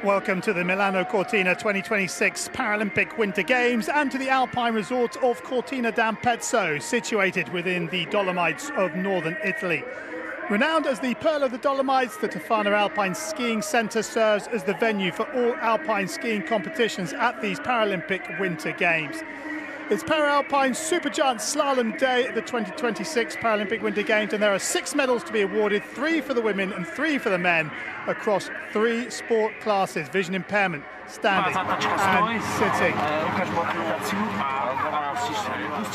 Welcome to the Milano Cortina 2026 Paralympic Winter Games and to the Alpine resort of Cortina d'Ampezzo, situated within the Dolomites of northern Italy. Renowned as the Pearl of the Dolomites, the Tofana Alpine Skiing Centre serves as the venue for all alpine skiing competitions at these Paralympic Winter Games. It's Paralpine Supergiant Slalom Day at the 2026 Paralympic Winter Games, and there are 6 medals to be awarded, 3 for the women and 3 for the men, across 3 sport classes: vision impairment, standing and sitting.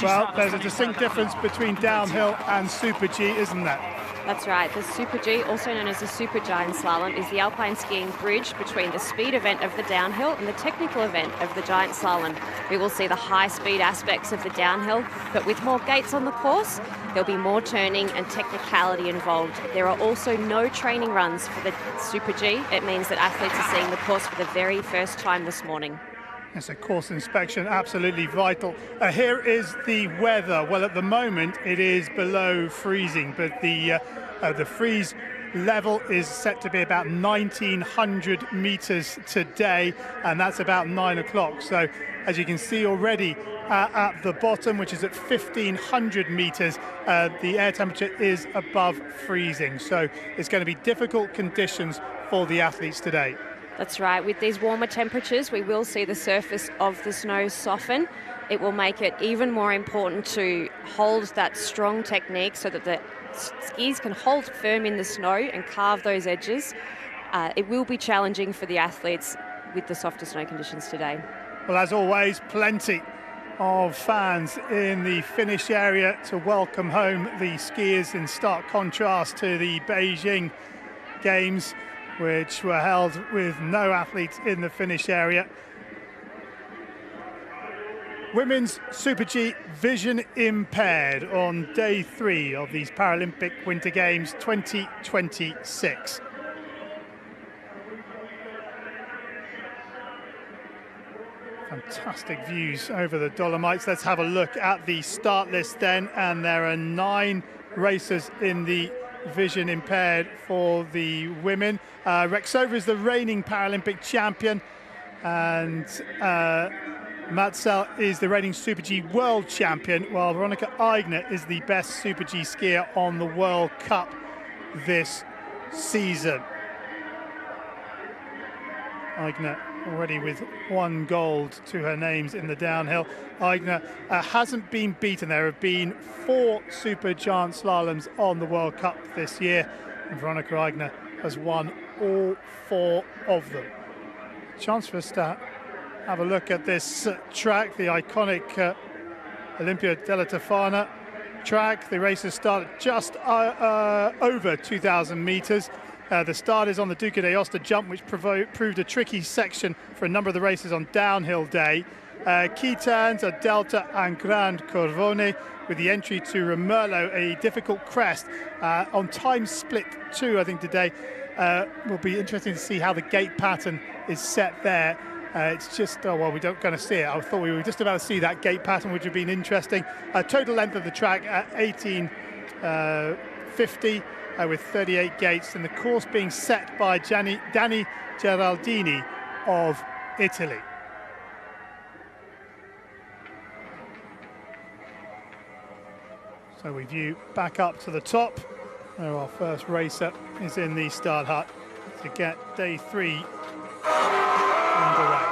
Well, there's a distinct difference between downhill and Super G, isn't there? That's right. The Super G, also known as the Supergiant Slalom, is the alpine skiing bridge between the speed event of the downhill and the technical event of the giant slalom. We will see the high-speed aspects of the downhill, but with more gates on the course, there'll be more turning and technicality involved. There are also no training runs for the Super G. It means that athletes are seeing the course for the very first time this morning. It's a course inspection, absolutely vital. Here is the weather. Well, at the moment it is below freezing, but the freeze level is set to be about 1,900 meters today, and that's about 9 o'clock. So as you can see already at the bottom, which is at 1,500 meters, the air temperature is above freezing. So it's going to be difficult conditions for the athletes today. That's right. With these warmer temperatures, we will see the surface of the snow soften. It will make it even more important to hold that strong technique so that the skis can hold firm in the snow and carve those edges. It will be challenging for the athletes with the softer snow conditions today. Well, as always, plenty of fans in the finish area to welcome home the skiers, in stark contrast to the Beijing Games, which were held with no athletes in the finish area. Women's Super G vision impaired on day 3 of these Paralympic Winter Games 2026. Fantastic views over the Dolomites. Let's have a look at the start list then, and there are 9 racers in the vision impaired for the women. Rexova is the reigning Paralympic champion, and Matzel is the reigning Super G world champion, while Veronica Aigner is the best Super G skier on the World Cup this season. Aigner already with 1 gold to her names in the downhill. Aigner hasn't been beaten. There have been 4 Supergiant slaloms on the World Cup this year, and Veronica Aigner has won all 4 of them. Chance for us to have a look at this track, the iconic Olympia della Tofana track. The races start at just over 2,000 meters. The start is on the Duca d'Aosta jump, which proved a tricky section for a number of the races on downhill day. Key turns are Delta and Grand Corvone, with the entry to Romerlo, a difficult crest. On time split 2, I think today, will be interesting to see how the gate pattern is set there. It's just, oh well, we're not going to see it. I thought we were just about to see that gate pattern, which would have been interesting. Total length of the track at 1850. With 38 gates, and the course being set by Danny Geraldini of Italy. So we view back up to the top, where our first racer is in the start hut to get day 3 underway.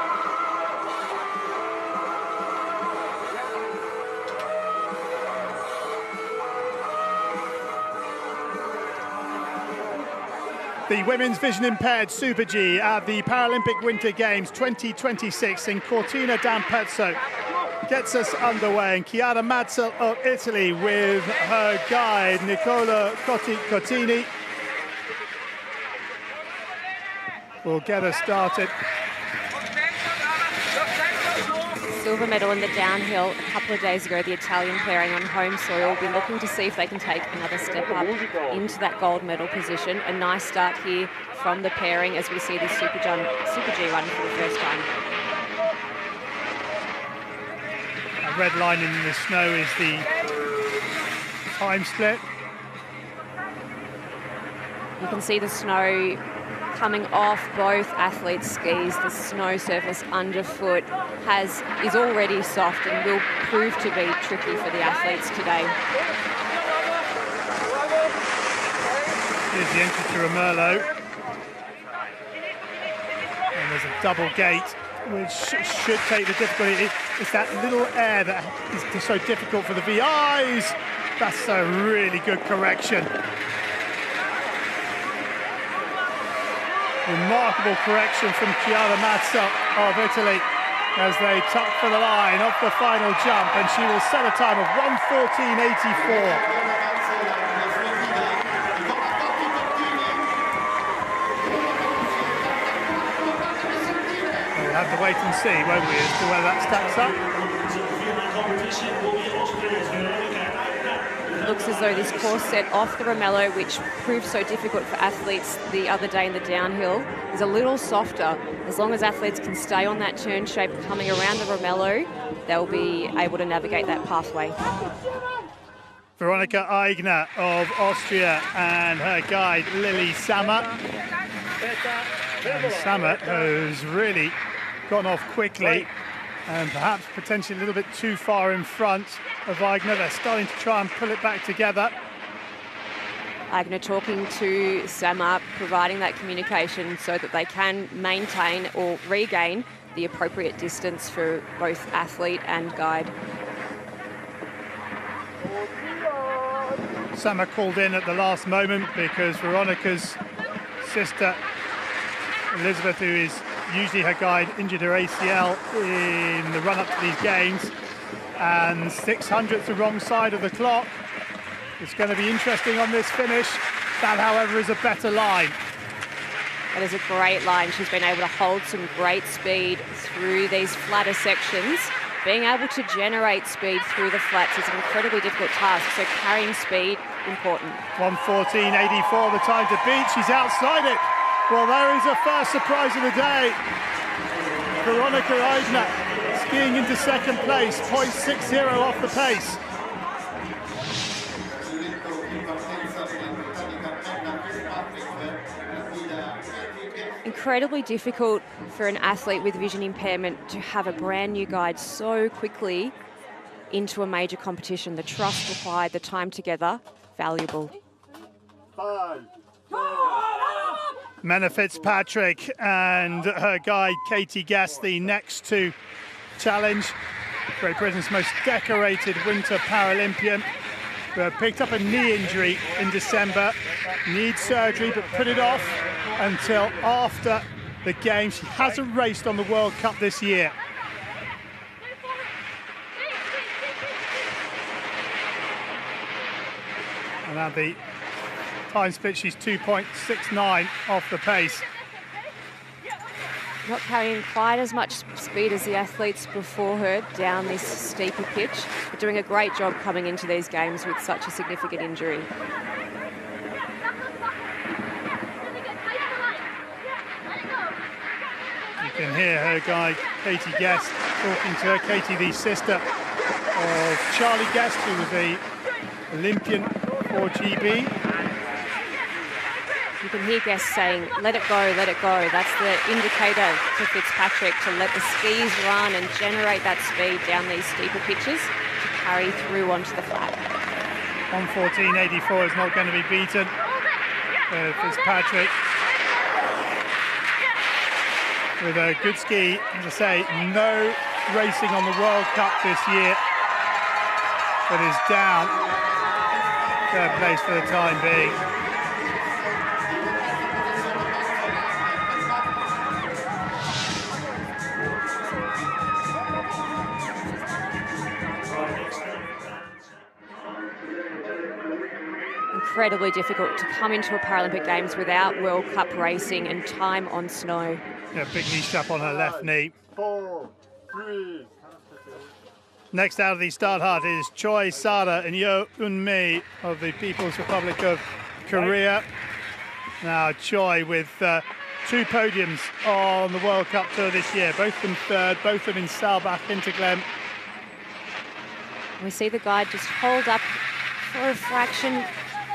The women's vision impaired Super G at the Paralympic Winter Games 2026 in Cortina d'Ampezzo gets us underway, and Chiara Matzel of Italy with her guide Nicola Cotini will get us started. Silver medal in the downhill a couple of days ago. The Italian pairing on home soil will be looking to see if they can take another step up into that gold medal position. A nice start here from the pairing as we see the Super G run for the first time. A red line in the snow is the time split. You can see the snow coming off both athletes' skis. The snow surface underfoot is already soft and will prove to be tricky for the athletes today. Here's the entry to Romerlo. And there's a double gate, which should take the difficulty. It's that little air that is so difficult for the VIs. That's a really good correction. Remarkable correction from Chiara Mazza of Italy as they tuck for the line off the final jump, and she will set a time of 1:14.84. We'll have to wait and see, won't we, as to whether that stacks up. It looks as though this course set off the Romello, which proved so difficult for athletes the other day in the downhill, is a little softer. As long as athletes can stay on that turn shape coming around the Romello, they'll be able to navigate that pathway. Veronika Aigner of Austria and her guide Lily Sammer. And Sammer has really gone off quickly and perhaps potentially a little bit too far in front of Aigner. They're starting to try and pull it back together. Aigner talking to Sammer, providing that communication so that they can maintain or regain the appropriate distance for both athlete and guide. Sammer called in at the last moment because Veronika's sister Elizabeth, who is usually her guide, injured her ACL in the run-up to these games, and 600th the wrong side of the clock. It's going to be interesting on this finish. That, however, is a better line. That is a great line. She's been able to hold some great speed through these flatter sections. Being able to generate speed through the flats is an incredibly difficult task, so carrying speed, important. 1:14.84, the time to beat. She's outside it. Well, there is a first surprise of the day. Veronika Aigner skiing into second place, 0.60 off the pace. Incredibly difficult for an athlete with vision impairment to have a brand new guide so quickly into a major competition. The trust required, the time together, valuable. Menna Fitzpatrick and her guide Katie Guest, the next to challenge. Great Britain's most decorated winter Paralympian, who picked up a knee injury in December, needs surgery but put it off until after the Games. She hasn't raced on the World Cup this year. And at the time split, she's 2.69 off the pace. Not carrying quite as much speed as the athletes before her down this steeper pitch, but doing a great job coming into these games with such a significant injury. You can hear her guide, Katie Guest, talking to her. Katie, the sister of Charlie Guest, who was an Olympian for GB. You can hear Guest saying, let it go, let it go. That's the indicator to Fitzpatrick to let the skis run and generate that speed down these steeper pitches to carry through onto the flat. 1:14.84 is not going to be beaten. Fitzpatrick with a good ski. As I say, no racing on the World Cup this year, but is down third place for the time being. Incredibly difficult to come into a Paralympic Games without World Cup racing and time on snow. Yeah, big knee strap on her left knee. Next out of the start hut is Choi Sada and Yo Eun-mi of the People's Republic of Korea. Now Choi with 2 podiums on the World Cup Tour this year, both of them third, both of them in Saalbach Interglemm. We see the guide just hold up for a fraction,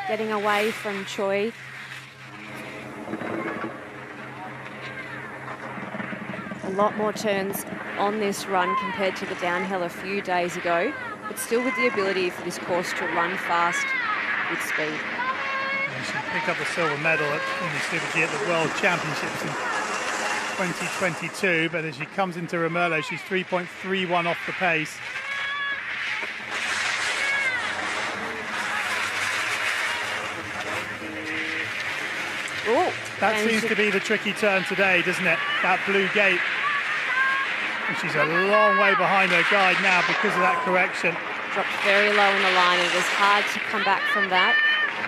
getting away from Choi. A lot more turns on this run compared to the downhill a few days ago, but still with the ability for this course to run fast with speed. And she picked up the silver medal in the Super G at the World Championships in 2022, but as she comes into Romerlo, she's 3.31 off the pace. Ooh, that seems to be the tricky turn today, doesn't it? That blue gate. And she's a long way behind her guide now because of that correction. Dropped very low in the line. It was hard to come back from that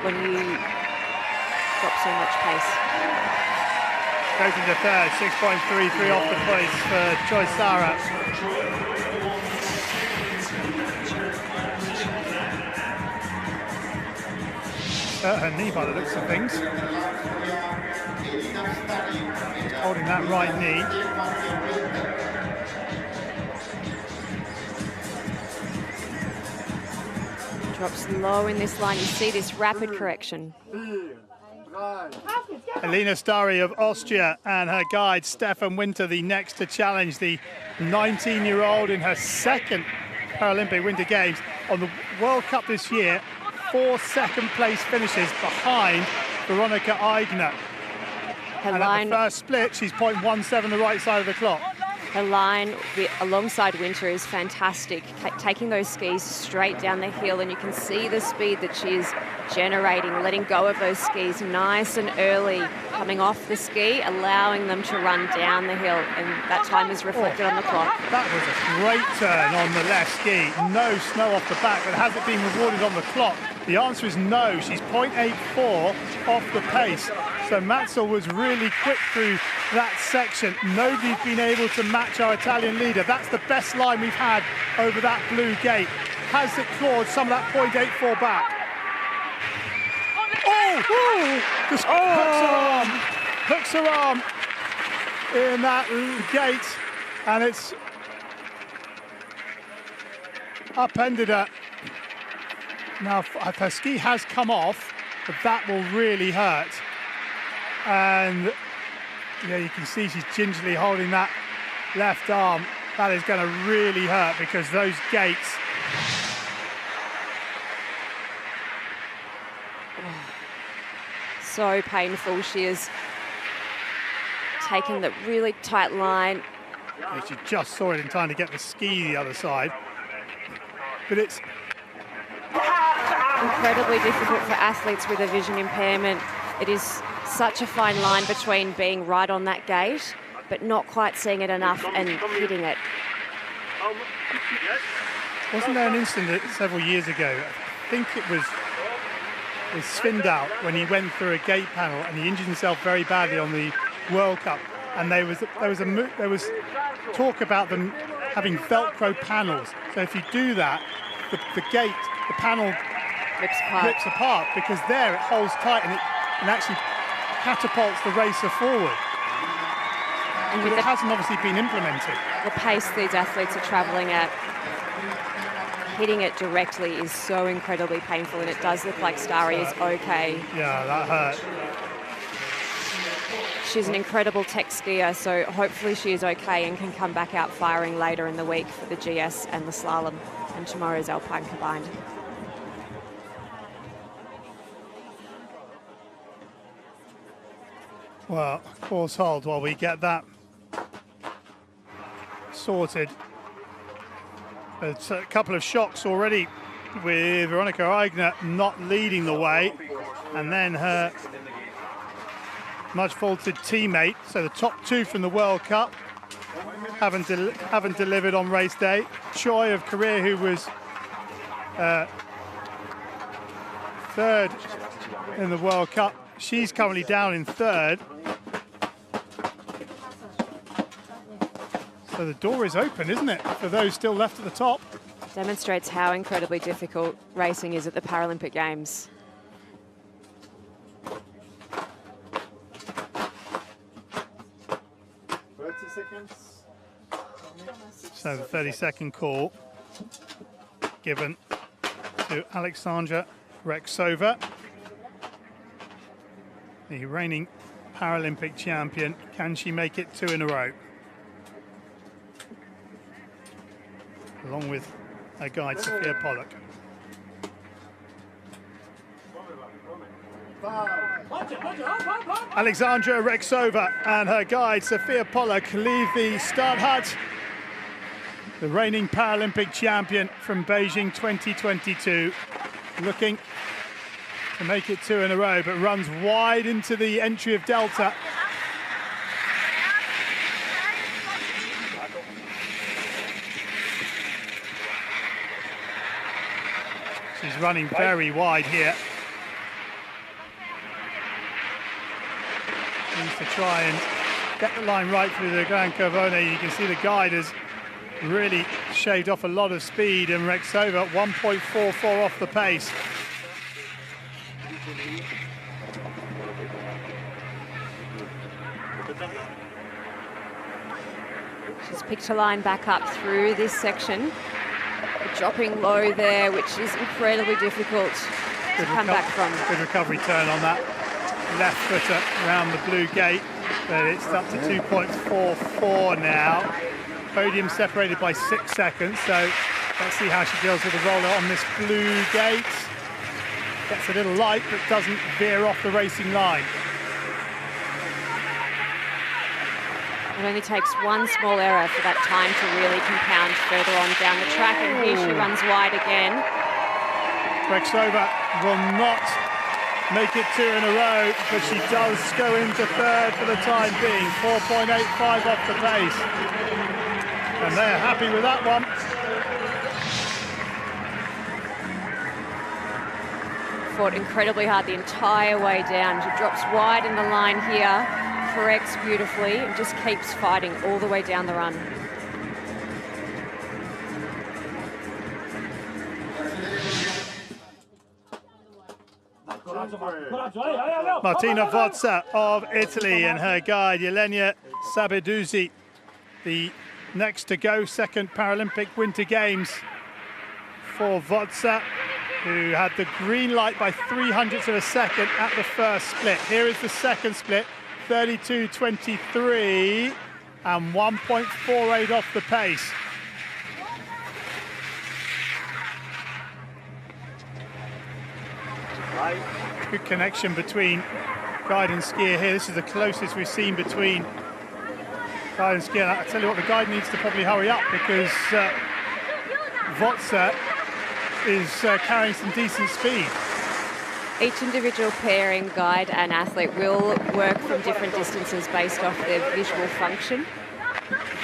when you drop so much pace. Goes into third, 6.33 off the pace for Choi Sara. Her knee by the looks of things. Holding that right knee. Drops low in this line. You see this rapid correction. Elina Stari of Austria and her guide Stefan Winter, the next to challenge the 19-year-old in her second Paralympic Winter Games. On the World Cup this year, 4 second-place finishes behind Veronika Aigner. And at the first split, she's 0.17 the right side of the clock. Her line alongside Winter is fantastic, taking those skis straight down the hill, and you can see the speed that she is generating, letting go of those skis nice and early, coming off the ski, allowing them to run down the hill, and that time is reflected on the clock. That was a great turn on the left ski. No snow off the back, but has it been rewarded on the clock? The answer is no. She's 0.84 off the pace. So Matzel was really quick through that section. Nobody's been able to match our Italian leader. That's the best line we've had over that blue gate. Has it clawed some of that 0.84 back? Oh! Just hooks her arm in that gate, and it's upended her. Now, her ski has come off, but that will really hurt. And yeah, you can see she's gingerly holding that left arm. That is going to really hurt because those gates. So painful. She is taking the really tight line. Yeah, she just saw it in time to get the ski the other side. But it's incredibly difficult for athletes with a vision impairment. It is such a fine line between being right on that gate but not quite seeing it enough and hitting it. Wasn't there an incident several years ago? I think it was with Svindal when he went through a gate panel and he injured himself very badly on the World Cup, and there was talk about them having Velcro panels. So if you do that, the panel rips apart because there it holds tight and it actually catapults the racer forward. But it hasn't obviously been implemented. The pace these athletes are travelling at, hitting it directly is so incredibly painful, and it does look like Starry is okay. Yeah, that hurt. She's an incredible tech skier, so hopefully she is okay and can come back out firing later in the week for the GS and the slalom and tomorrow's Alpine combined. Well, course hold while we get that sorted. It's a couple of shocks already with Veronika Aigner not leading the way, and then her much faulted teammate. So the top two from the World Cup haven't delivered on race day. Choi of Korea, who was third in the World Cup, she's currently down in third. So the door is open, isn't it, for those still left at the top? Demonstrates how incredibly difficult racing is at the Paralympic Games. So the 30-second call given to Alexandra Rexova, the reigning Paralympic champion. Can she make it 2 in a row? along with her guide, Sophia Pollock. Alexandra Rexova and her guide, Sophia Pollock, leave the start hut. The reigning Paralympic champion from Beijing 2022, looking to make it 2 in a row, but runs wide into the entry of Delta. She's running very wide here. Needs to try and get the line right through the Grand Carbone. You can see the guide has really shaved off a lot of speed, and Rexova 1.44 off the pace. She's picked her line back up through this section. Dropping low there, which is incredibly difficult to come back from. Good recovery turn on that left footer around the blue gate, but it's up to 2.44 now. Podium separated by 6 seconds, so let's see how she deals with the roller on this blue gate. Gets a little light, but doesn't veer off the racing line. It only takes one small error for that time to really compound further on down the track, and here she runs wide again. Rexova will not make it 2 in a row, but she does go into 3rd for the time being, 4.85 off the pace. And they're happy with that one. Fought incredibly hard the entire way down. She drops wide in the line here, corrects beautifully, and just keeps fighting all the way down the run. Martina Vozza of Italy and her guide Jelena Sabeduzzi, the next to go, second Paralympic Winter Games for Vozza, who had the green light by 0.03 of a second at the first split. Here is the second split, 32.23 and 1.48 off the pace. Good connection between guide and skier here. This is the closest we've seen between guide and skier. I tell you what, the guide needs to probably hurry up because Vozza is carrying some decent speed. Each individual pairing, guide and athlete, will work from different distances based off their visual function.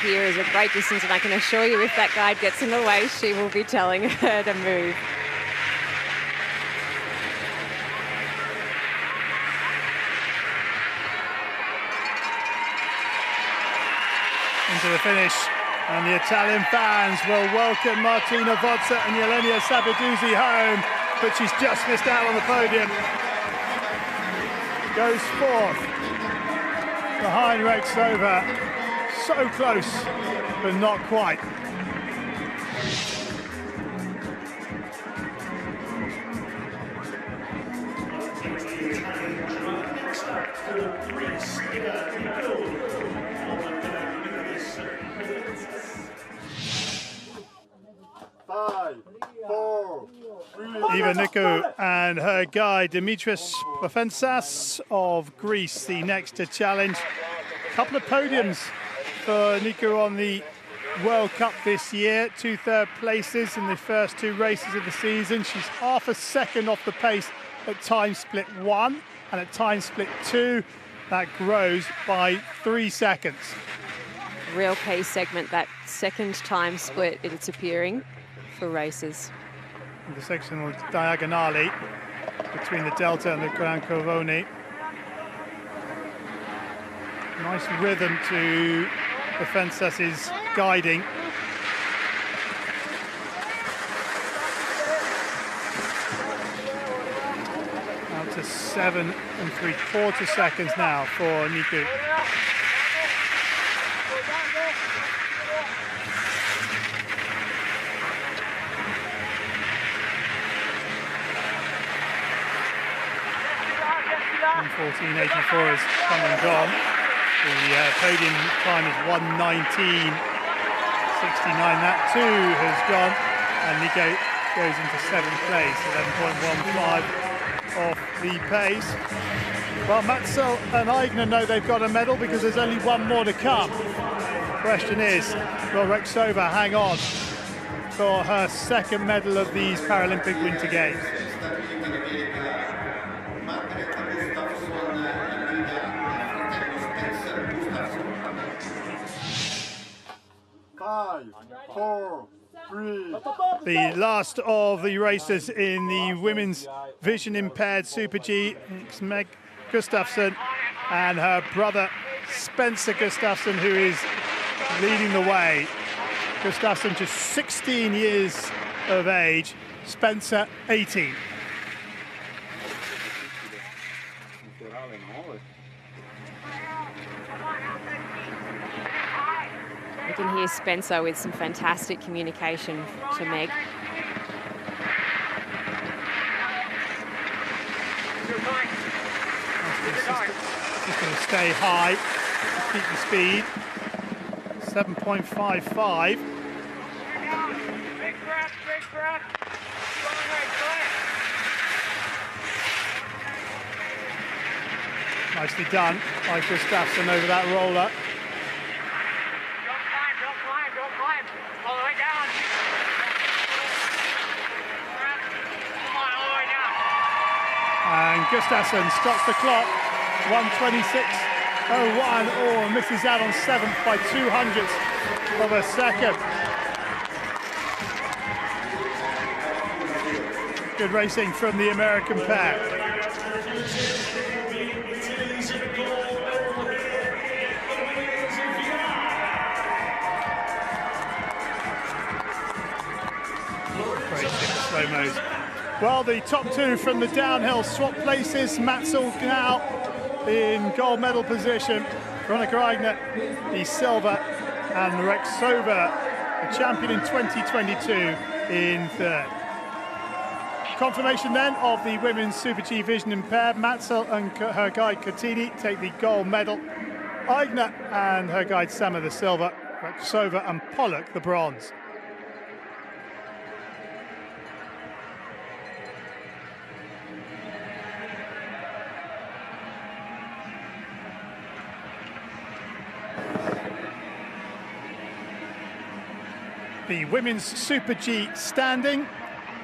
Here is a great distance, and I can assure you if that guide gets in the way, she will be telling her to move. Into the finish, and the Italian fans will welcome Martina Vozza and Jelena Sabeduzzi home, but she's just missed out on the podium. Goes 4th behind Rexova, so close, but not quite. Eva Nikou and her guide Dimitris Pafensas of Greece, the next to challenge. A couple of podiums for Nikou on the World Cup this year, 2 third places in the first 2 races of the season. She's half a second off the pace at time split 1, and at time split 2 that grows by 3 seconds. Real key segment, that second time split, it's appearing for races. The sectional diagonale between the Delta and the Gran Carbone. Nice rhythm to Pafensas's guiding. Out to 7 3/4 seconds now for Nikou. And 14.84 has come and gone. The podium time is 69, that too has gone, and Nico goes into 7th place, 11.15 off the pace. Well, Matzel and Aigner know they've got a medal because there's only one more to come. Question is, will Rexova hang on for her 2nd medal of these Paralympic Winter Games? The last of the racers in the women's vision impaired Super G, it's Meg Gustafsson and her brother Spencer Gustafsson, who is leading the way. Gustafsson just 16 years of age, Spencer 18. We can hear Spencer with some fantastic communication to Meg. Just going to stay high, keep the speed. 7.55. Big breath. Nicely done by Gustafsson over that roller. Don't climb. All the way down. Come on, all the way down. And Gustafsson stops the clock. 1:26.01. Oh, misses out on 7th by 200ths of a second. Good racing from the American pair. Slow-mos. Well, the top 2 from the downhill swap places. Matzel now in gold medal position. Veronica Aigner, the silver, and Rexova, the champion in 2022, in 3rd. Confirmation then of the women's Super G vision impaired. Matzel and her guide Cortini take the gold medal. Aigner and her guide Sama the silver. Rexova and Pollock the bronze. The women's Super G standing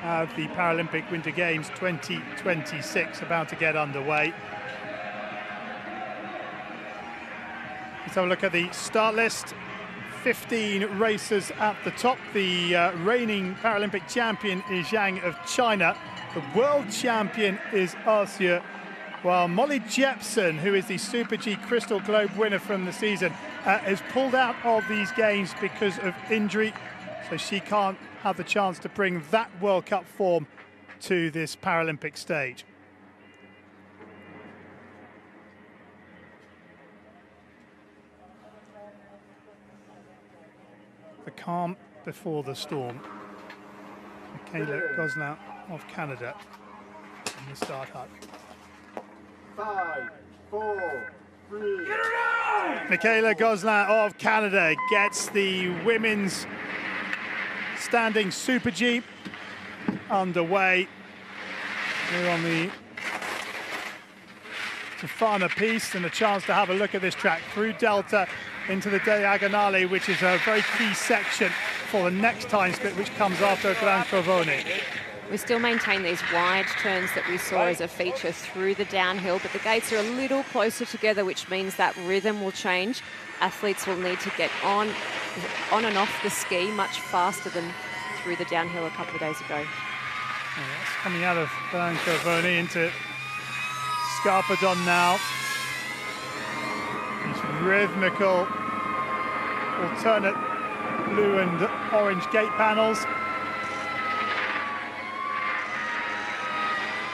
of the Paralympic Winter Games 2026 about to get underway. Let's have a look at the start list. 15 racers at the top. The reigning Paralympic champion is Zhang of China. The world champion is Asia, while Molly Jepson, who is the Super G Crystal Globe winner from the season, is pulled out of these games because of injury. So she can't have the chance to bring that World Cup form to this Paralympic stage. The calm before the storm. Michaela Gosselin of Canada in the start hut. 5, 4, 3. Michaela Gosselin of Canada gets the women's standing Super G underway. We're on the Tofana piste and a chance to have a look at this track through Delta into the Diagonale, which is a very key section for the next time split, which comes after Gran Covone. We still maintain these wide turns that we saw as a feature through the downhill, but the gates are a little closer together, which means that rhythm will change. Athletes will need to get on and off the ski much faster than through the downhill a couple of days ago. Yeah, that's coming out of Gran Covone into Scarpadon now. These rhythmical alternate blue and orange gate panels.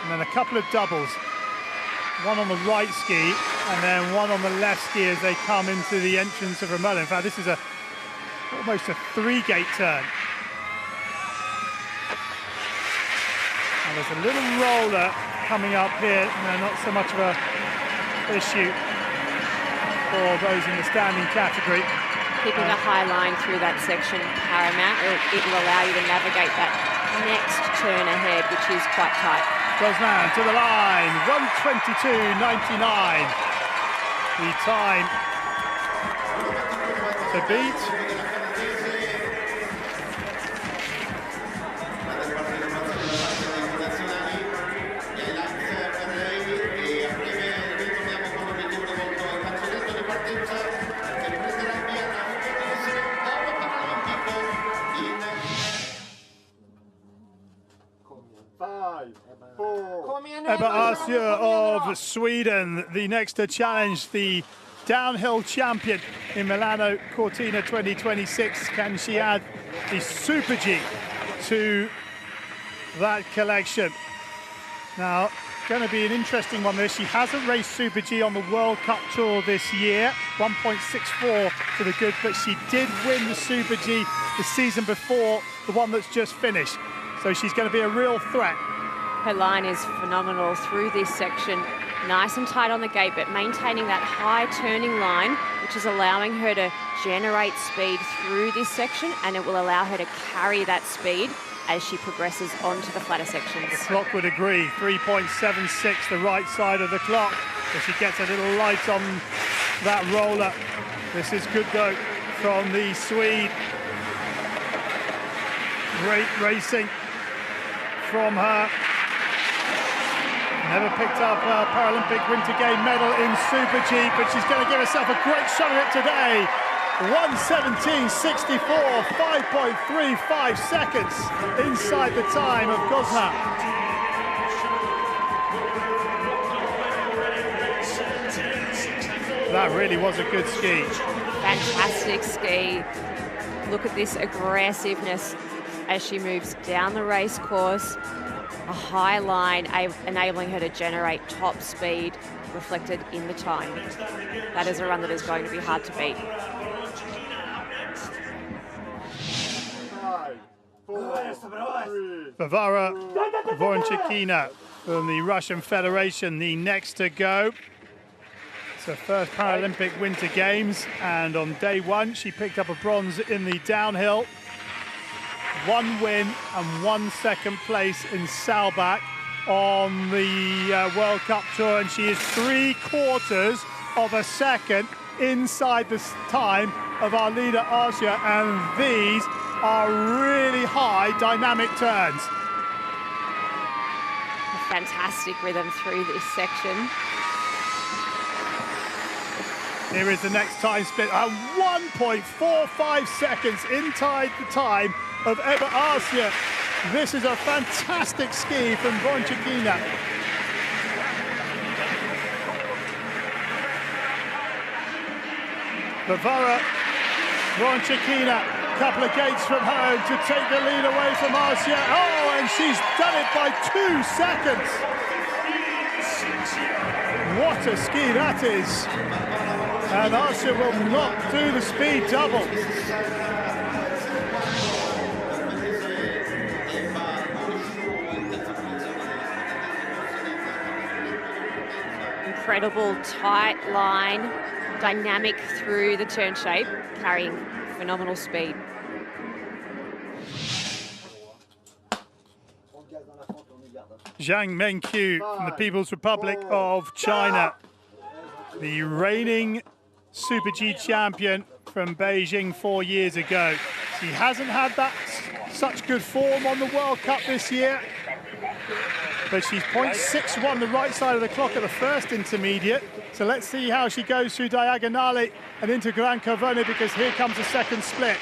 And then a couple of doubles. One on the right ski and then one on the left ski as they come into the entrance of Romola. In fact, this is almost a 3-gate turn. And there's a little roller coming up here. No, not so much of a issue for those in the standing category. Keeping a high line through that section paramount. It will allow you to navigate that next turn ahead, which is quite tight. Gosman to the line, 1:22.99. The time to beat. Ebba Asia of Sweden, the next to challenge the downhill champion in Milano Cortina 2026. Can she add the Super G to that collection? Now, going to be an interesting one this. She hasn't raced Super G on the World Cup Tour this year, 1.64 to the good, but she did win the Super G the season before, the one that's just finished. So she's going to be a real threat. Her line is phenomenal through this section. Nice and tight on the gate, but maintaining that high turning line, which is allowing her to generate speed through this section, and it will allow her to carry that speed as she progresses onto the flatter sections. The clock would agree, 3.76, the right side of the clock. As she gets a little light on that roller. This is good though from the Swede. Great racing from her. Never picked up a Paralympic Winter Game medal in Super G, but she's going to give herself a great shot at it today. 1:17.64, 5.35 seconds inside the time of Gosman. That really was a good ski. Fantastic ski. Look at this aggressiveness as she moves down the race course. A high line enabling her to generate top speed reflected in the time. That is a run that is going to be hard to beat. 5, 4, 3. Varvara Voronchikina from the Russian Federation, the next to go. It's her first Paralympic Winter Games, and on day one she picked up a bronze in the downhill. 1 win and 1 second place in Saalbach on the World Cup Tour, and she is 3/4 of a second inside the time of our leader Asia, and these are really high dynamic turns. A fantastic rhythm through this section. Here is the next time split, 1.45 seconds inside the time of Ebba Asia. This is a fantastic ski from Voronchikina. Varvara Voronchikina, couple of gates from home to take the lead away from Asia. Oh, and she's done it by 2 seconds. What a ski that is. And Asia will not do the speed double. Incredible tight line, dynamic through the turn shape, carrying phenomenal speed. Zhang Mengqiu from the People's Republic of China, the reigning Super G champion from Beijing 4 years ago. She hasn't had such good form on the World Cup this year, but she's 0.61 the right side of the clock at the first intermediate. So let's see how she goes through Diagonale and into Gran Cavone, because here comes the second split.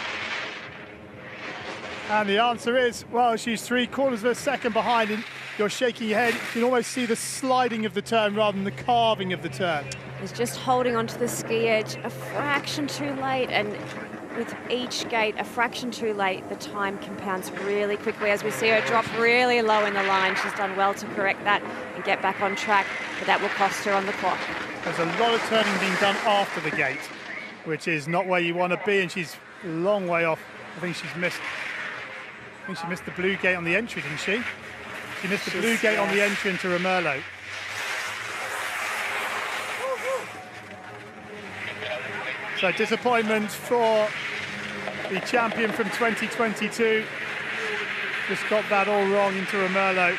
And the answer is, well, she's 3/4 of a second behind, and you're shaking your head. You can almost see the sliding of the turn rather than the carving of the turn. Is just holding onto the ski edge a fraction too late, and with each gate a fraction too late, the time compounds really quickly as we see her drop really low in the line. She's done well to correct that and get back on track, but that will cost her on the clock. There's a lot of turning being done after the gate, which is not where you want to be, and she's a long way off. I think she missed the blue gate on the entry, didn't she? She missed the blue gate on the entry into Romerlo. So disappointment for the champion from 2022. Just got that all wrong into Merlot.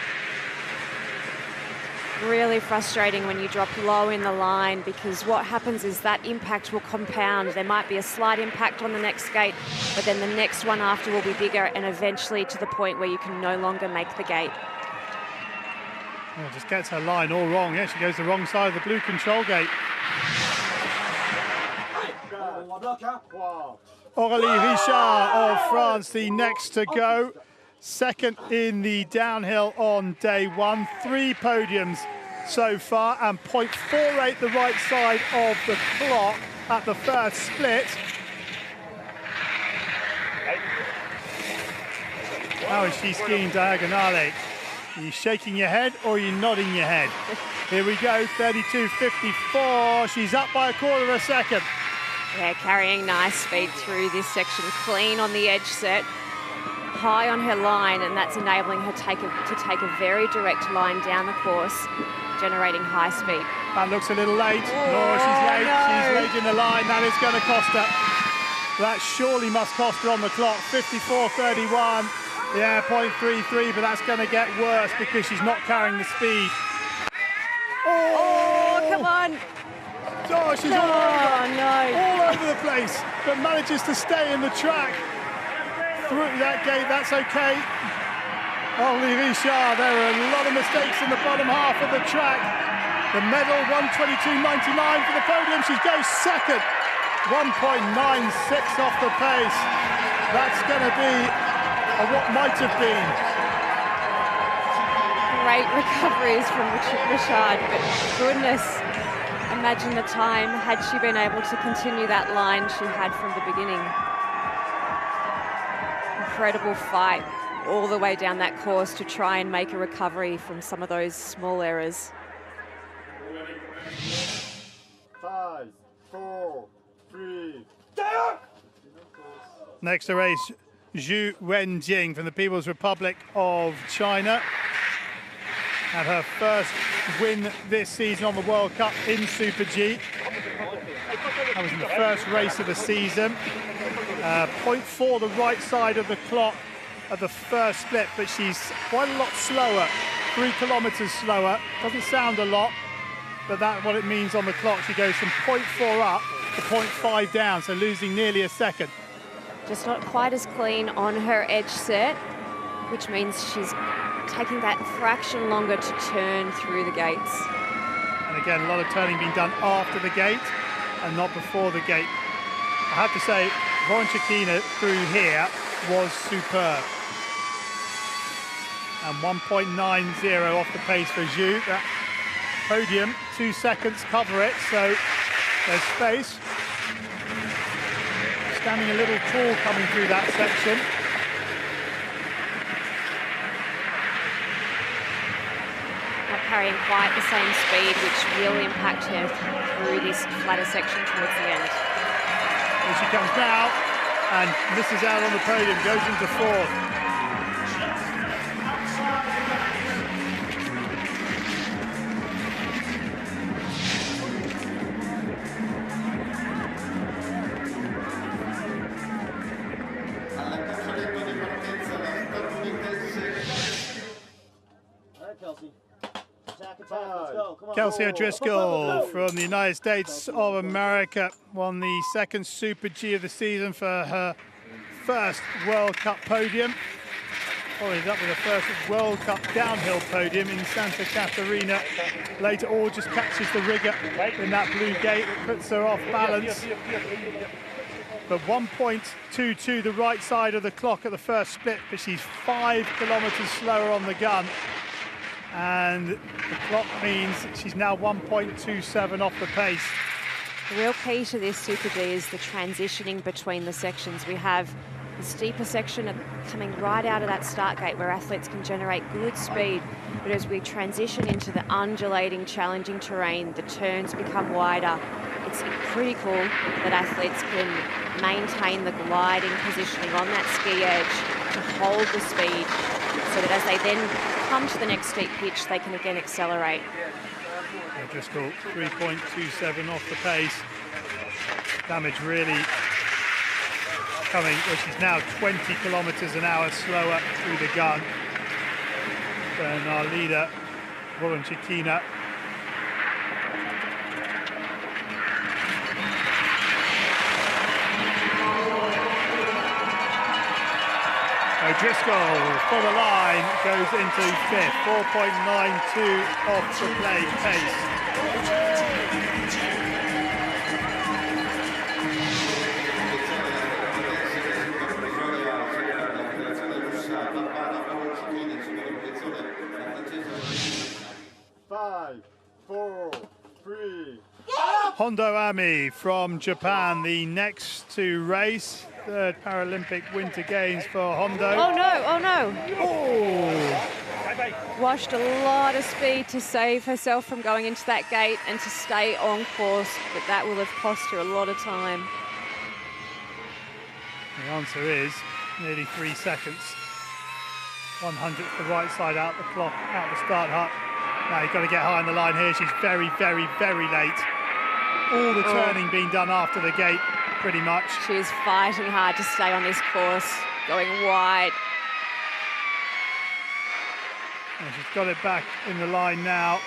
Really frustrating when you drop low in the line, because what happens is that impact will compound. There might be a slight impact on the next gate, but then the next one after will be bigger, and eventually to the point where you can no longer make the gate. Oh, just gets her line all wrong. Yeah, she goes the wrong side of the blue control gate. Aurélie Richard of France, the next to go. Second in the downhill on day one. 3 podiums so far, and 0.48 the right side of the clock at the first split. How is she skiing diagonale? Are you shaking your head or are you nodding your head? Here we go, 32.54. She's up by a quarter of a second. Yeah, carrying nice speed through this section. Clean on the edge set. High on her line, and that's enabling her to take a very direct line down the course, generating high speed. That looks a little late. Oh, she's late. no. She's late in the line. That is going to cost her. That surely must cost her on the clock. 54.31. Yeah, 0.33, but that's going to get worse because she's not carrying the speed. Oh, come on. Oh, she's all over the place, but manages to stay in the track. Through that gate, that's okay. Aurélie Richard, there are a lot of mistakes in the bottom half of the track. The medal, 122.99 for the podium. She goes second, 1.96 off the pace. That's going to be what might have been. Great recoveries from Richard, but goodness, imagine the time had she been able to continue that line she had from the beginning. Incredible fight all the way down that course to try and make a recovery from some of those small errors. 5, 4, 3. Next to race, Zhu Wenjing from the People's Republic of China. Had her first win this season on the World Cup in Super G. That was in the first race of the season. 0.4 the right side of the clock at the first split, but she's quite a lot slower, 3 kilometers slower. Doesn't sound a lot, but that's what it means on the clock. She goes from 0.4 up to 0.5 down, so losing nearly a second. Just not quite as clean on her edge set, which means she's taking that fraction longer to turn through the gates. And again, a lot of turning being done after the gate and not before the gate. I have to say, Vonchakina through here was superb. And 1.90 off the pace for Zhu. That podium, 2 seconds cover it, so there's space. Standing a little tall coming through that section. Not carrying quite the same speed, which will impact her through this flatter section towards the end. Here she comes now and misses out on the podium, goes into 4th. Kelsey O'Driscoll from the United States of America won the 2nd Super G of the season for her first World Cup podium. Followed up with her first World Cup downhill podium in Santa Catarina. Later all just catches the rigger in that blue gate that puts her off balance. But 1.22 the right side of the clock at the first split, but she's 5 kilometers slower on the gun. And the clock means she's now 1.27 off the pace. The real key to this Super G is the transitioning between the sections. We have the steeper section coming right out of that start gate where athletes can generate good speed. But as we transition into the undulating, challenging terrain, the turns become wider. It's critical that athletes can maintain the gliding positioning on that ski edge to hold the speed so that as they then come to the next steep pitch, they can again accelerate. O'Driscoll 3.27 off the pace. Damage really coming, well, she's now 20 kilometers an hour slower through the gun than our leader, Voroncikina. O'Driscoll for the line goes into 5th, 4.92 off the play pace. Five, four, three. Hondo Ami from Japan, the next to race. 3rd Paralympic Winter Games for Hondo. Oh no, oh no. Oh! Washed a lot of speed to save herself from going into that gate and to stay on course, but that will have cost her a lot of time. The answer is nearly 3 seconds. 100th the right side out the clock, out the start hut. Now you've got to get high on the line here. She's very, very, very late. All the turning being done after the gate, pretty much. She is fighting hard to stay on this course, going wide. And she's got it back in the line now.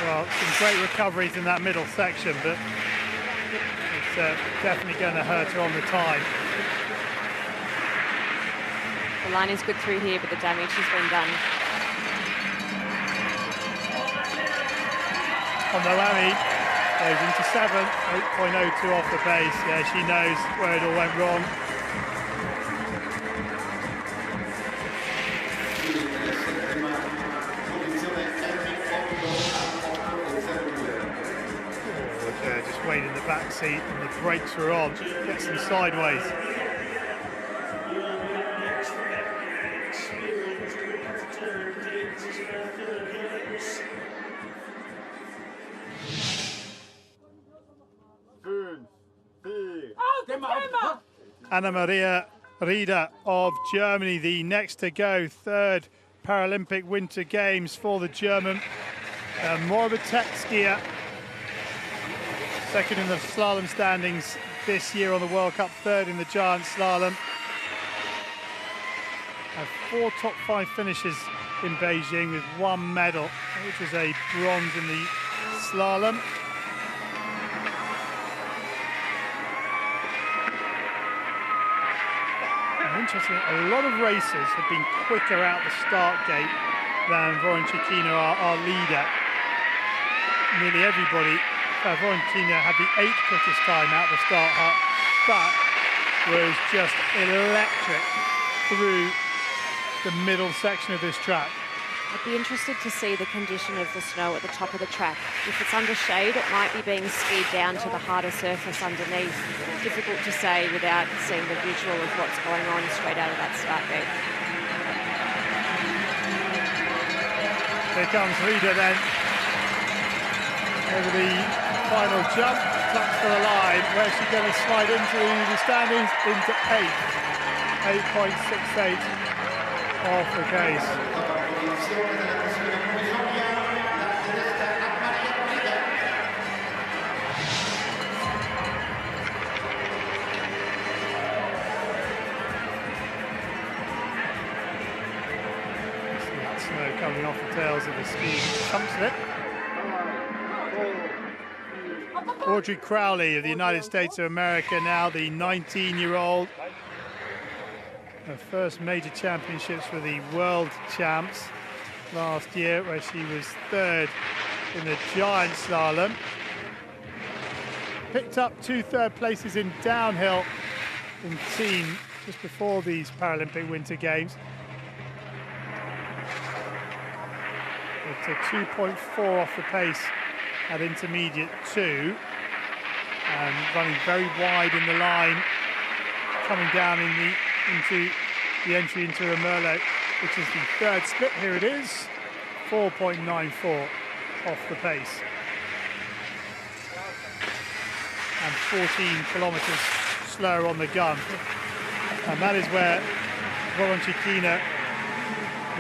Well, some great recoveries in that middle section, but it's definitely going to hurt her on the time. The line is good through here, but the damage has been done. Hondo Ami goes into 7th, 8.02 off the pace. Yeah, she knows where it all went wrong. Just wait in the back seat and the brakes were on. Gets them sideways. Anna Maria Rieder of Germany, the next to go, 3rd Paralympic Winter Games for the German. Morbitech skier, 2nd in the slalom standings this year on the World Cup, 3rd in the giant slalom. Had 4 top 5 finishes in Beijing with 1 medal, which was a bronze in the slalom. Interesting, a lot of racers have been quicker out the start gate than Voroncikina, our leader. Nearly everybody, Voroncikina had the 8th quickest time out the start hut, but was just electric through the middle section of this track. I'd be interested to see the condition of the snow at the top of the track. If it's under shade, it might be being skied down to the harder surface underneath. Difficult to say without seeing the visual of what's going on straight out of that start gate. Here comes Rieder then. Over the final jump, tucks for the line. Where's she going to slide into the standings? Into 8th. 8.68 off the case. Snow coming off the tails of the ski chumps of it. Audrey Crowley of the United States of America, now the 19-year-old. Her first major championships for the world champs last year, where she was 3rd in the giant slalom. Picked up 2 third places in downhill in team just before these Paralympic Winter Games. It's a 2.4 off the pace at intermediate 2, and running very wide in the line, coming down into the entry into a Merlot, which is the 3rd split. Here it is, 4.94 off the pace, and 14 kilometers slower on the gun, and that is where Voroncikina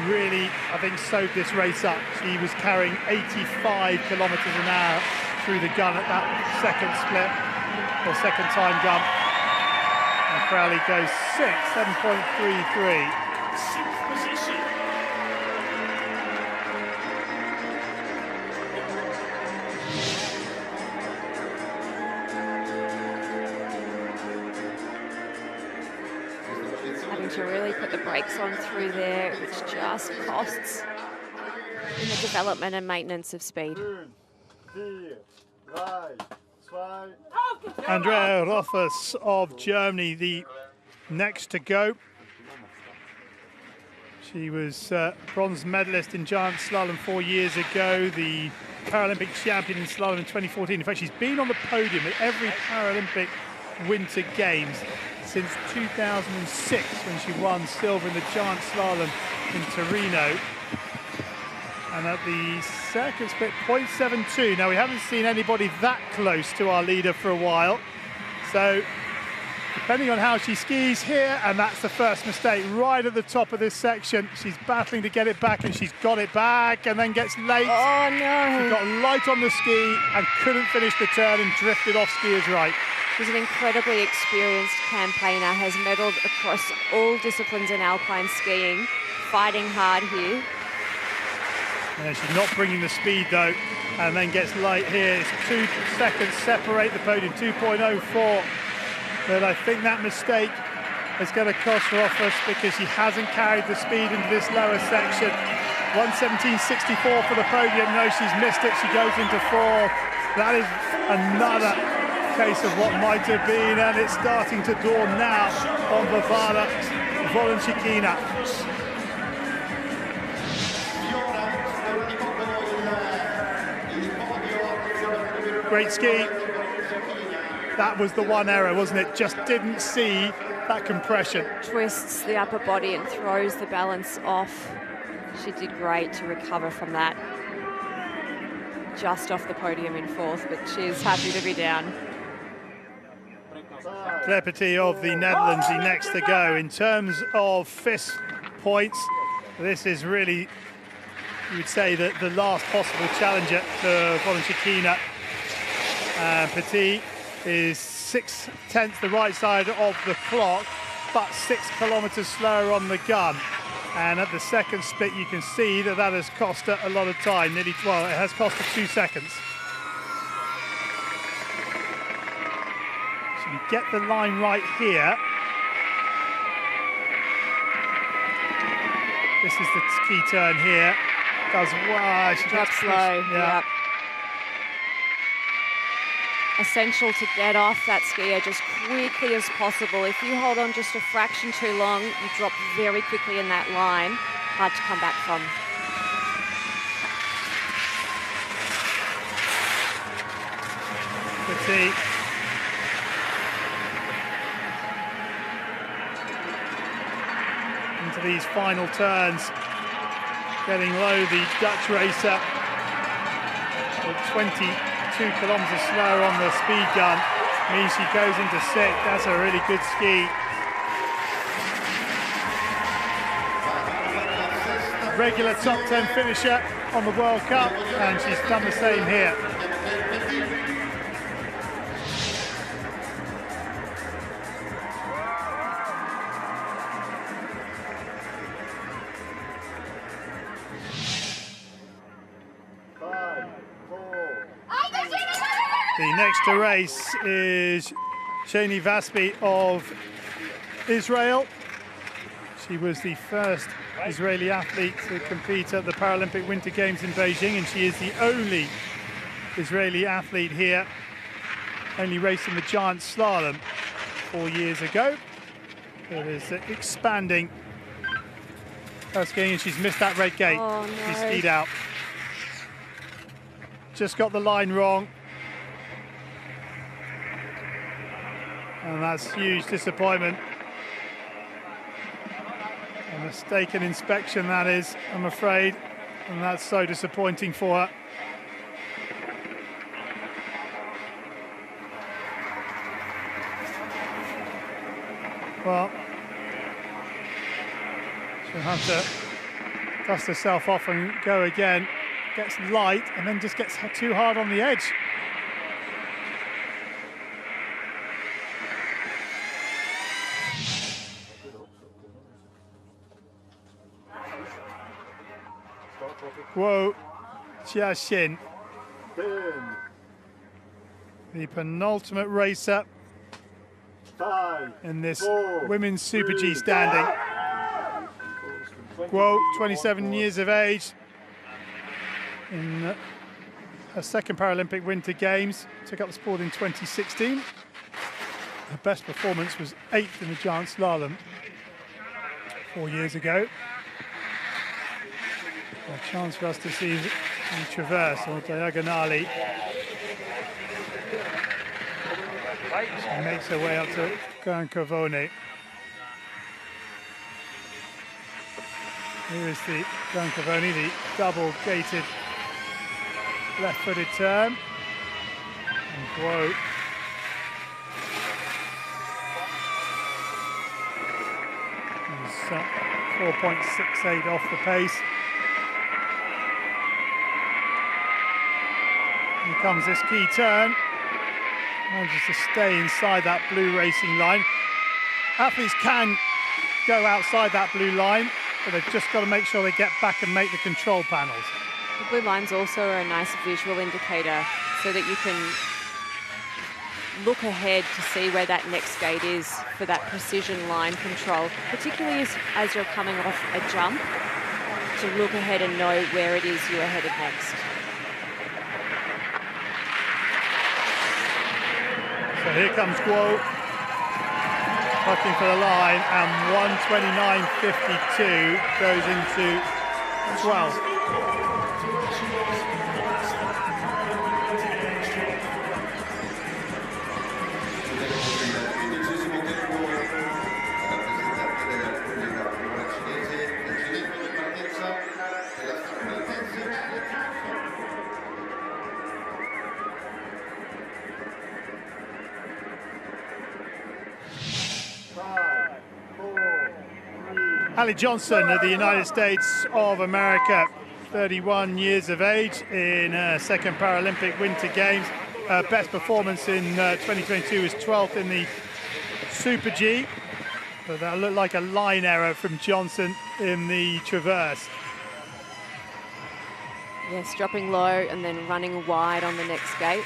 really, I think, sewed this race up. She was carrying 85 kilometers an hour through the gun at that second split, or second time gun. And Crowley goes 7.33. Having to really put the brakes on through there, which just costs in the development and maintenance of speed. 4, 3, 2. Andrea Roffers of Germany, the next to go. She was bronze medalist in giant slalom 4 years ago, the Paralympic champion in slalom in 2014. In fact, she's been on the podium at every Paralympic Winter Games since 2006, when she won silver in the giant slalom in Torino. And at the second split, 0.72. Now, we haven't seen anybody that close to our leader for a while. So, depending on how she skis here, and that's the first mistake right at the top of this section. She's battling to get it back, and she's got it back, and then gets late. Oh, no. She got light on the ski and couldn't finish the turn and drifted off skier's right. She's an incredibly experienced campaigner, has medalled across all disciplines in alpine skiing, fighting hard here. Yeah, she's not bringing the speed though, and then gets light here. It's 2 seconds separate the podium, 2.04. But I think that mistake is going to cost her off us, because she hasn't carried the speed into this lower section. 1:17.64 for the podium. No, she's missed it. She goes into 4. That is another case of what might have been, and it's starting to dawn now on Varvara Voloncikina. Great ski. That was the one error, wasn't it? Just didn't see that compression. Twists the upper body and throws the balance off. She did great to recover from that. Just off the podium in 4th, but she's happy to be down. Claire Petit of the Netherlands, the next to go. In terms of FIS points, this is really, you would say, that the last possible challenger to Voloncikina. Petit is 6/10 the right side of the clock, but 6 kilometers slower on the gun. And at the second split, you can see that that has cost her a lot of time. It has cost her 2 seconds. She can get the line right here. This is the key turn here. Does wow, she Drop gets slow. yeah. Yep. Essential to get off that skier just quickly as possible. If you hold on just a fraction too long, you drop very quickly in that line. Hard to come back from. Petit. Into these final turns. Getting low, the Dutch racer with 22 kilometers slower on the speed gun means she goes into 6th. That's a really good ski. Regular top 10 finisher on the World Cup, and she's done the same here. The next to race is Shani Vaspi of Israel. She was the first Israeli athlete to compete at the Paralympic Winter Games in Beijing, and she is the only Israeli athlete here, only racing the giant slalom 4 years ago. It is expanding her skiing, and she's missed that red gate. Oh, no. She's skied out. Just got the line wrong. And that's huge disappointment. A mistaken inspection, that is, I'm afraid. And that's so disappointing for her. Well, she'll have to Dusts herself off and go again. Gets light and then just gets too hard on the edge. Guo Jiaxin, the penultimate racer in this women's Super G standing. Guo, 27 years of age, in her second Paralympic Winter Games, took up the sport in 2016. Her best performance was 8th in the giant slalom 4 years ago. A chance for us to see the traverse or diagonale. She makes her way up to Gran Cavone. Here is the Gran Cavone, the double-gated left-footed turn. And Guo is 4.68 off the pace. Here comes this key turn. Manages to stay inside that blue racing line. Athletes can go outside that blue line, but they've just got to make sure they get back and make the control panels. The blue lines also are a nice visual indicator so that you can look ahead to see where that next gate is for that precision line control, particularly as you're coming off a jump, to look ahead and know where it is you are headed next. So here comes Guo, looking for the line, and 1:29.52 goes into 12. Ali Johnson of the United States of America, 31 years of age, in her second Paralympic Winter Games. Her best performance in 2022 was 12th in the Super G. But that looked like a line error from Johnson in the traverse. Yes, dropping low and then running wide on the next gate.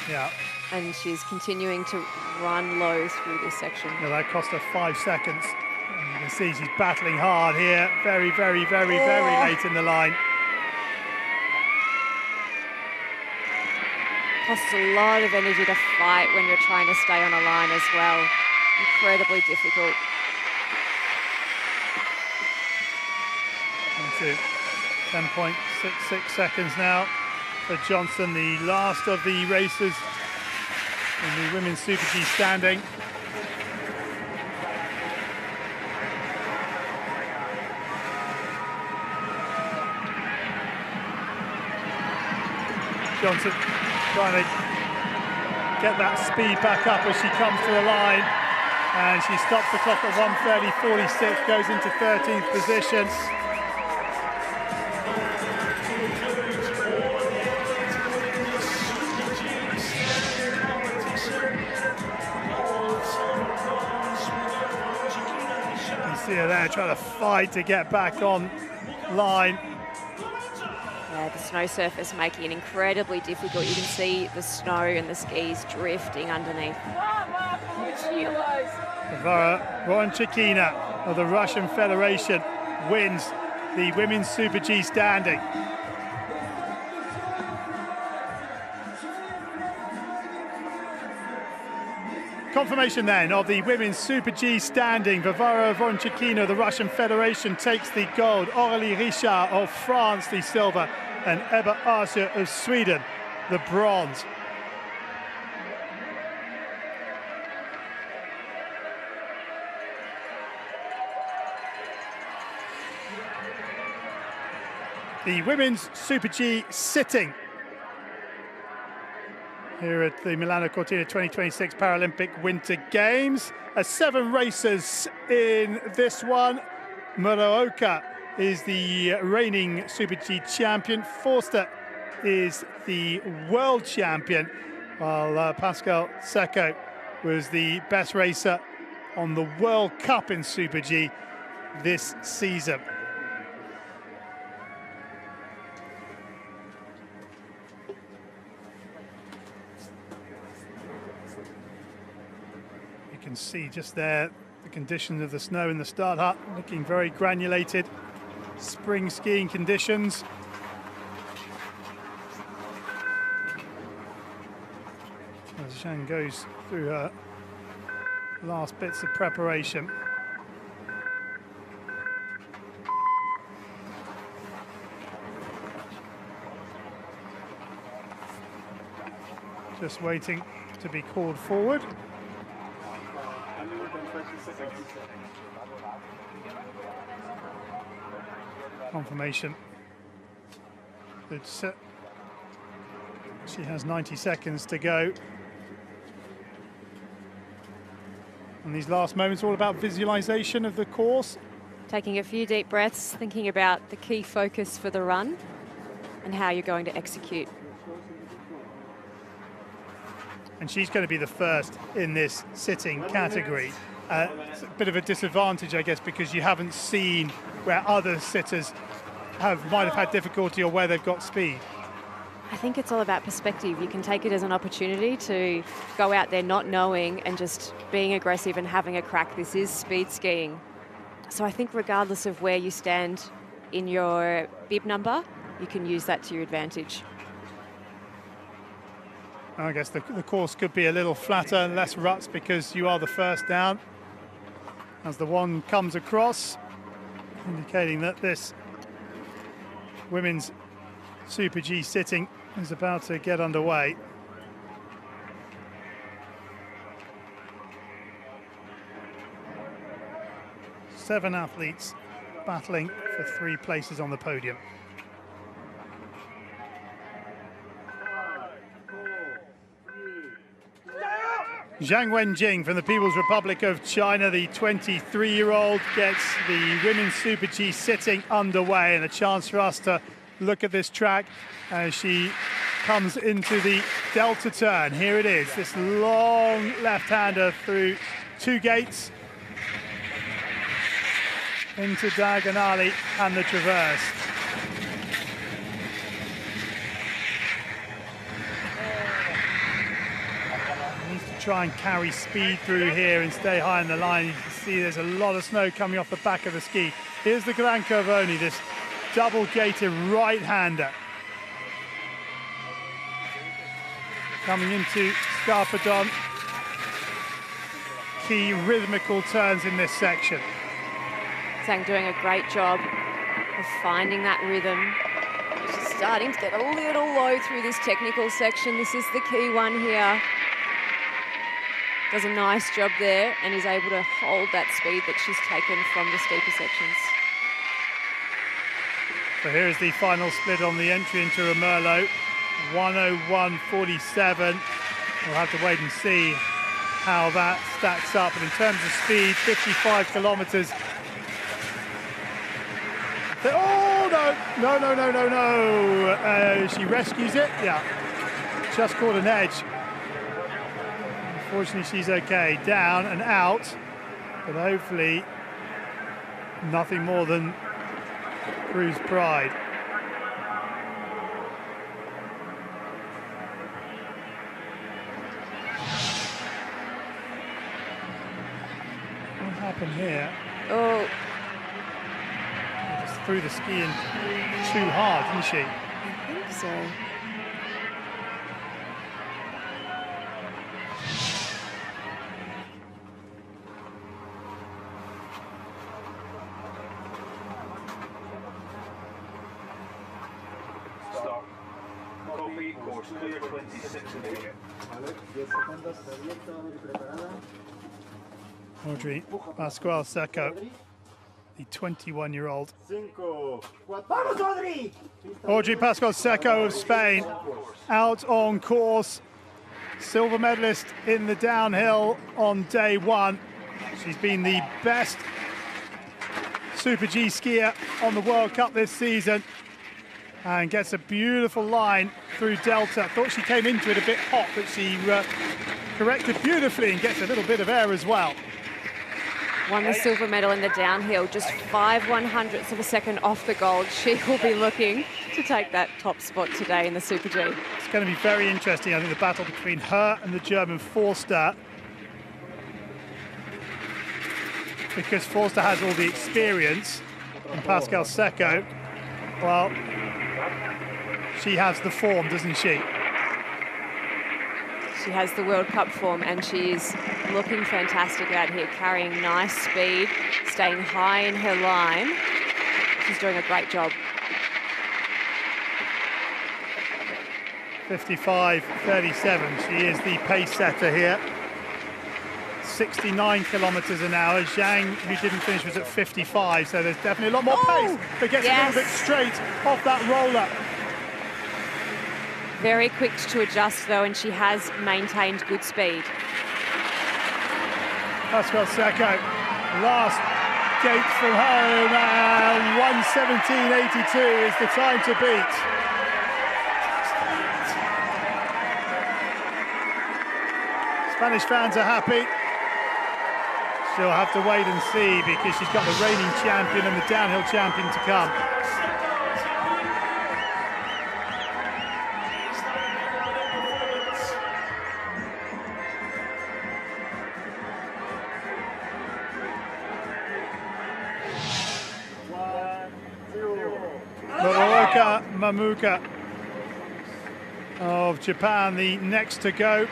Yeah. And she's continuing to run low through this section. Yeah, that cost her 5 seconds. You can see she's battling hard here, very late in the line. Costs a lot of energy to fight when you're trying to stay on a line as well. Incredibly difficult. Into 10.66 seconds now for Johnson, the last of the racers in the women's Super G standing. Johnson trying to get that speed back up as she comes to the line, and she stops the clock at 1:30.46, goes into 13th position. You see her there trying to fight to get back on line. Yeah, the snow surface making it incredibly difficult. You can see the snow and the skis drifting underneath. Varvara Voronchikina of the Russian Federation wins the women's Super G standing. Confirmation then of the women's Super G standing. Varvara Voronchikina of the Russian Federation takes the gold. Aurélie Richard of France the silver, and Ebba Arscher of Sweden the bronze. The women's Super G sitting here at the Milano Cortina 2026 Paralympic Winter Games. 7 racers in this one. Muraoka is the reigning Super G champion. Forster is the world champion, while Pascal Secco was the best racer on the World Cup in Super G this season. You can see just there the conditions of the snow in the start hut, looking very granulated. Spring skiing conditions. As Zhang goes through her last bits of preparation. Just waiting to be called forward. Confirmation. She has 90 seconds to go. And these last moments are all about visualization of the course. Taking a few deep breaths, thinking about the key focus for the run and how you're going to execute. And she's going to be the first in this sitting category. It's a bit of a disadvantage, I guess, because you haven't seen where other sitters might have had difficulty or where they've got speed. I think it's all about perspective. You can take it as an opportunity to go out there not knowing and just being aggressive and having a crack. This is speed skiing. So I think regardless of where you stand in your bib number, you can use that to your advantage. I guess the course could be a little flatter and less ruts because you are the first down. As the one comes across, indicating that this women's Super G sitting is about to get underway. Seven athletes battling for 3 places on the podium. Zhang Wenjing from the People's Republic of China, the 23-year-old, gets the women's Super G sitting underway, and a chance for us to look at this track as she comes into the delta turn. Here it is, this long left-hander through 2 gates into Diagonale and the traverse. Needs to try and carry speed through here and stay high in the line. You can see there's a lot of snow coming off the back of the ski. Here's the Gran Curvoni, this double-gated right-hander. Coming into Scarpadon. Key rhythmical turns in this section. Zhang doing a great job of finding that rhythm. She's starting to get a little low through this technical section. This is the key one here. Does a nice job there and is able to hold that speed that she's taken from the steeper sections. So here is the final split on the entry into Romerlo, 101.47. We'll have to wait and see how that stacks up. But in terms of speed, 55 kilometers. Oh, no. She rescues it, yeah. Just caught an edge. Unfortunately, she's okay. Down and out, but hopefully nothing more than Crew's pride. What happened here? Oh. She just threw the ski in too hard, didn't she? I think so. Clear 26 in here. Audrey Pascual Secco, the 21-year-old. Audrey Pascual Secco of Spain, out on course. Silver medalist in the downhill on day 1. She's been the best Super G skier on the World Cup this season, and gets a beautiful line through Delta. Thought she came into it a bit hot, but she corrected beautifully and gets a little bit of air as well. Won the silver medal in the downhill, just 5/100ths of a second off the gold. She will be looking to take that top spot today in the Super G. It's going to be very interesting, I think, the battle between her and the German Forster, because Forster has all the experience and Pascal Secco, well, she has the form, doesn't she? She has the World Cup form, and she's looking fantastic out here, carrying nice speed, staying high in her line. She's doing a great job. 55.37, she is the pace setter here. 69 kilometers an hour. Zhang, who didn't finish, was at 55, so there's definitely a lot more pace, but gets a little bit straight off that roller. Very quick to adjust though, and she has maintained good speed. Pascal Secco, last gate from home, and 1:17.82 is the time to beat. Spanish fans are happy. She'll have to wait and see, because she's got the reigning champion and the downhill champion to come. Mamuka of Japan, the next to go.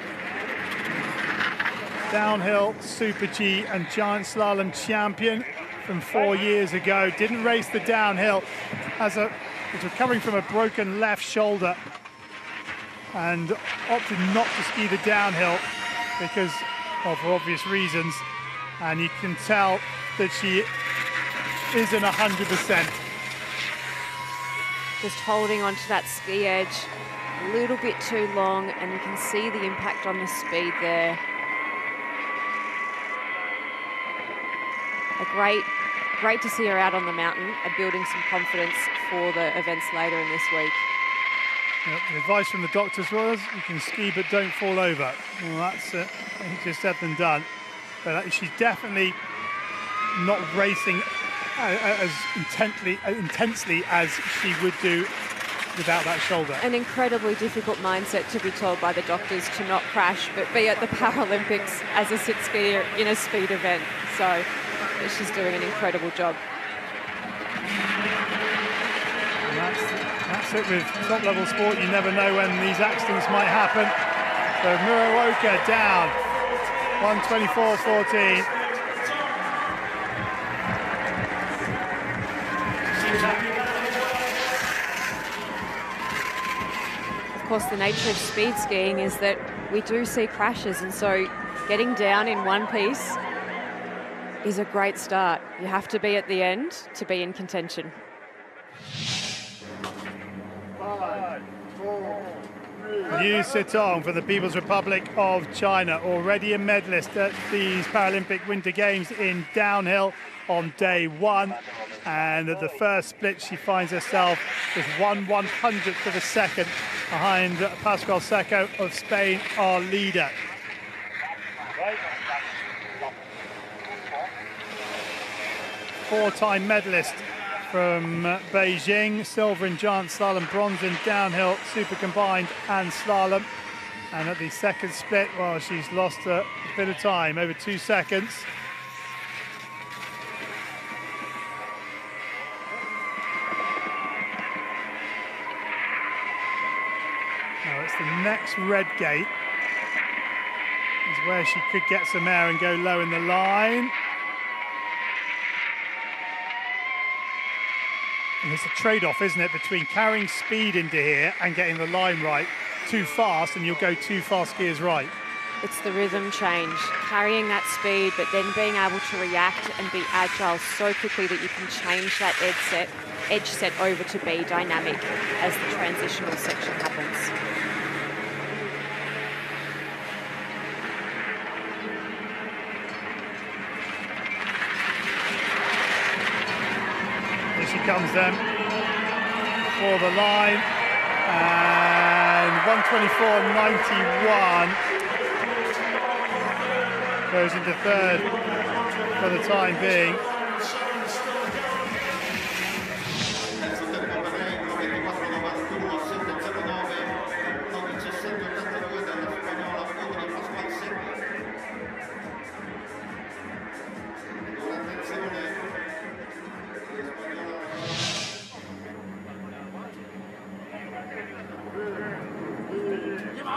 Downhill, Super G and Giant Slalom champion from 4 years ago. Didn't race the downhill, was recovering from a broken left shoulder, and opted not to ski the downhill because of, for obvious reasons. And you can tell that she isn't 100%. Just holding onto that ski edge a little bit too long, and you can see the impact on the speed there. Great to see her out on the mountain and building some confidence for the events later in this week. The advice from the doctors was, you can ski but don't fall over. Well, that's easier said than done. But she's definitely not racing as intensely as she would do without that shoulder. An incredibly difficult mindset to be told by the doctors to not crash, but be at the Paralympics as a sit skier in a speed event. So she's doing an incredible job. And that's it with top level sport. You never know when these accidents might happen. So Muraoka down, 1:24.14. Of course, the nature of speed skiing is that we do see crashes, and so getting down in one piece is a great start. You have to be at the end to be in contention. 5, 4, 3. Liu Sitong for the People's Republic of China, already a medalist at these Paralympic Winter Games in downhill on day one. And at the first split, she finds herself just 1/100th of a second behind Pascal Secco of Spain, our leader. Four-time medalist from Beijing, silver in giant slalom, bronze in downhill, super combined and slalom. And at the second split, well, she's lost a bit of time, over 2 seconds. Now it's the next red gate is where she could get some air and go low in the line. And it's a trade-off, isn't it, between carrying speed into here and getting the line right. Too fast and you'll go too fast skiers right. It's the rhythm change, carrying that speed, but then being able to react and be agile so quickly that you can change that edge set over to be dynamic as the transitional section happens. she comes then for the line, and 1:24.91 goes into third for the time being.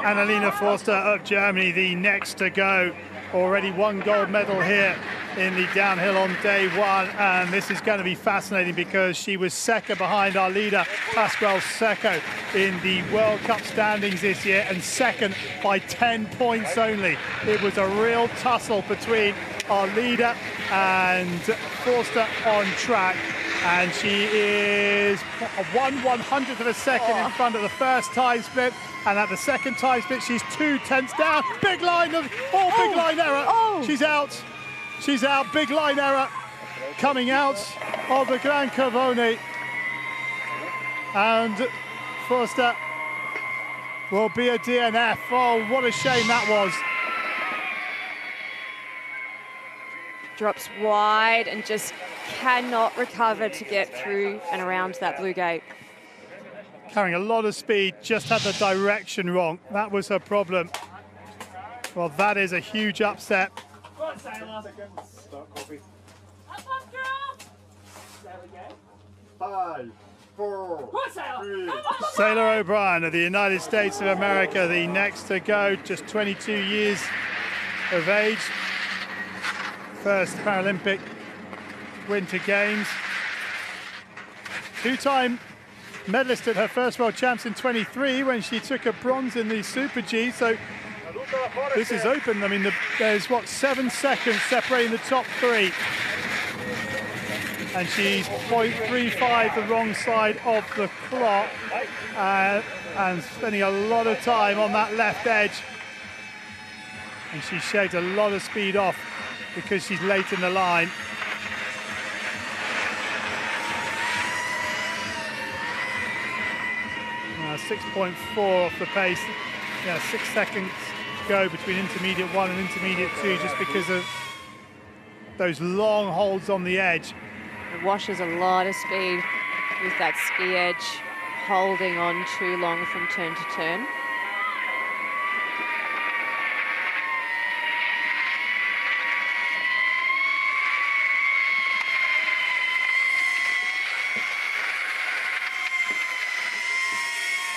Annalena Forster of Germany, the next to go. Already one gold medal here in the downhill on day one, and this is going to be fascinating because she was second behind our leader Pascual Secco in the World Cup standings this year, and second by 10 points only. It was a real tussle between our leader and Forster on track, and she is 1/100th of a second in front of the first time split, and at the second time split she's 2/10 down. Big line error. She's out. Big line error coming out of the Gran Carbone, and Forster will be a DNF. Oh, what a shame that was. Drops wide and just cannot recover to get through and around that blue gate. Carrying a lot of speed, just had the direction wrong. That was her problem. Well, that is a huge upset. 5, 4, 3. Sailor O'Brien of the United States of America, the next to go, just 22 years of age. First Paralympic Winter Games. Two-time medalist at her first World Champs in 23 when she took a bronze in the Super G. So this is open. I mean, there's, 7 seconds separating the top three. And she's 0.35 the wrong side of the clock, and spending a lot of time on that left edge. And she shaved a lot of speed off because she's late in the line. Now 6.4 off the pace. Yeah, 6 seconds to go between intermediate 1 and intermediate 2, just because of those long holds on the edge. It washes a lot of speed with that ski edge holding on too long from turn to turn.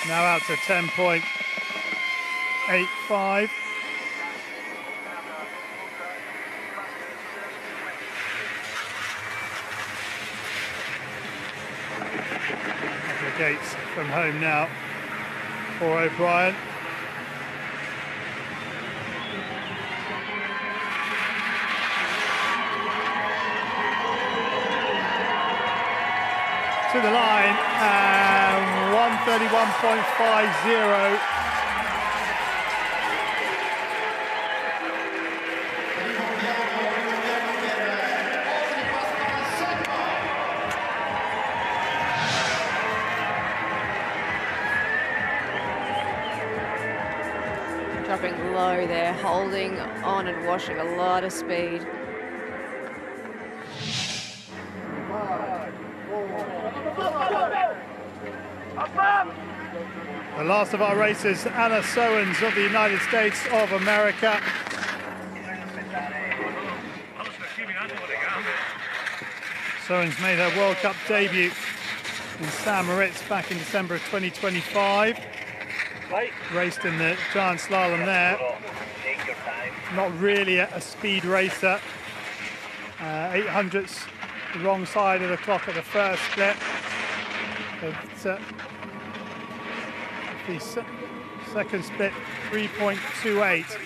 Now out to 10.85. The gates from home now for O'Brien. To the line, and 1:31.50. Dropping low there, holding on and washing a lot of speed. The last of our racers, Anna Sowens of the United States of America. Sowens made her World Cup debut in San Moritz back in December of 2025. Raced in the giant slalom there. Not really a speed racer. 800ths the wrong side of the clock at the first split. But, the second split, 3.28.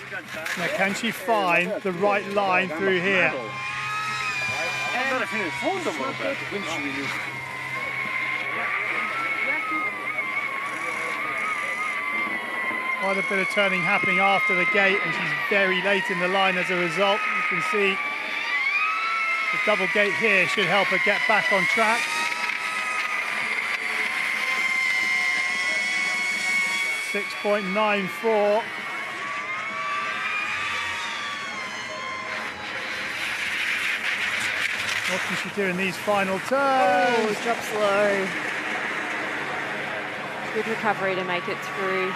Now, can she find the right line through here? Quite a bit of turning happening after the gate, and she's very late in the line as a result. You can see the double gate here should help her get back on track. 6.94. What can she do in these final turns? Oh, drops low. Good recovery to make it through.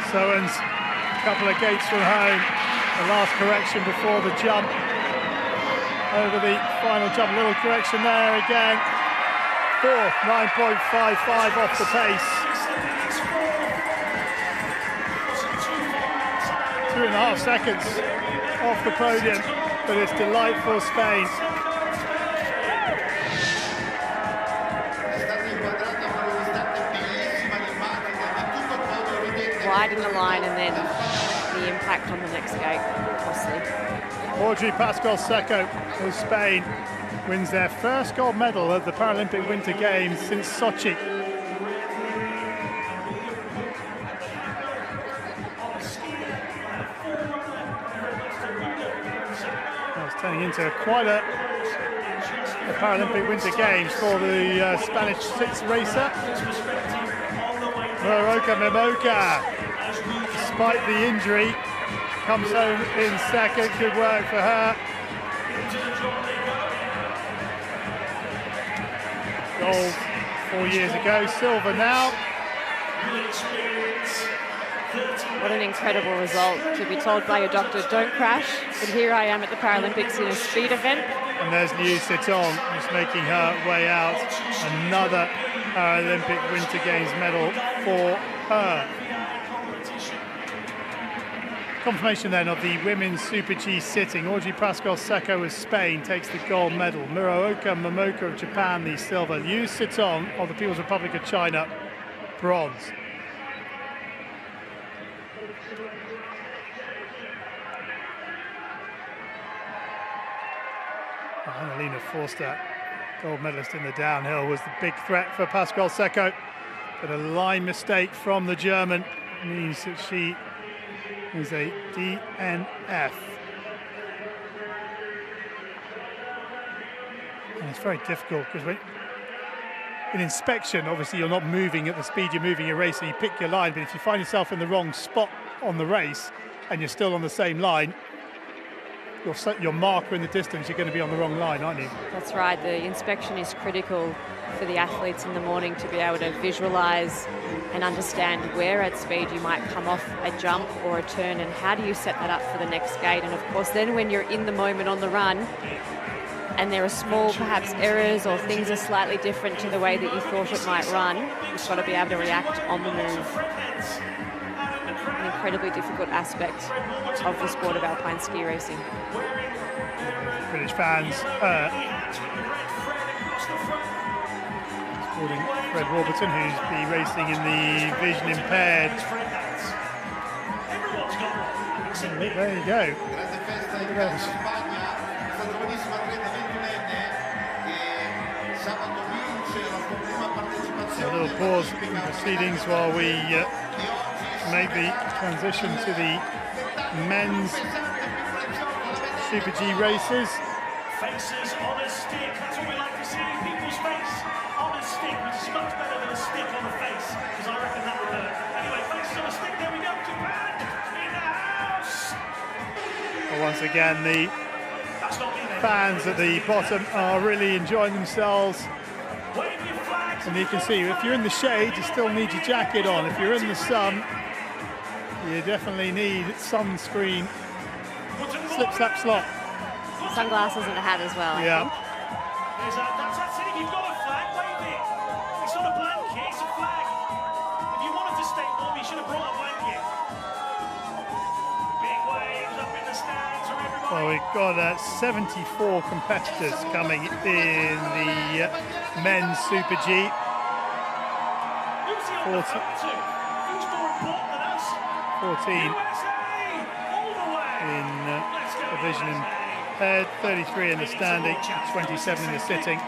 Sowens, a couple of gates from home. The last correction before the jump. Over the final jump, little correction there again. Fourth, 9.55 off the pace. 2.5 seconds off the podium for this delightful Spain. Wide in the line and then the impact on the next gate, costly. Audrey Pascual-Secco of Spain wins their first gold medal at the Paralympic Winter Games since Sochi. That's turning into quite a Paralympic Winter Games for the Spanish sixth racer. Mimoka, despite the injury, comes home in second. Good work for her. Gold 4 years ago, silver now. What an incredible result to be told by your doctor, don't crash, but here I am at the Paralympics in a speed event. And there's Liu Sitong, who's making her way out. Another Paralympic Winter Games medal for her. Confirmation then of the women's Super G sitting. Audrey Pascual-Secco of Spain takes the gold medal. Muraoka Momoka of Japan the silver. Liu Sitong of the People's Republic of China, bronze. Annalena Forster, gold medalist in the downhill, was the big threat for Pascual-Secco. But a line mistake from the German means that she is a DNF. And it's very difficult because in inspection, obviously you're not moving at the speed you're moving your race, so you pick your line, but if you find yourself in the wrong spot on the race and you're still on the same line, your marker in the distance, you're going to be on the wrong line, aren't you? That's right, the inspection is critical for the athletes in the morning to be able to visualize and understand where at speed you might come off a jump or a turn, and how do you set that up for the next gate. And of course then when you're in the moment on the run and there are small perhaps errors or things are slightly different to the way that you thought it might run, you've got to be able to react on the move. An incredibly difficult aspect of the sport of alpine ski racing. British fans supporting Fred Warburton, who's be racing in the vision impaired. There you go. A little pause in proceedings while we make the transition to the men's Super G races. Faces on a stick, that's what we like to see. People's face on a stick, which is much better than a stick on the face, because I reckon that would hurt. Anyway, faces on a stick, there we go. Japan in the house. Well, once again, the fans at the bottom are really enjoying themselves. And you can see, if you're in the shade, you still need your jacket on. If you're in the sun, you definitely need sunscreen. Slip, slap, slop. Sunglasses and a hat as well. Yeah. That's it. You've got a flag, wave it. It's not a blanket, it's a flag. If you wanted to stay warm, you should have brought a blanket. Big waves up in the stands for everybody. Well, we've got 74 competitors coming in the men's Super G. Who's he on the phone to? Who's more important than us? 14 USA! All the way! in Let's go, division USA. impaired, 33 in the standing, 27 in the sitting.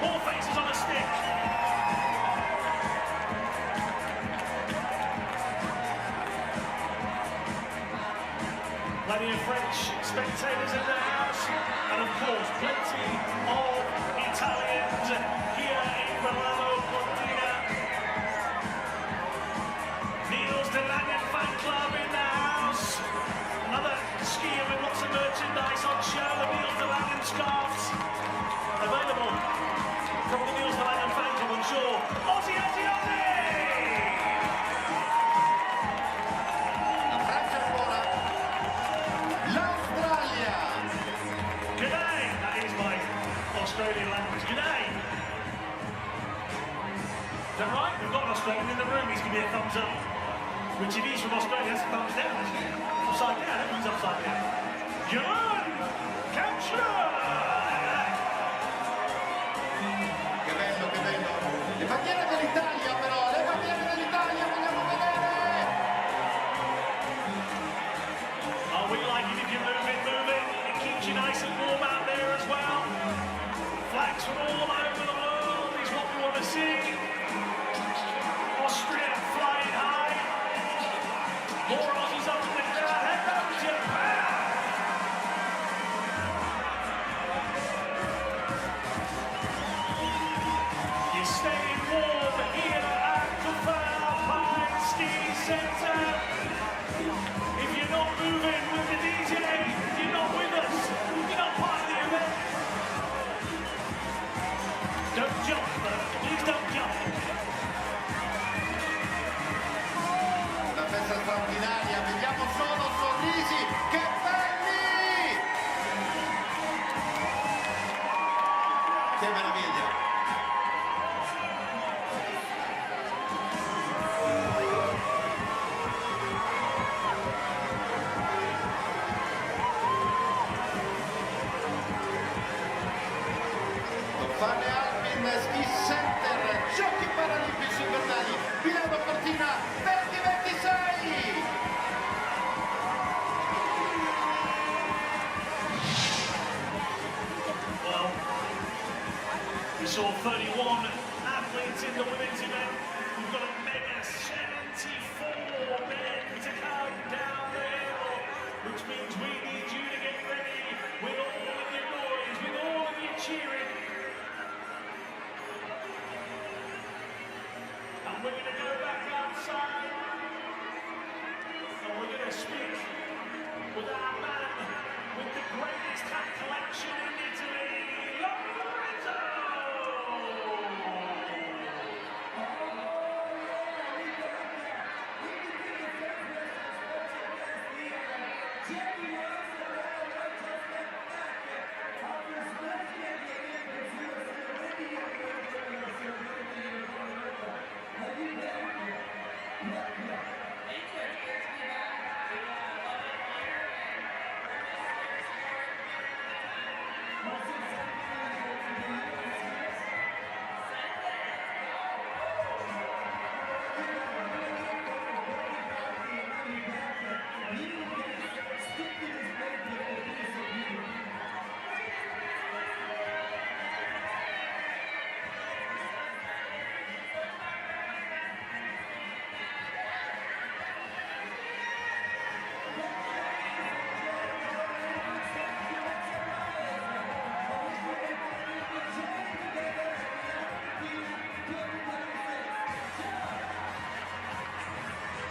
More faces Plenty of French spectators in the house, and of course, plenty of Italians here in Milano Cortina. Niels de Langen fan club in the house. Another skier with lots of merchandise on show. The Niels de Langen scarves available from the Niels de Langen fan club, I'm sure. Aussie, Aussie, Aussie! La Francia ancora. L'Australia. G'day! That is my Australian language. G'day! Is that right? We've got an Australian in the room. He's giving me a thumbs up. Which if he's from Australia, that's a thumbs down, isn't it? Upside down, everything's upside down. John! Capture! Che bello, che bello. Le bandiere dell'Italia però, le bandiere dell'Italia, vogliamo vedere. Oh, we like it if you move it, move it. It keeps you nice and warm out there as well. Flags from all over the world is what we want to see. Austria flying high. More Aussies up in the crowd. Hello, Japan! You're staying warm here at the Alpine Ski Centre. If you're not moving with the DJ, you're not with us. You're not part of the event. Don't jump, though. Please don't jump. Una festa straordinaria, vediamo solo sorrisi, che belli! Che meraviglia! Fanne Alpine Ski Center, Giochi Paralimpici Invernali, Milano Cortina 2026! Well, we saw 31 athletes in the women's event. We've got a mega 74 men to come down the hill, which means we need you to get ready with all of your noise, with all of your cheering. And we're going to go back outside, and we're going to speak with our man with the greatest hat collection in Italy, Lorenzo!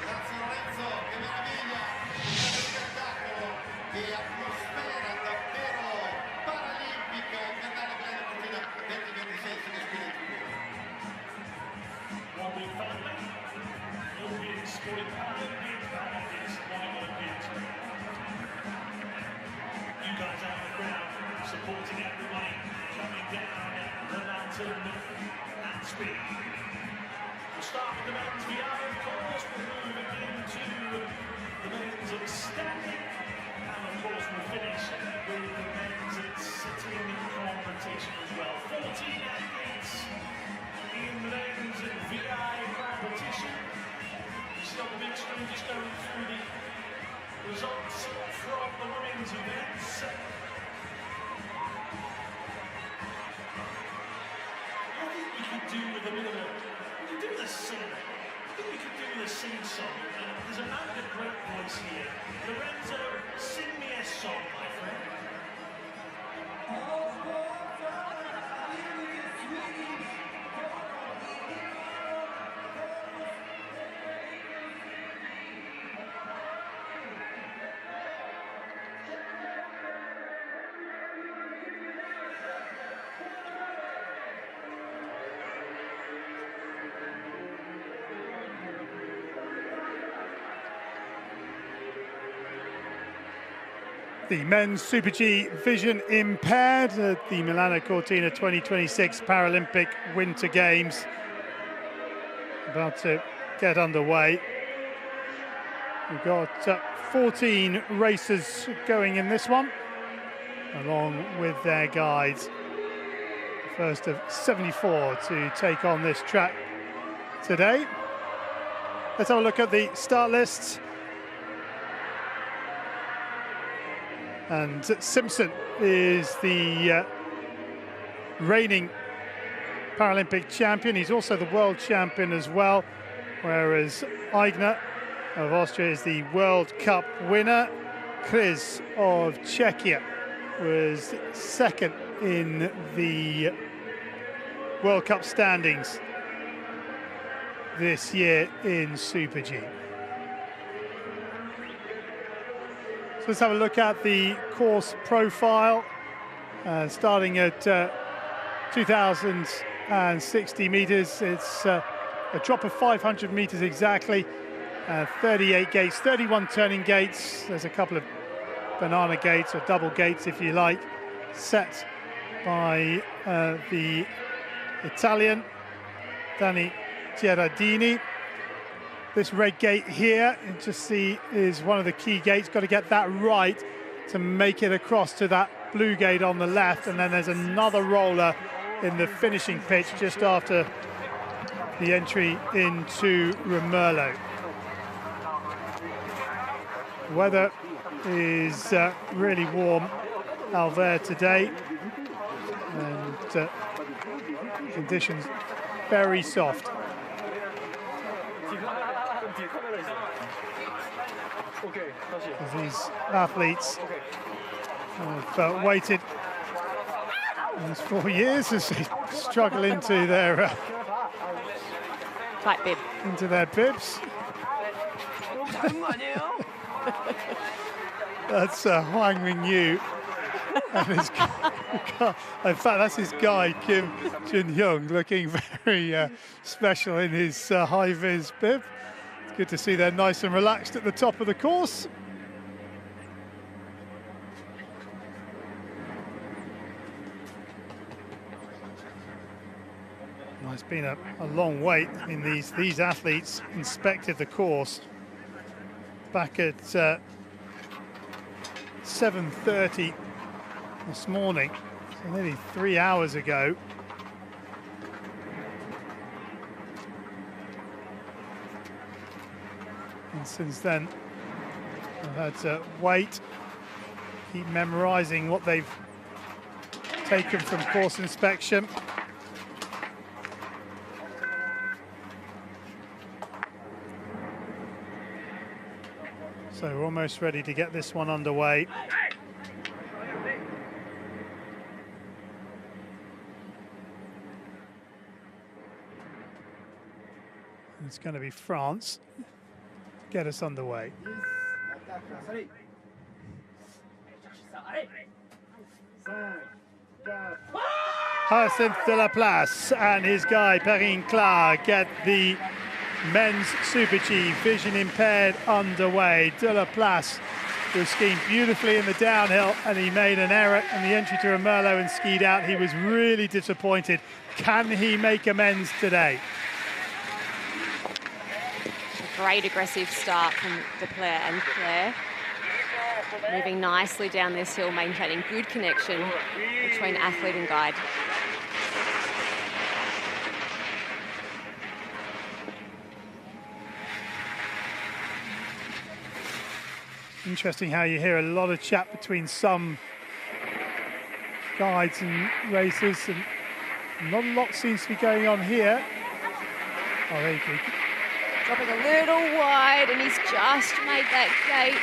Grazie Lorenzo, che meraviglia! Che spettacolo, che atmosfera davvero paralimpica invernale Milano Cortina 2026 si respira in tribuna. One big family, European sporting Paralympic families, one Olympians. You guys out on the ground supporting everybody coming down the mountain at speed. We'll start with the men's VR, of course, we're moving into the men's standing, and of course we'll finish with the men's sitting competition as well. 14 athletes in the men's VI competition. You see on the big screen just going through the results from the women's events. I think we could do with a bit of a, we could do the sing. I think we could do the sing song. There's a man with a great voice here. Lorenzo, sing the men's Super G vision impaired at the Milano Cortina 2026 Paralympic Winter Games. About to get underway. We've got 14 racers going in this one, along with their guides. The first of 74 to take on this track today. Let's have a look at the start lists. And Simpson is the reigning Paralympic champion. He's also the world champion as well, whereas Aigner of Austria is the World Cup winner. Kriz of Czechia was second in the World Cup standings this year in Super G. So let's have a look at the course profile, starting at 2,060 meters. It's a drop of 500 meters exactly, 38 gates, 31 turning gates. There's a couple of banana gates or double gates if you like, set by the Italian Danny Gerardini. This red gate here, you just see, is one of the key gates. Got to get that right to make it across to that blue gate on the left. And then there's another roller in the finishing pitch just after the entry into Romerlo. Weather is really warm out there today, and conditions very soft. These athletes have waited almost 4 years as they struggle into their tight bib. Into their bibs. That's Huang Mingyu and his in fact that's his guide Kim Jin-hyung, looking very special in his high-vis bib. It's good to see they're nice and relaxed at the top of the course. Well, it's been a long wait. I mean, these athletes inspected the course back at 7:30 this morning, so nearly 3 hours ago. And since then, I've had to wait, keep memorizing what they've taken from course inspection. So we're almost ready to get this one underway. It's going to be France to get us underway. Hyacinth de la Place and his guy Perrine Clar get the men's Super G vision impaired underway. De la Place was skiing beautifully in the downhill and he made an error in the entry to Romerlo and skied out. He was really disappointed. Can he make amends today? A great aggressive start from De Plaire and Claire. Moving nicely down this hill, maintaining good connection between athlete and guide. Interesting how you hear a lot of chat between some guides and racers, and not a lot seems to be going on here. Oh, there you go. Dropping a little wide, and he's just made that gate.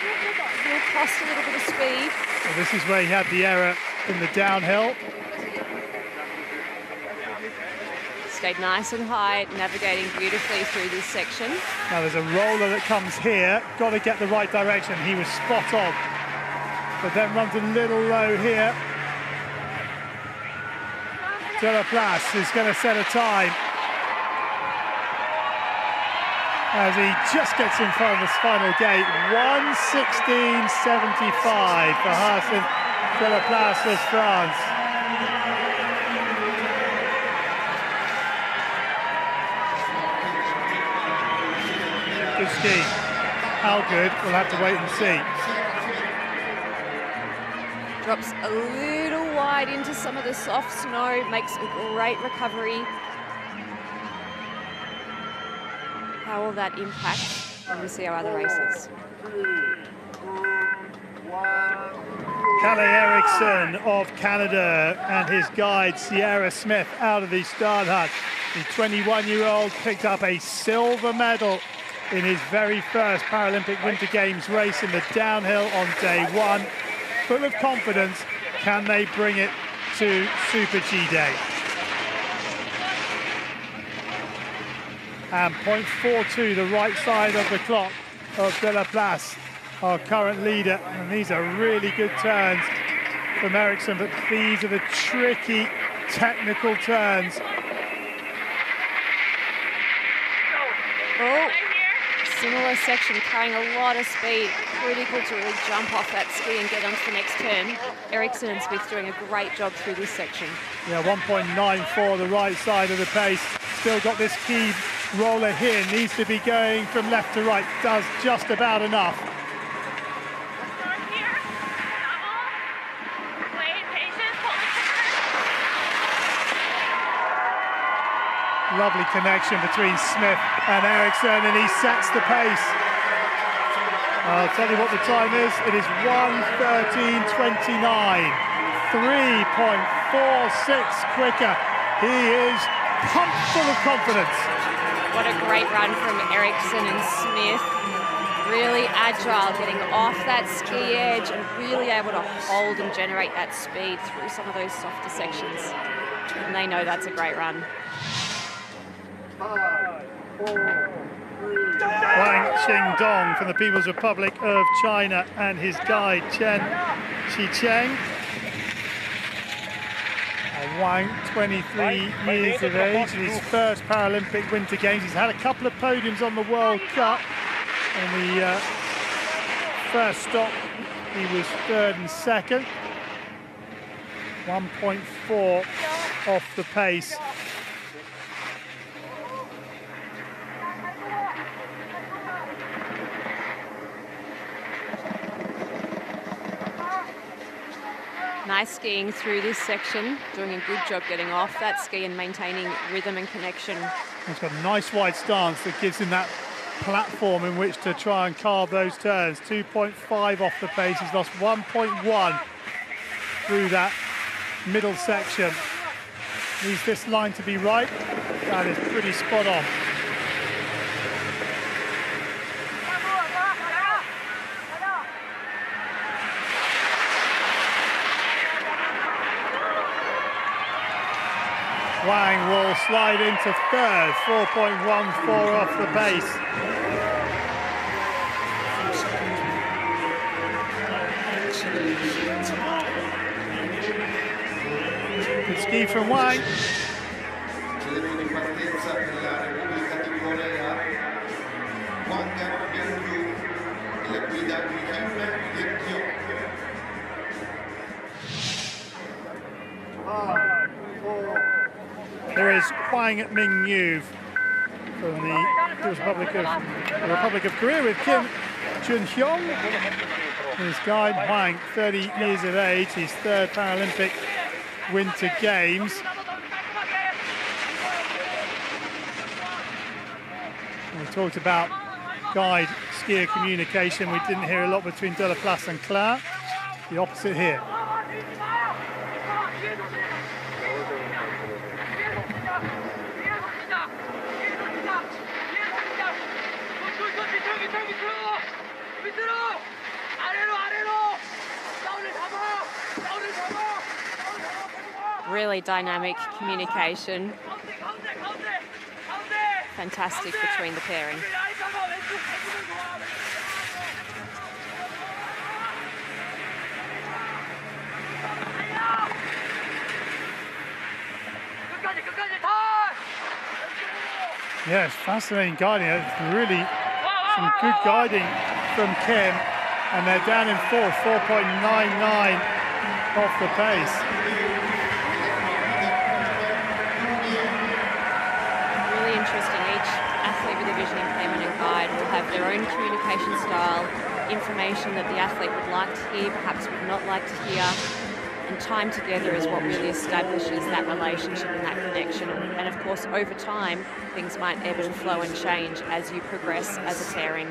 Will cost a little bit of speed. So this is where he had the error in the downhill. Stayed nice and high, navigating beautifully through this section. Now there's a roller that comes here. Got to get the right direction. He was spot on, but then runs a little low here. De la Place is going to set a time. as he just gets in front of this final gate. 1:16.75 for Hassan de la Place, France. Good ski. How good? We'll have to wait and see. Drops a little wide into some of the soft snow, makes a great recovery. How will that impact when we see our other races? Kalle Eriksson of Canada and his guide Sierra Smith out of the start hut. The 21-year-old picked up a silver medal in his very first Paralympic Winter Games race in the downhill on day one. Full of confidence, can they bring it to Super G Day? And 0.42, the right side of the clock of De La Place, our current leader. And these are really good turns from Eriksson, but these are the tricky technical turns. Oh, similar section, carrying a lot of speed. Critical to really jump off that ski and get onto the next turn. Eriksson and Smith doing a great job through this section. Yeah, 1.94, the right side of the pace. Still got this key roller here. Needs to be going from left to right. Does just about enough. Lovely connection between Smith and Eriksson, and he sets the pace. I'll tell you what the time is. It is 1:13.29. 3.46 quicker. He is pumped full of confidence. What a great run from Eriksson and Smith. Really agile, getting off that ski edge and really able to hold and generate that speed through some of those softer sections. And they know that's a great run. Wang Qingdong from the People's Republic of China and his guide Chen Qicheng. Wang, 23 years of age, his first Paralympic Winter Games. He's had a couple of podiums on the World Cup. On the first stop, he was third and second. 1.4 off the pace. Nice skiing through this section, doing a good job getting off that ski and maintaining rhythm and connection. He's got a nice wide stance that gives him that platform in which to try and carve those turns. 2.5 off the pace. He's lost 1.1 through that middle section. Needs this line to be right. That is pretty spot on. Wang will slide into third, 4.14 off the pace. Good ski from Wang. There is Hwang Mingyu from the Republic of Korea with Kim Chun-hyung. His guide Hwang, 30 years of age, his third Paralympic Winter Games. We talked about guide skier communication. We didn't hear a lot between De La Place and Claire. The opposite here. Really dynamic communication. Fantastic between the pairing. Yes, fascinating guiding. Really some good guiding from Kim. And they're down in fourth, 4.99 off the pace. Really interesting. Each athlete with a vision impairment and guide will have their own communication style, information that the athlete would like to hear, perhaps would not like to hear. And time together is what really establishes that relationship and that connection. And of course, over time, things might ebb and flow and change as you progress as a pairing.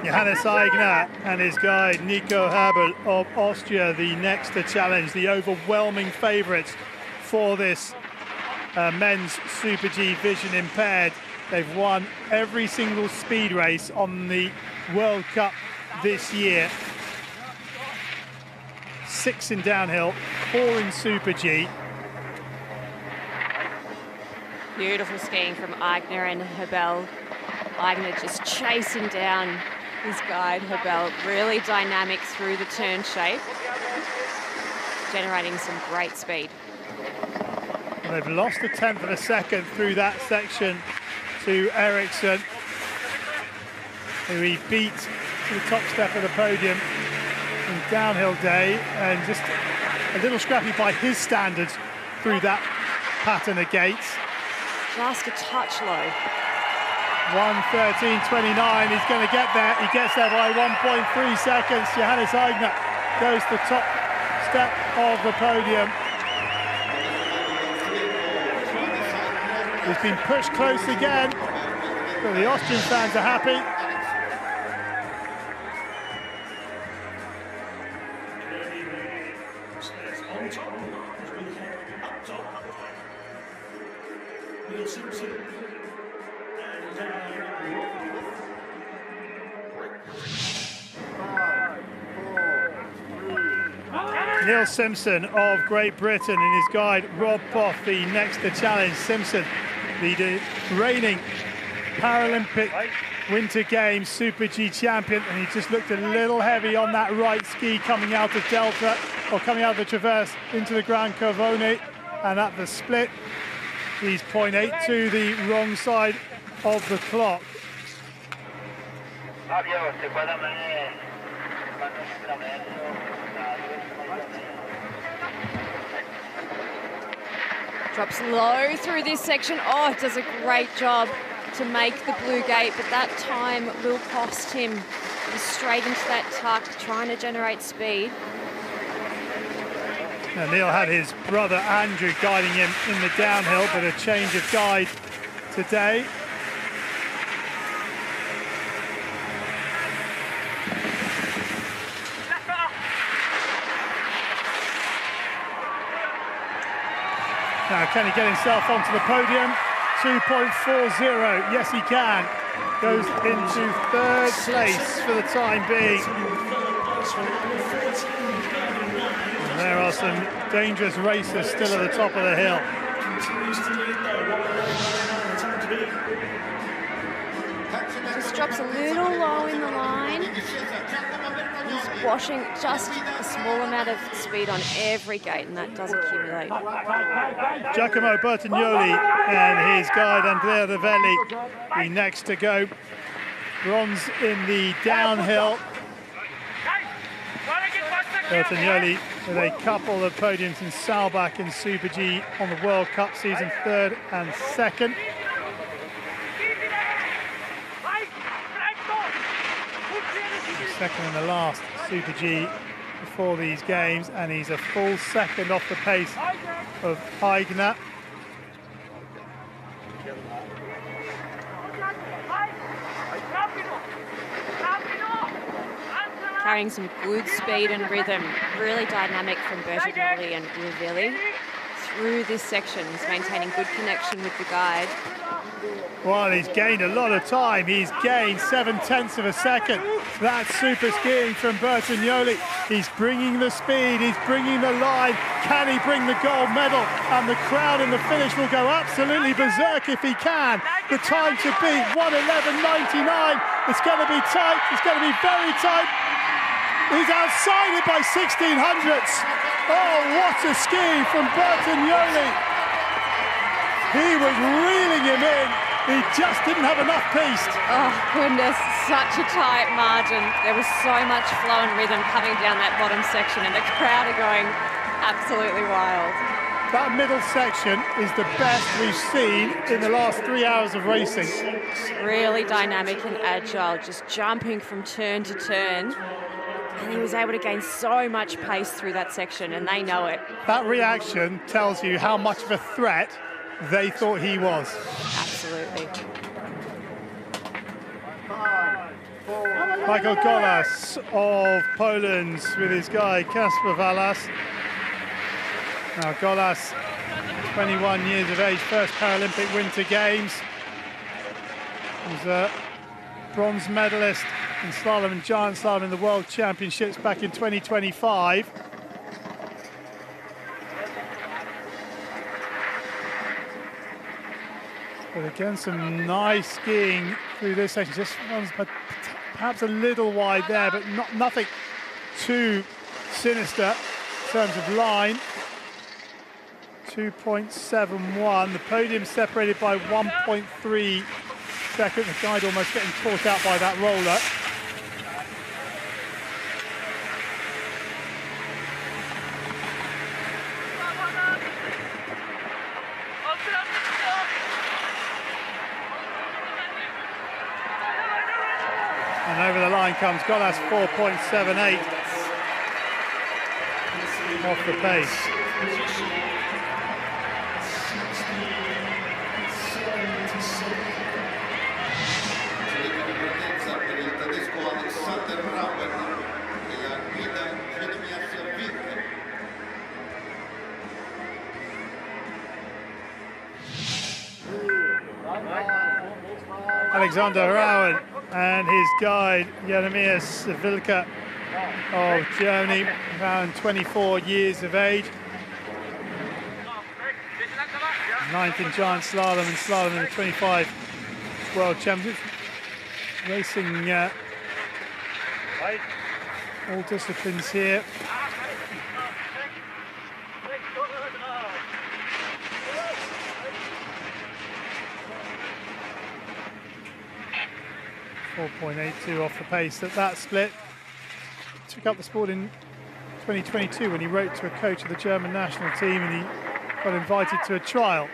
Johannes Aigner and his guide Nico Herbel of Austria, the next to challenge, the overwhelming favourites for this men's Super G vision impaired. They've won every single speed race on the World Cup this year. 6 in downhill, 4 in Super G. Beautiful skiing from Aigner and Herbel. Aigner just chasing down his guide Herbel, really dynamic through the turn shape, generating some great speed. Well, they've lost a tenth of a second through that section to Eriksson, who he beat to the top step of the podium in downhill day, and just a little scrappy by his standards through that pattern of gates. Just a touch low. 1:13.29, he's going to get there. He gets there by 1.3 seconds. Johannes Aigner goes to the top step of the podium. He's been pushed close again, but the Austrian fans are happy. Neil Simpson of Great Britain and his guide Rob Poth, the next to challenge. Simpson, the reigning Paralympic Winter Games Super G champion, and he just looked a little heavy on that right ski coming out of Delta, or coming out of the traverse into the Gran Cavone, and at the split he's 0.8 to the wrong side of the clock. Drops low through this section. Oh, it does a great job to make the blue gate, but that time will cost him. He's straight into that tuck, trying to generate speed. Now, Neil had his brother Andrew guiding him in the downhill, but a change of guide today. Now, can he get himself onto the podium? 2.40, yes he can. Goes into third place for the time being. And there are some dangerous racers still at the top of the hill. Just drops a little low in the line. He's washing just a small amount of speed on every gate, and that does accumulate. Giacomo Bertagnoli and his guide Andrea Ravelli, the next to go. Bronze in the downhill. Bertagnoli with a couple of podiums in Saalbach and Super G on the World Cup season, 3rd and 2nd. Second in the last Super G before these games, and he's a full second off the pace of Aigner. Carrying some good speed and rhythm, really dynamic from Bertagnoli and Ravelli through this section. He's maintaining good connection with the guide. Well, he's gained a lot of time. He's gained 7/10 of a second. That's super skiing from Bertagnoli. He's bringing the speed, he's bringing the line. Can he bring the gold medal? And the crowd in the finish will go absolutely berserk if he can. The time to beat, 1:11.99. It's going to be tight, it's going to be very tight. He's outside it by 1600ths. Oh, what a ski from Bertagnoli. He was reeling him in. He just didn't have enough piste. Oh, goodness, such a tight margin. There was so much flow and rhythm coming down that bottom section, and the crowd are going absolutely wild. That middle section is the best we've seen in the last 3 hours of racing. Really dynamic and agile, just jumping from turn to turn. And he was able to gain so much pace through that section, and they know it. That reaction tells you how much of a threat they thought he was. Absolutely. Michael Golas of Poland with his guy Kasper Walas. Now Golas, 21 years of age, first Paralympic Winter Games. He's a bronze medalist in slalom and giant slalom in the World Championships back in 2025. But again, some nice skiing through this section. Just runs perhaps a little wide there, but nothing too sinister in terms of line. 2.71. The podium separated by 1.3 seconds. The guide almost getting caught out by that roller. And over the line comes Golas, 4.78 off the pace. Alexander Rowan and his guide Jaromir Vilka of Germany, around 24 years of age. 9th in giant slalom and slalom in the 25 World Championships. Racing all disciplines here. .82 off the pace at that split. Took up the sport in 2022 when he wrote to a coach of the German national team and he got invited to a trial.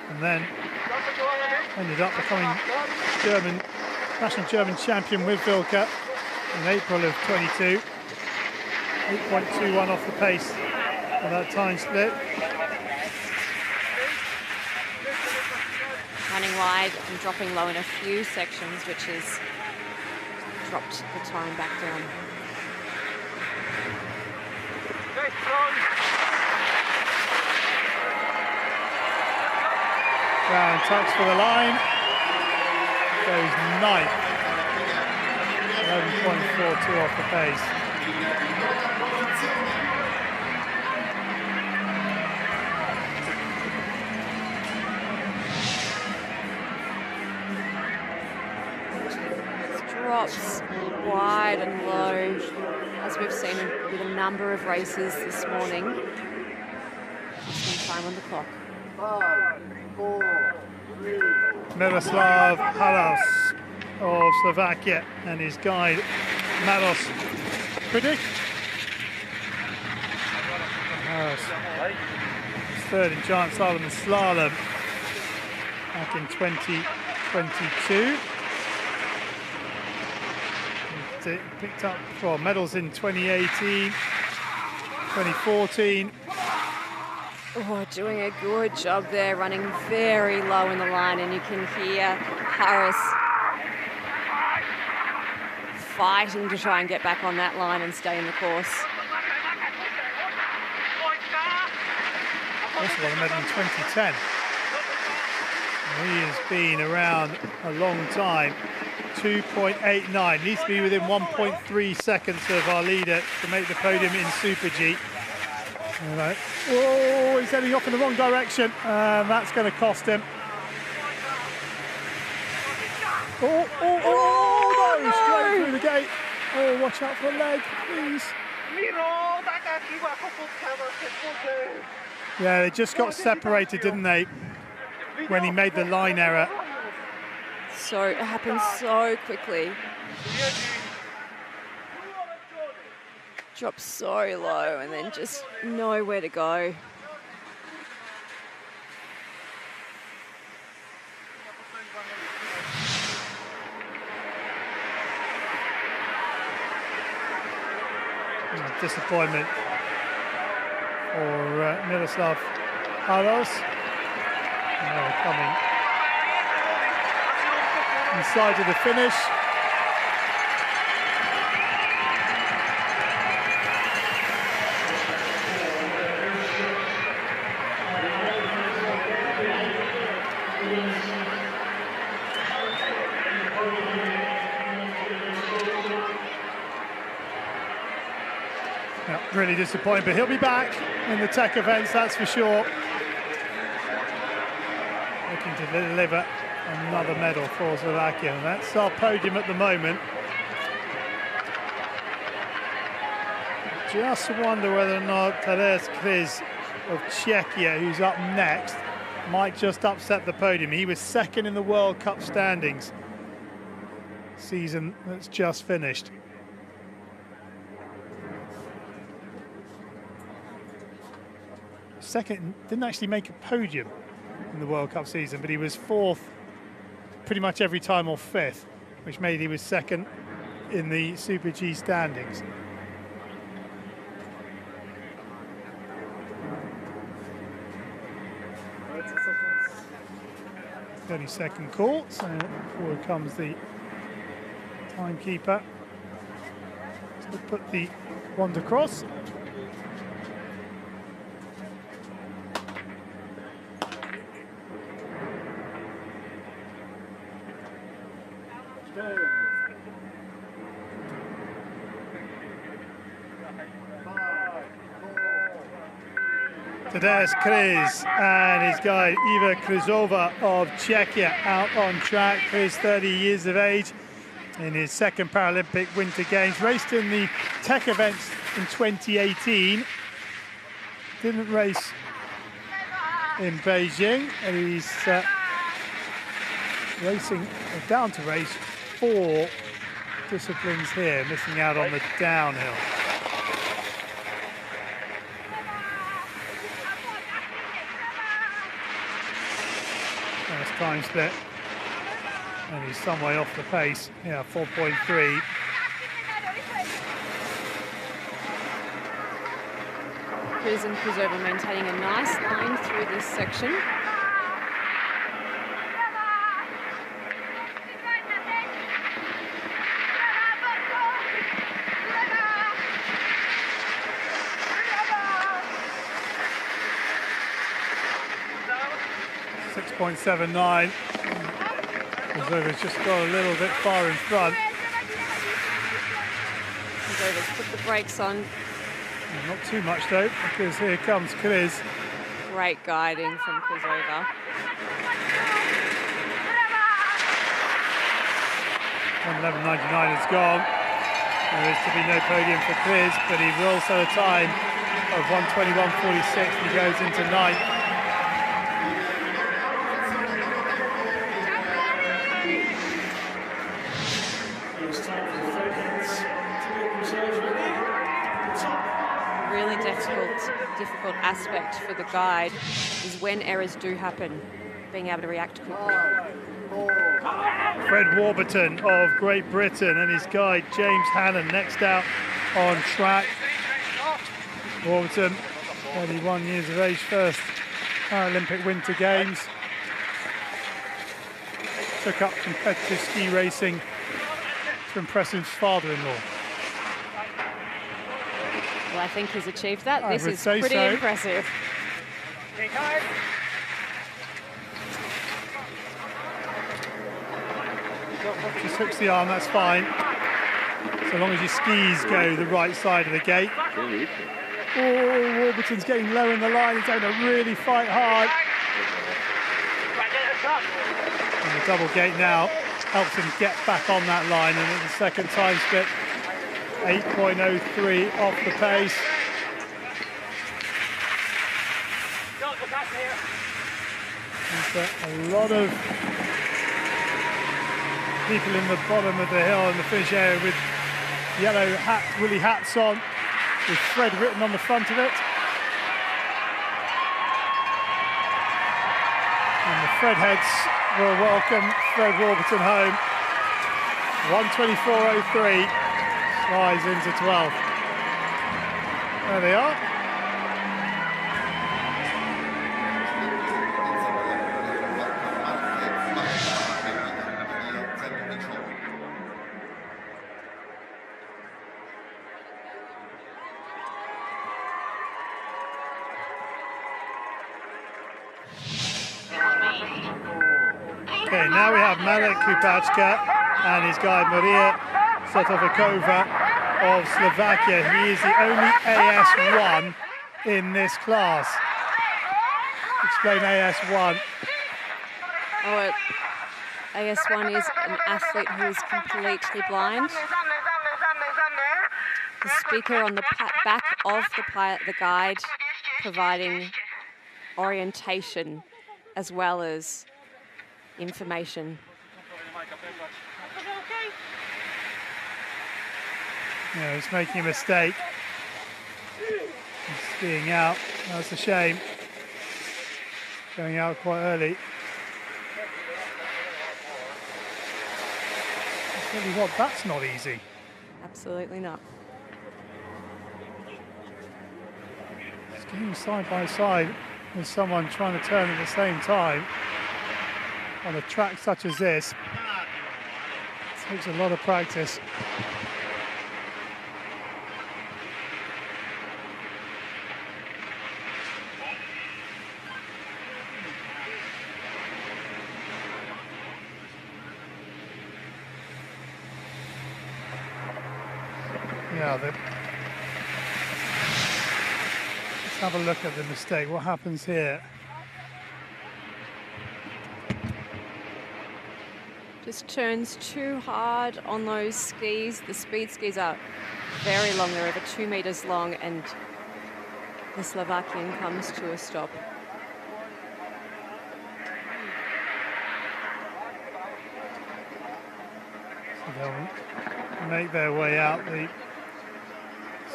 And then ended up becoming national German champion with Vilka in April of 22. 8.21 off the pace of that time split. Running wide and dropping low in a few sections, which has dropped the time back down. Brown tucks for the line. Goes 9th. 11.42 off the pace. Drops wide and low, as we've seen with a number of races this morning. Some time on the clock. 5, 4, 3. Miroslav Halas of Slovakia and his guide Maros Pridik. Halas, 3rd in giant slalom and slalom back in 2022. Picked up medals in 2018, 2014. Oh, doing a good job there, running very low in the line, and you can hear Harris fighting to try and get back on that line and stay in the course. Also won a medal in 2010. He has been around a long time. 2.89, needs to be within 1.3 seconds of our leader to make the podium in Super G. Right. Oh, he's heading off in the wrong direction, and that's going to cost him. No, straight through the gate. Oh, watch out for a leg, please. Yeah, they just got separated, didn't they, when he made the line error. So it happened so quickly. Dropped so low and then just nowhere to go. Disappointment for Miroslav Haros. They're coming inside of the finish. Yeah, really disappointing, but he'll be back in the tech events, that's for sure. Looking to deliver another medal for Slovakia, and that's our podium at the moment. Just wonder whether or not Tadeusz Kriz of Czechia, who's up next, might just upset the podium. He was second in the World Cup standings season that's just finished. Second, didn't actually make a podium in the World Cup season, but he was fourth pretty much every time, or fifth, which made he was second in the Super G standings. Second call, so forward comes the timekeeper to put the wand across. Tadeusz Kriz and his guide Iva Krizova of Czechia out on track. Kriz, 30 years of age, in his second Paralympic Winter Games. Raced in the tech events in 2018. Didn't race in Beijing, and he's racing down to race 4 disciplines here, missing out on the downhill. Nice time split, and he's some way off the pace. Yeah, 4.3. Kriz and Krizova maintaining a nice line through this section. .79. Krizova's just got a little bit far in front. Krizova's put the brakes on. Not too much though, because here comes Kriz. Great guiding from Krizova. 1:11.99 is gone. There is to be no podium for Kriz, but he will set a time of 1:21.46. He goes into 9th. Really difficult aspect for the guide is when errors do happen, being able to react quickly. Fred Warburton of Great Britain and his guide James Hannon next out on track. Warburton, 31 years of age, first Paralympic Winter Games. Took up competitive ski racing to impress his father-in-law. Well, I think he's achieved that. This is say pretty so. impressive. Just hooks the arm, that's fine. So long as your skis go the right side of the gate. Oh, Warburton's getting low in the line. He's going to really fight hard. And the double gate now. helps him get back on that line. And at the second time split, 8.03 off the pace. There's a lot of people in the bottom of the hill in the finish area with yellow woolly hats on, with Fred written on the front of it. And the Fred heads will welcome Fred Warburton home. 1:24.03, slides into 12th. There they are. Okay, now we have Malek Kupachka and his guide Maria Sotovikova of Slovakia. He is the only AS1 in this class. Explain AS1. Oh, AS1 is an athlete who is completely blind. The speaker on the back of the guide providing orientation as well as information. Yeah, he's making a mistake. He's skiing out. That's a shame. Going out quite early. I'll tell you what, that's not easy. Absolutely not. Skiing side by side with someone trying to turn at the same time on a track such as this takes a lot of practice. Yeah, let's have a look at the mistake. What happens here? Just turns too hard on those skis. The speed skis are very long. They're over 2 meters long, and the Slovakian comes to a stop. So they'll make their way out the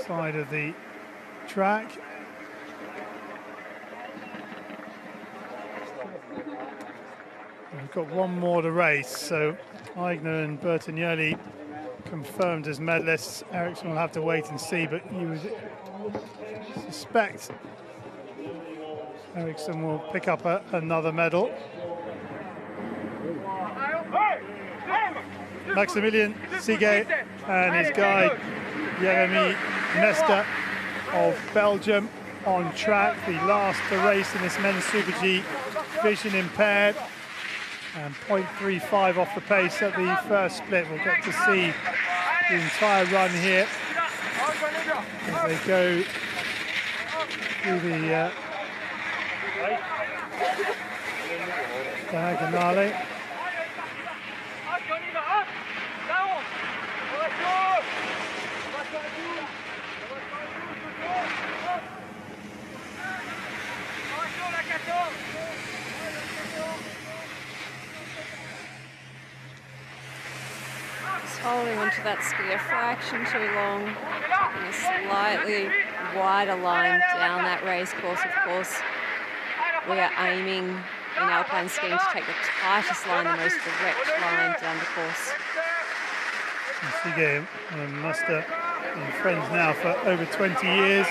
side of the track. We've got one more to race, so Aigner and Bertagnoli confirmed as medalists. Eriksson will have to wait and see, but you would suspect Eriksson will pick up another medal. Maximilian Sige and his guide Jeremy Nesta of Belgium on track. The last to race in this men's Super G, vision impaired, and 0.35 off the pace at the first split. We'll get to see the entire run here as they go through the diagonale. Holding onto that ski a fraction too long, taking a slightly wider line down that race course. Of course, we are aiming in alpine skiing to take the tightest line, the most direct line down the course. Sige and Muster been friends now for over 20 years.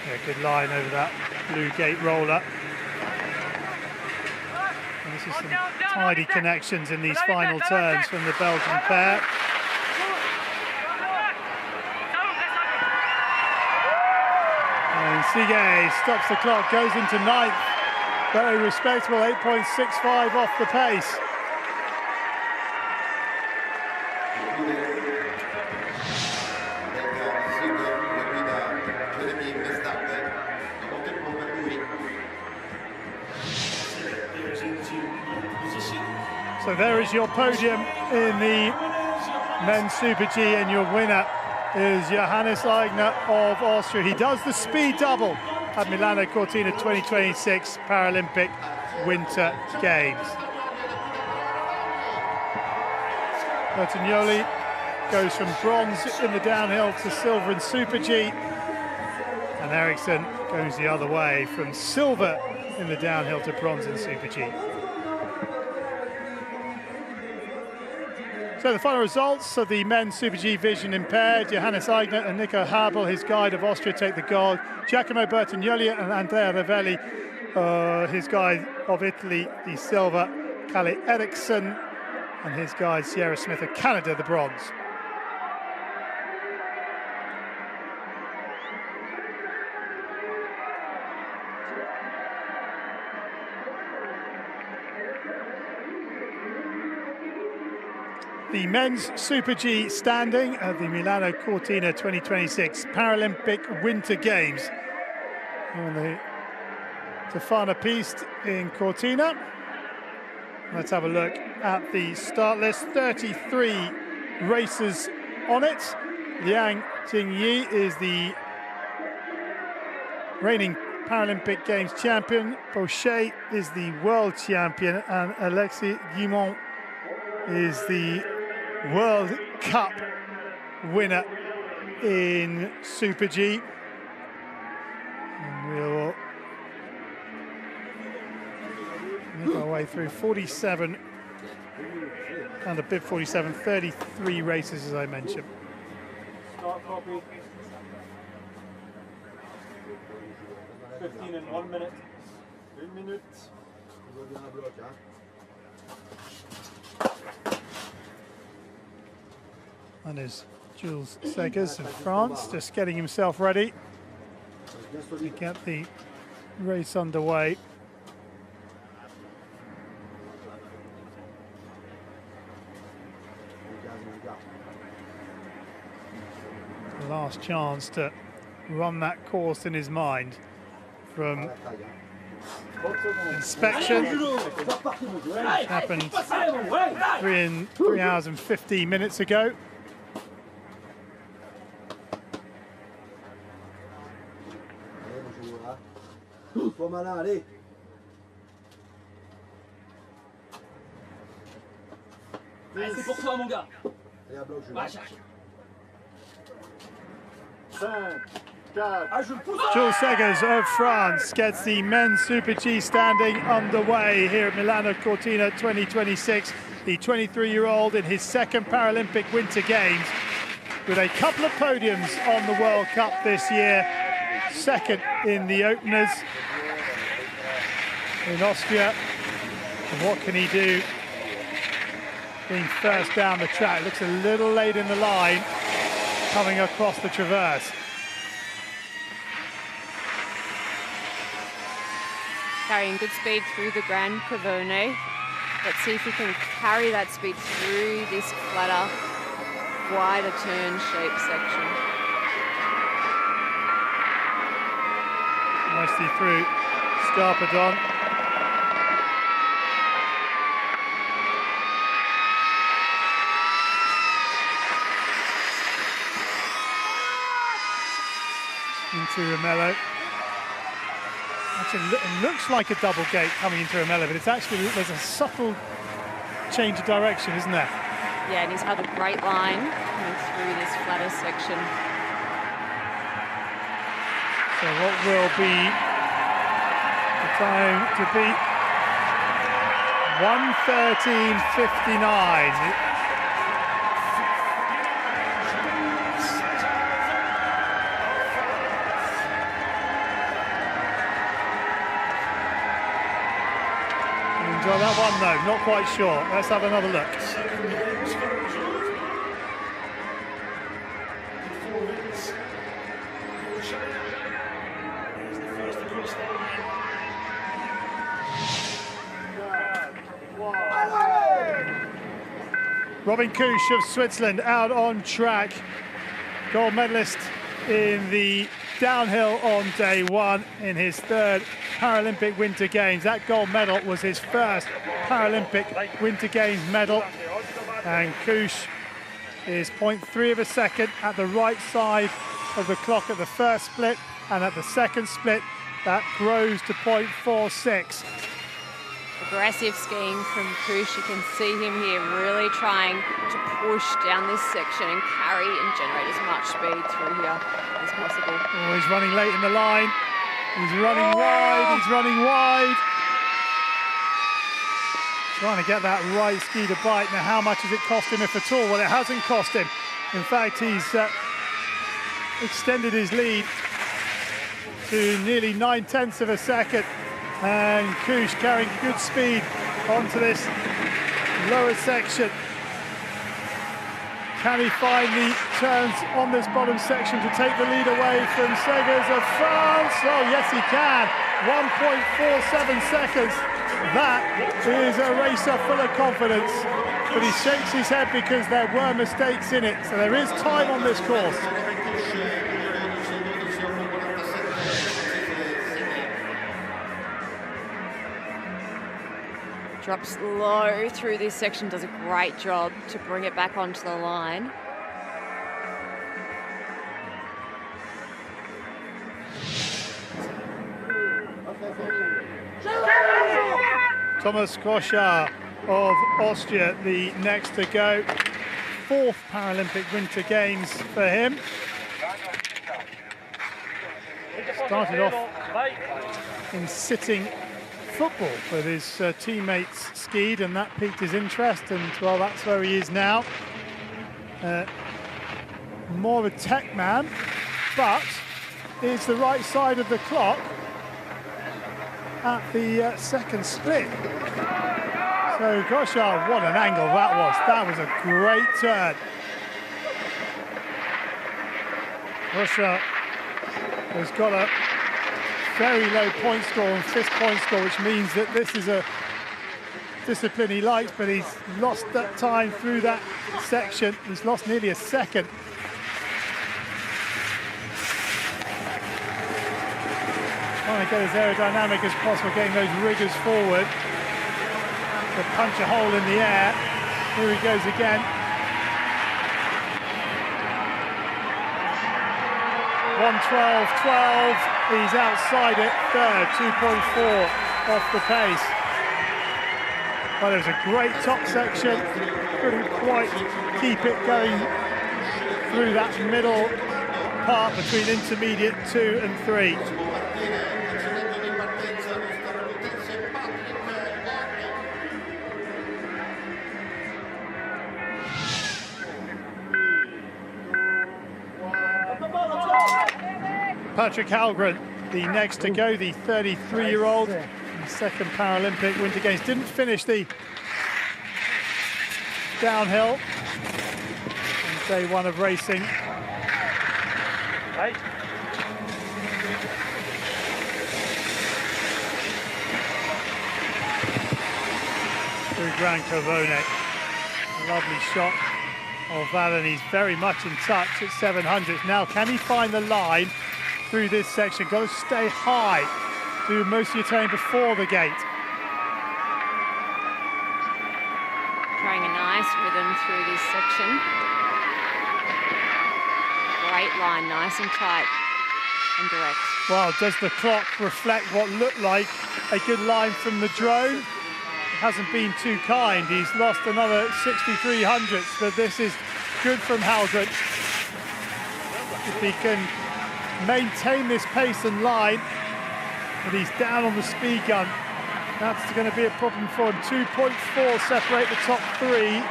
Yeah, good line over that blue gate roller. And this is some tidy connections in these final turns from the Belgian pair. And Sige stops the clock, goes into ninth. Very respectable, 8.65 off the pace. So there is your podium in the men's Super G, and your winner is Johannes Aigner of Austria. He does the speed double at Milano Cortina 2026 Paralympic Winter Games. Bertagnoli goes from bronze in the downhill to silver in Super G, and Eriksson goes the other way from silver in the downhill to bronze in Super G. So the final results of the men's Super G vision impaired: Johannes Aigner and Nico Habel, his guide of Austria, take the gold. Giacomo Bertagnoli and Andrea Ravelli, his guide of Italy, the silver. Kalle Eriksson and his guide Sierra Smith of Canada, the bronze. The men's Super G standing at the Milano Cortina 2026 Paralympic Winter Games. On the Tofana piste in Cortina. Let's have a look at the start list. 33 racers on it. Liang Jingyi is the reigning Paralympic Games champion. Boucher is the world champion, and Alexis Guimont is the World Cup winner in Super G. And we'll make our way through 47 and a bib 47, 33 races as I mentioned. Start copy. 15 in 1 minute. 1 minute. And there's Jules Segers of France, just getting himself ready to get the race underway. The last chance to run that course in his mind from inspection. Happened 3 hours and 15 minutes ago. C'est pour toi, mon gars. Jules Segers of France gets the men's Super G standing underway here at Milano Cortina 2026. The 23-year-old in his second Paralympic Winter Games, with a couple of podiums on the World Cup this year. Second in the openers in Austria. And what can he do? Being first down the track, looks a little late in the line, coming across the traverse. Carrying good speed through the Gran Cavone. Let's see if he can carry that speed through this flatter, wider turn shape section. Nicely through Scarpadon. Into Ramello. Actually, it looks like a double gate coming into Ramello, but it's actually, there's a subtle change of direction, isn't there? Yeah, and he's had a great line coming through this flatter section. So what will be the time to beat? 1:13.59. Enjoy that one though, not quite sure. Let's have another look. Robin Kusch of Switzerland out on track. Gold medalist in the downhill on day one in his third Paralympic Winter Games. That gold medal was his first Paralympic Winter Games medal. And Kush is 0.3 of a second at the right side of the clock at the first split, and at the second split that grows to 0.46. Aggressive skiing from Kush. You can see him here really trying to push down this section and carry and generate as much speed through here as possible. Oh, he's running late in the line. He's running wide, he's running wide. Trying to get that right ski to bite. Now, how much has it cost him, if at all? Well, it hasn't cost him. In fact, he's extended his lead to nearly 9/10 of a second. And Kush carrying good speed onto this lower section. Can he find the turns on this bottom section to take the lead away from Segers of France? Oh, yes, he can. 1.47 seconds. That is a racer full of confidence. But he shakes his head because there were mistakes in it. So there is time on this course. Drops low through this section, does a great job to bring it back onto the line. Thomas Koschar of Austria, the next to go. Fourth Paralympic Winter Games for him. Started off in sitting football, but his teammates skied and that piqued his interest, and well, that's where he is now. More of a tech man, but is the right side of the clock at the second split. So Koschar, what an angle that was. That was a great turn. Koschar has got a very low point score and fifth point score, which means that this is a discipline he likes, but he's lost that time through that section. He's lost nearly a second. Trying to get as aerodynamic as possible, getting those riggers forward to punch a hole in the air. Here he goes again. 1:12.12. He's outside it, third, 2.4 off the pace. Well, there's a great top section. Couldn't quite keep it going through that middle part between intermediate 2 and 3. Patrick Halgren, the next to go, the 33-year-old, second Paralympic Winter Games. Didn't finish the downhill on day one of racing. Through Gran Carbone. Lovely shot of that, and he's very much in touch at 700. Now, can he find the line through this section? Got to stay high. Do most of your turning before the gate. Trying a nice rhythm through this section. Great line, nice and tight and direct. Well, does the clock reflect what looked like a good line from the drone? It hasn't been too kind. He's lost another 63 hundredths, but this is good from Halgren. If he can maintain this pace and line, but he's down on the speed gun. That's going to be a problem for him. 2.4 separate the top three.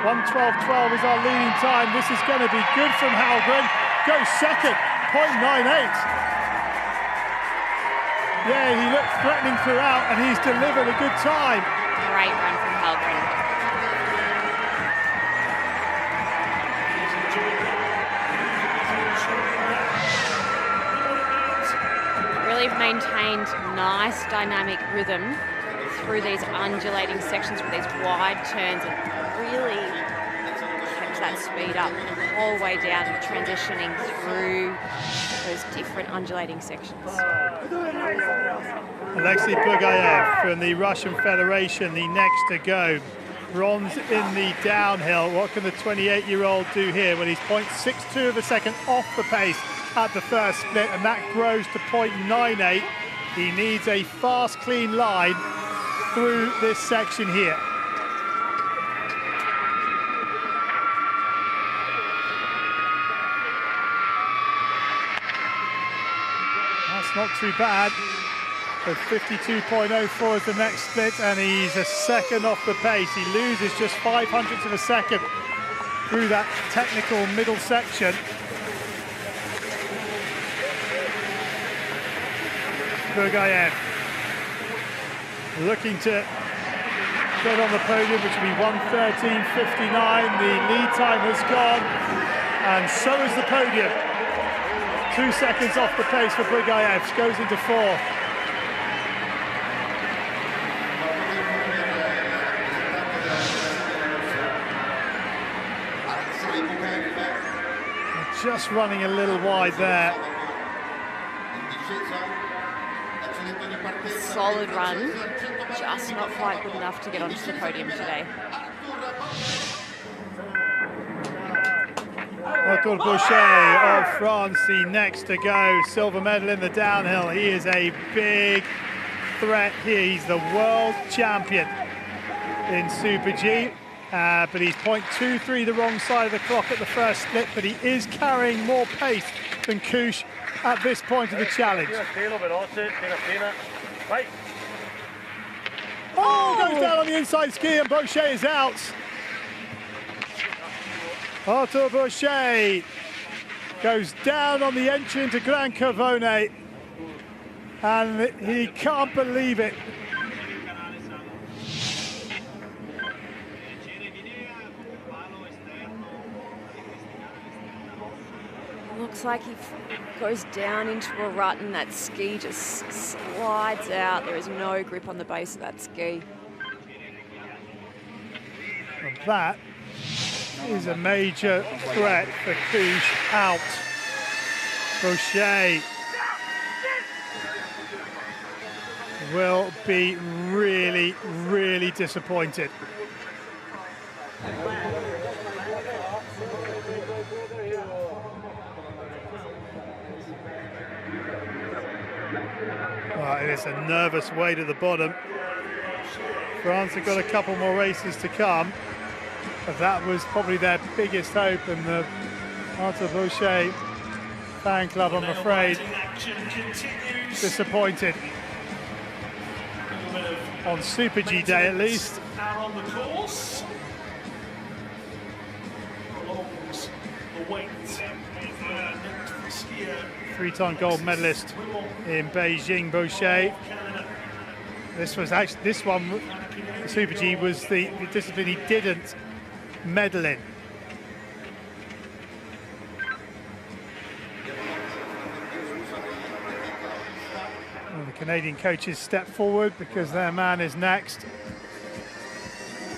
1:12.12 is our leading time. This is going to be good from Halgren. Goes second, 0.98. Yeah, he looked threatening throughout, and he's delivered a good time. Great run from Halgren. Really maintained nice dynamic rhythm through these undulating sections with these wide turns, and really kept that speed up all the way down, transitioning through those different undulating sections. Alexei Bugayev from the Russian Federation, the next to go. Bronze in the downhill. What can the 28-year-old do here? Well, he's 0.62 of a second off the pace at the first split, and that grows to 0.98. He needs a fast, clean line through this section here. That's not too bad. So 52.04 is the next split, and he's a second off the pace. He loses just 0.05 of a second through that technical middle section. Bugayev looking to get on the podium, which will be 1:13.59. The lead time has gone, and so is the podium. 2 seconds off the pace for Bugayev, goes into fourth. Just running a little wide there. Solid run, just not quite good enough to get onto the podium today. Arthur Boucher of France, the next to go. Silver medal in the downhill. He is a big threat here. He's the world champion in Super G. But he's 0.23 the wrong side of the clock at the first split, but he is carrying more pace than Kush at this point of the challenge. Oh, goes down on the inside ski, and Boucher is out. Arthur Boucher goes down on the entry into Gran Cavone, and he can't believe it. Looks like he goes down into a rut and that ski just slides out. There is no grip on the base of that ski. And that is a major threat for Kush out. Boucher will be really, really disappointed. Well, it is a nervous way to the bottom. France have got a couple more races to come, but that was probably their biggest hope, and the Arthur Boucher fan club, I'm afraid, disappointed. On Super G Day at least. On the course. Prolongs the wait. Three-time gold medalist in Beijing, Boucher. This was actually, this one, the Super G, was the discipline he didn't medal in. And the Canadian coaches step forward because their man is next.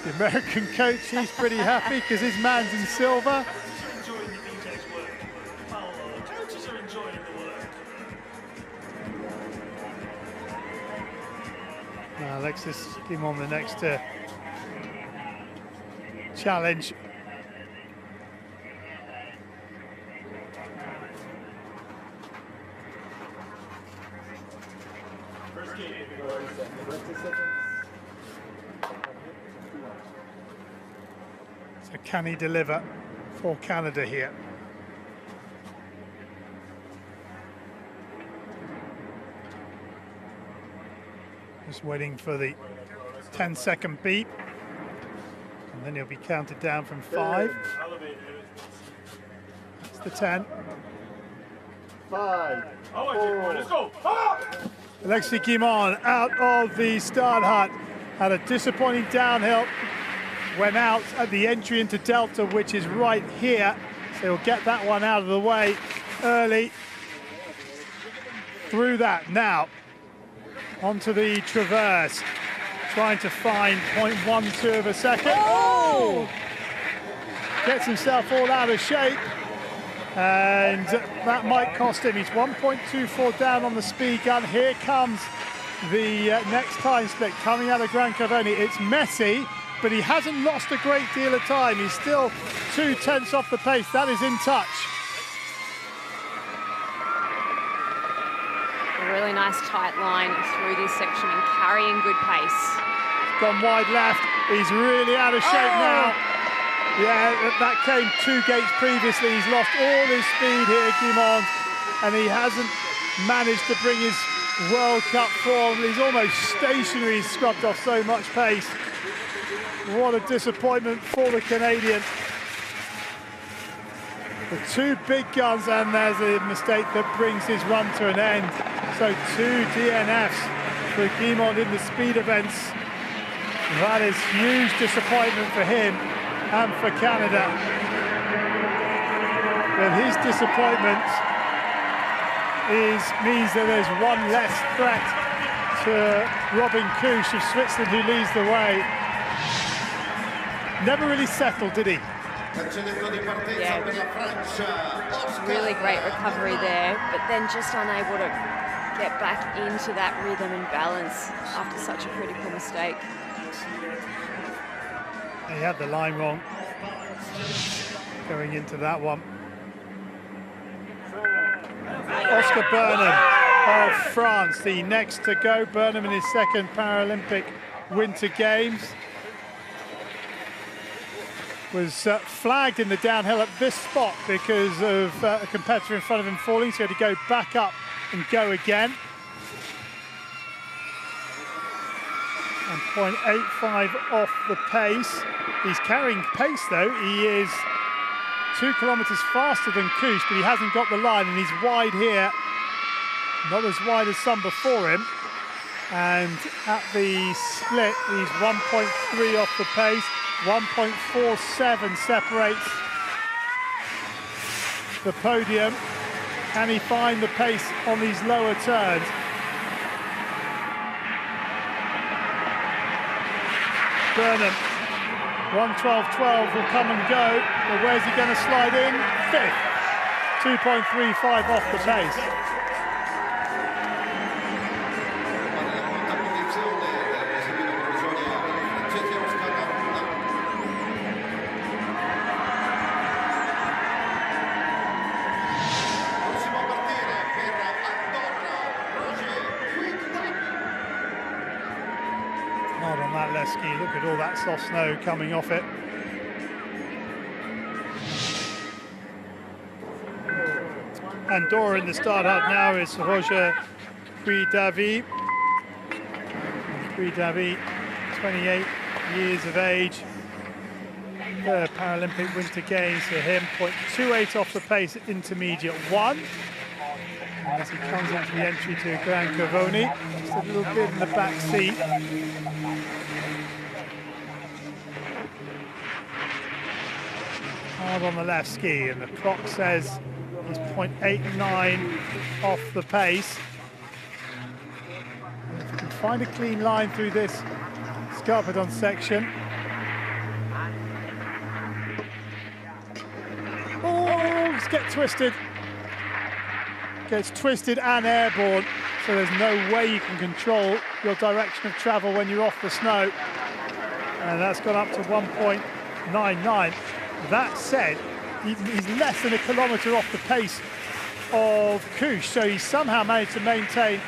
The American coach, he's pretty happy because his man's in silver. Alexis Guimond, the next to challenge. So can he deliver for Canada here? Just waiting for the 10-second beep, and then he'll be counted down from 5. That's the 10. 5. Let's go. Alexei Guimond out of the start hut, had a disappointing downhill, went out at the entry into Delta, which is right here, so he'll get that one out of the way early. Through that now. Onto the traverse, trying to find 0.12 of a second. Oh! gets himself all out of shape, and that might cost him. He's 1.24 down on the speed gun. Here comes the next time split coming out of Gran Cavoni. It's messy, but he hasn't lost a great deal of time. He's still 0.2 off the pace. That is in touch. A really nice tight line through this section and carrying good pace. Gone wide left. He's really out of shape now. Yeah, that came 2 gates previously. He's lost all his speed here, Guimond, and he hasn't managed to bring his World Cup form. He's almost stationary. He's scrubbed off so much pace. What a disappointment for the Canadian. The 2 big guns, and there's a mistake that brings his run to an end. So 2 DNFs for Guimond in the speed events. That is huge disappointment for him and for Canada. But his disappointment means that there's one less threat to Robin Kusch of Switzerland, who leads the way. Never really settled, did he? Yeah, really great recovery there, but then just unable to get back into that rhythm and balance after such a critical mistake. He had the line wrong going into that one. Oscar Burnham of France, the next to go. Burnham in his 2nd Paralympic Winter Games. Was flagged in the downhill at this spot because of a competitor in front of him falling, so he had to go back up and go again. And 0.85 off the pace. He's carrying pace though. He is 2 kilometers faster than Kusch, but he hasn't got the line, and he's wide here. Not as wide as some before him. And at the split, he's 1.3 off the pace. 1.47 separates the podium. Can he find the pace on these lower turns? Burnham, 1:12.12 will come and go, but where's he going to slide in? 5th, 2.35 off the pace. Hard on that left ski. Look at all that soft snow coming off it. Andorra in the start out now is Roger Guidavi. Guidavi, 28 years of age. The Paralympic Winter Games for him. 0.28 off the pace at intermediate 1. As he comes into the entry to Gran Cavoni, just a little bit in the back seat. Hard on the left ski, and the clock says he's 0.89 off the pace. And if you can find a clean line through this Scarpadon section. Oh, just get twisted. Gets twisted and airborne, so there's no way you can control your direction of travel when you're off the snow. And that's gone up to 1.99. That said, he's less than a kilometre off the pace of Kusch, so he's somehow managed to maintain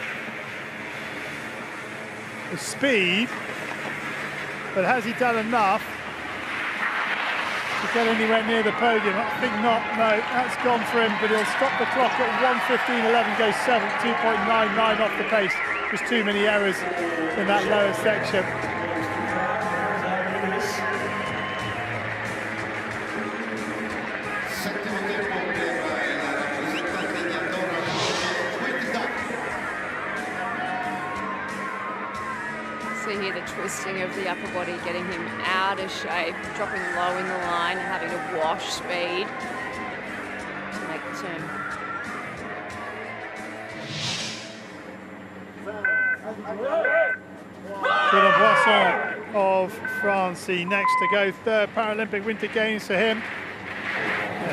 the speed. But has he done enough to get anywhere near the podium? I think not. No, that's gone for him, but he'll stop the clock at 1:15.11, goes 7th, 2.99 off the pace. There's too many errors in that lower section. See here the twisting of the upper body, getting him out of shape, dropping low in the line and having to wash speed to make the turn. Boisson of France, the next to go. 3rd Paralympic Winter Games for him.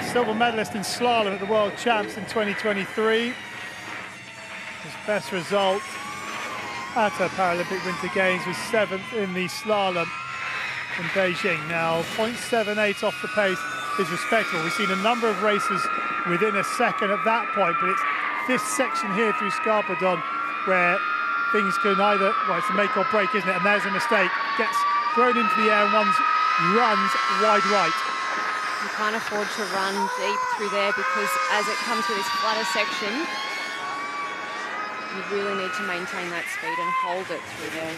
a silver medalist in slalom at the World Champs in 2023. His best result at a Paralympic Winter Games was 7th in the slalom in Beijing. Now, 0.78 off the pace is respectable. We've seen a number of races within a second at that point, but it's this section here through Scarpadon where things can either, well, it's a make or break, isn't it? And there's a mistake. Gets thrown into the air and runs wide right. You can't afford to run deep through there because as it comes to this flatter section, you really need to maintain that speed and hold it through there.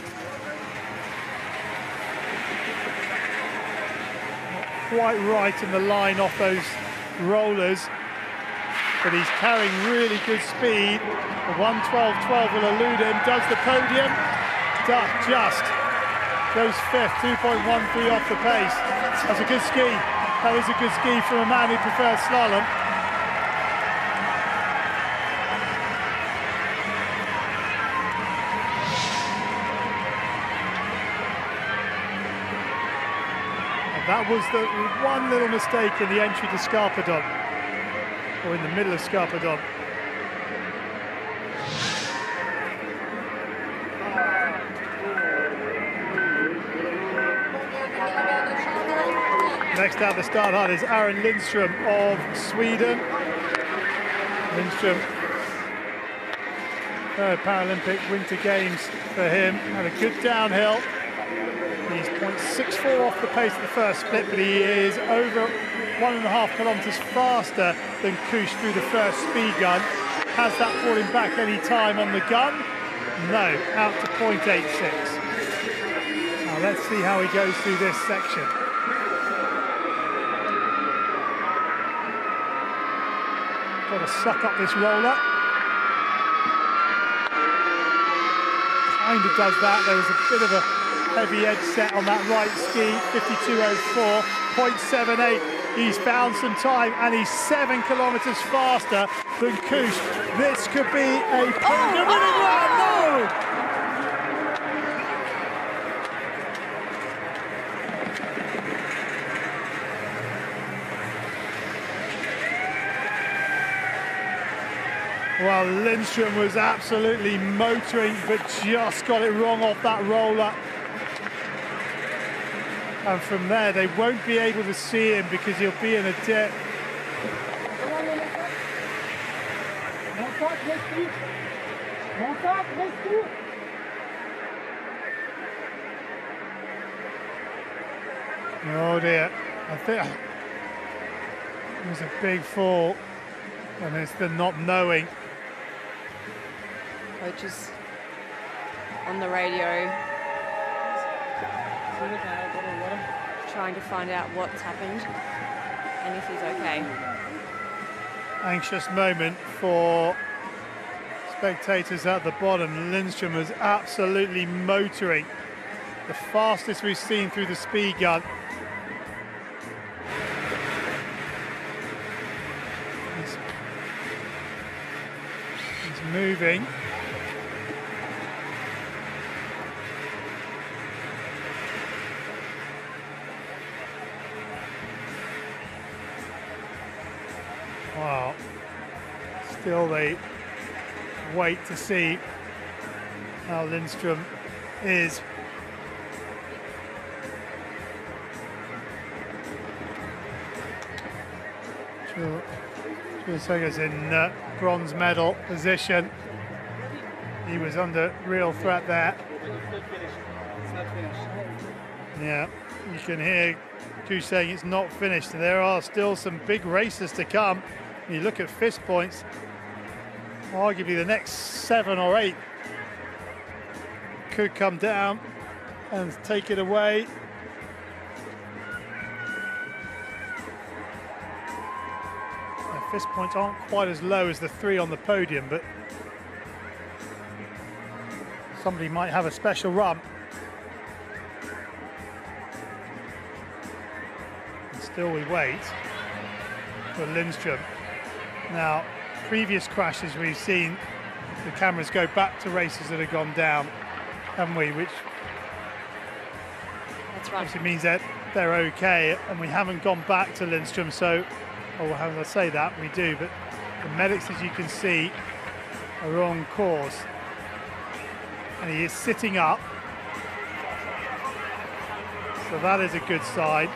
Quite right in the line off those rollers, but he's carrying really good speed. The 1:12.12 will elude him. Does the podium? Just goes 5th, 2.13 off the pace. That's a good ski. That is a good ski from a man who prefers slalom. That was the one little mistake in the entry to Scarpadon, or in the middle of Scarpadon. Next out the start hut is Aaron Lindström of Sweden. Lindström, third Paralympic Winter Games for him. Had a good downhill. He's 0.64 off the pace of the first split, but he is over 1.5 kilometres faster than Kush through the first speed gun. Has that brought him back any time on the gun? No, out to 0.86. Now let's see how he goes through this section. Got to suck up this roller. Kind of does that. There was a bit of a heavy edge set on that right ski. 52.04, 0.78. He's found some time and he's 7 kilometres faster than Kush. This could be a podium winning run. No! Well, Lindström was absolutely motoring, but just got it wrong off that roller. And from there, they won't be able to see him because he'll be in a dip. Oh dear, I think it was a big fall, and it's the not knowing. Coaches on the radio trying to find out what's happened and if he's okay. Anxious moment for spectators at the bottom. Lindström was absolutely motoring. The fastest we've seen through the speed gun. He's moving. Wow. Still they wait to see how Lindström is. Jules in bronze medal position. He was under real threat there. Yeah, you can hear Kush saying it's not finished. There are still some big races to come. You look at fist points, arguably the next 7 or 8 could come down and take it away. Now, fist points aren't quite as low as the 3 on the podium, but somebody might have a special run. And still we wait for Lindström. Now, previous crashes we've seen, the cameras go back to races that have gone down, haven't we? Which That's right. obviously means that they're okay, and we haven't gone back to Lindström, so or how do I say that? We do, but the medics, as you can see, are on course. And he is sitting up. So that is a good sign.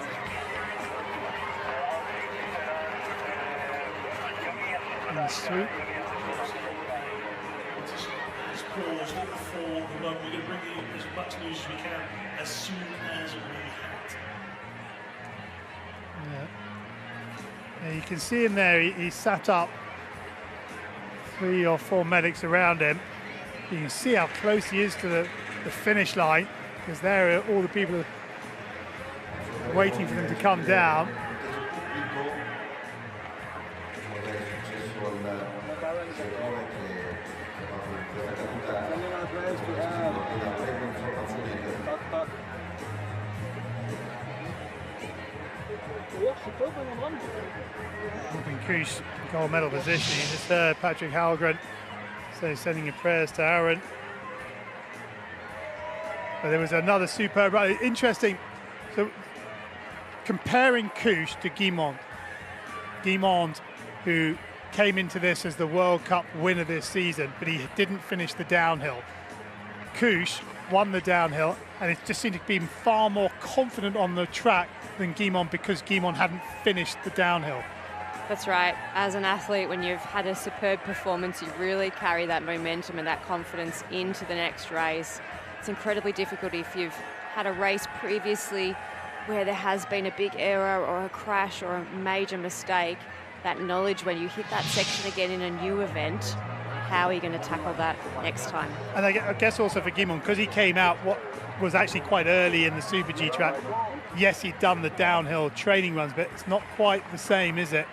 And swoop. Let's pause for the moment. We're going to bring you as much news as we can as soon as we have. Yeah, you can see him there. He sat up. 3 or 4 medics around him. You can see how close he is to the finish line, because there are all the people waiting for them to come down. Robin Kusch, gold medal position. You just heard Patrick Halgren sending your prayers to Aaron. But there was another superb run. Interesting. So comparing Kusch to Guimond. Guimond, who came into this as the World Cup winner this season, but he didn't finish the downhill. Kusch won the downhill, and it just seemed to be far more confident on the track than Guimond, because Guimond hadn't finished the downhill. That's right. As an athlete, when you've had a superb performance, you really carry that momentum and that confidence into the next race. It's incredibly difficult if you've had a race previously where there has been a big error or a crash or a major mistake. That knowledge when you hit that section again in a new event, how are you going to tackle that next time? And I guess also for Guimond, because he came out what was actually quite early in the Super G track. Yes, he'd done the downhill training runs, but it's not quite the same, is it?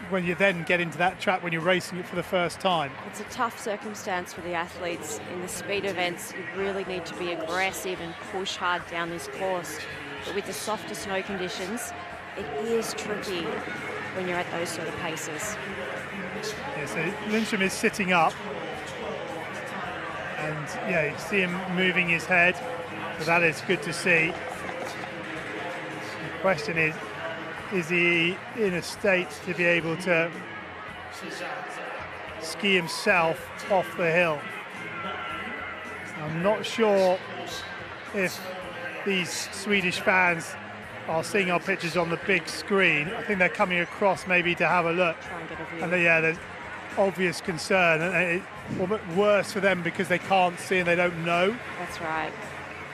When you then get into that track when you're racing it for the first time. It's a tough circumstance for the athletes. In the speed events, you really need to be aggressive and push hard down this course. But with the softer snow conditions, it is tricky when you're at those sort of paces. Yeah, so Lindstrom is sitting up. And yeah, you see him moving his head. So that is good to see. The question is he in a state to be able to ski himself off the hill? I'm not sure if these Swedish fans are seeing our pictures on the big screen. I think they're coming across maybe to have a look. Try and get a view. And yeah, there's obvious concern, and it's worse for them because they can't see and they don't know. That's right.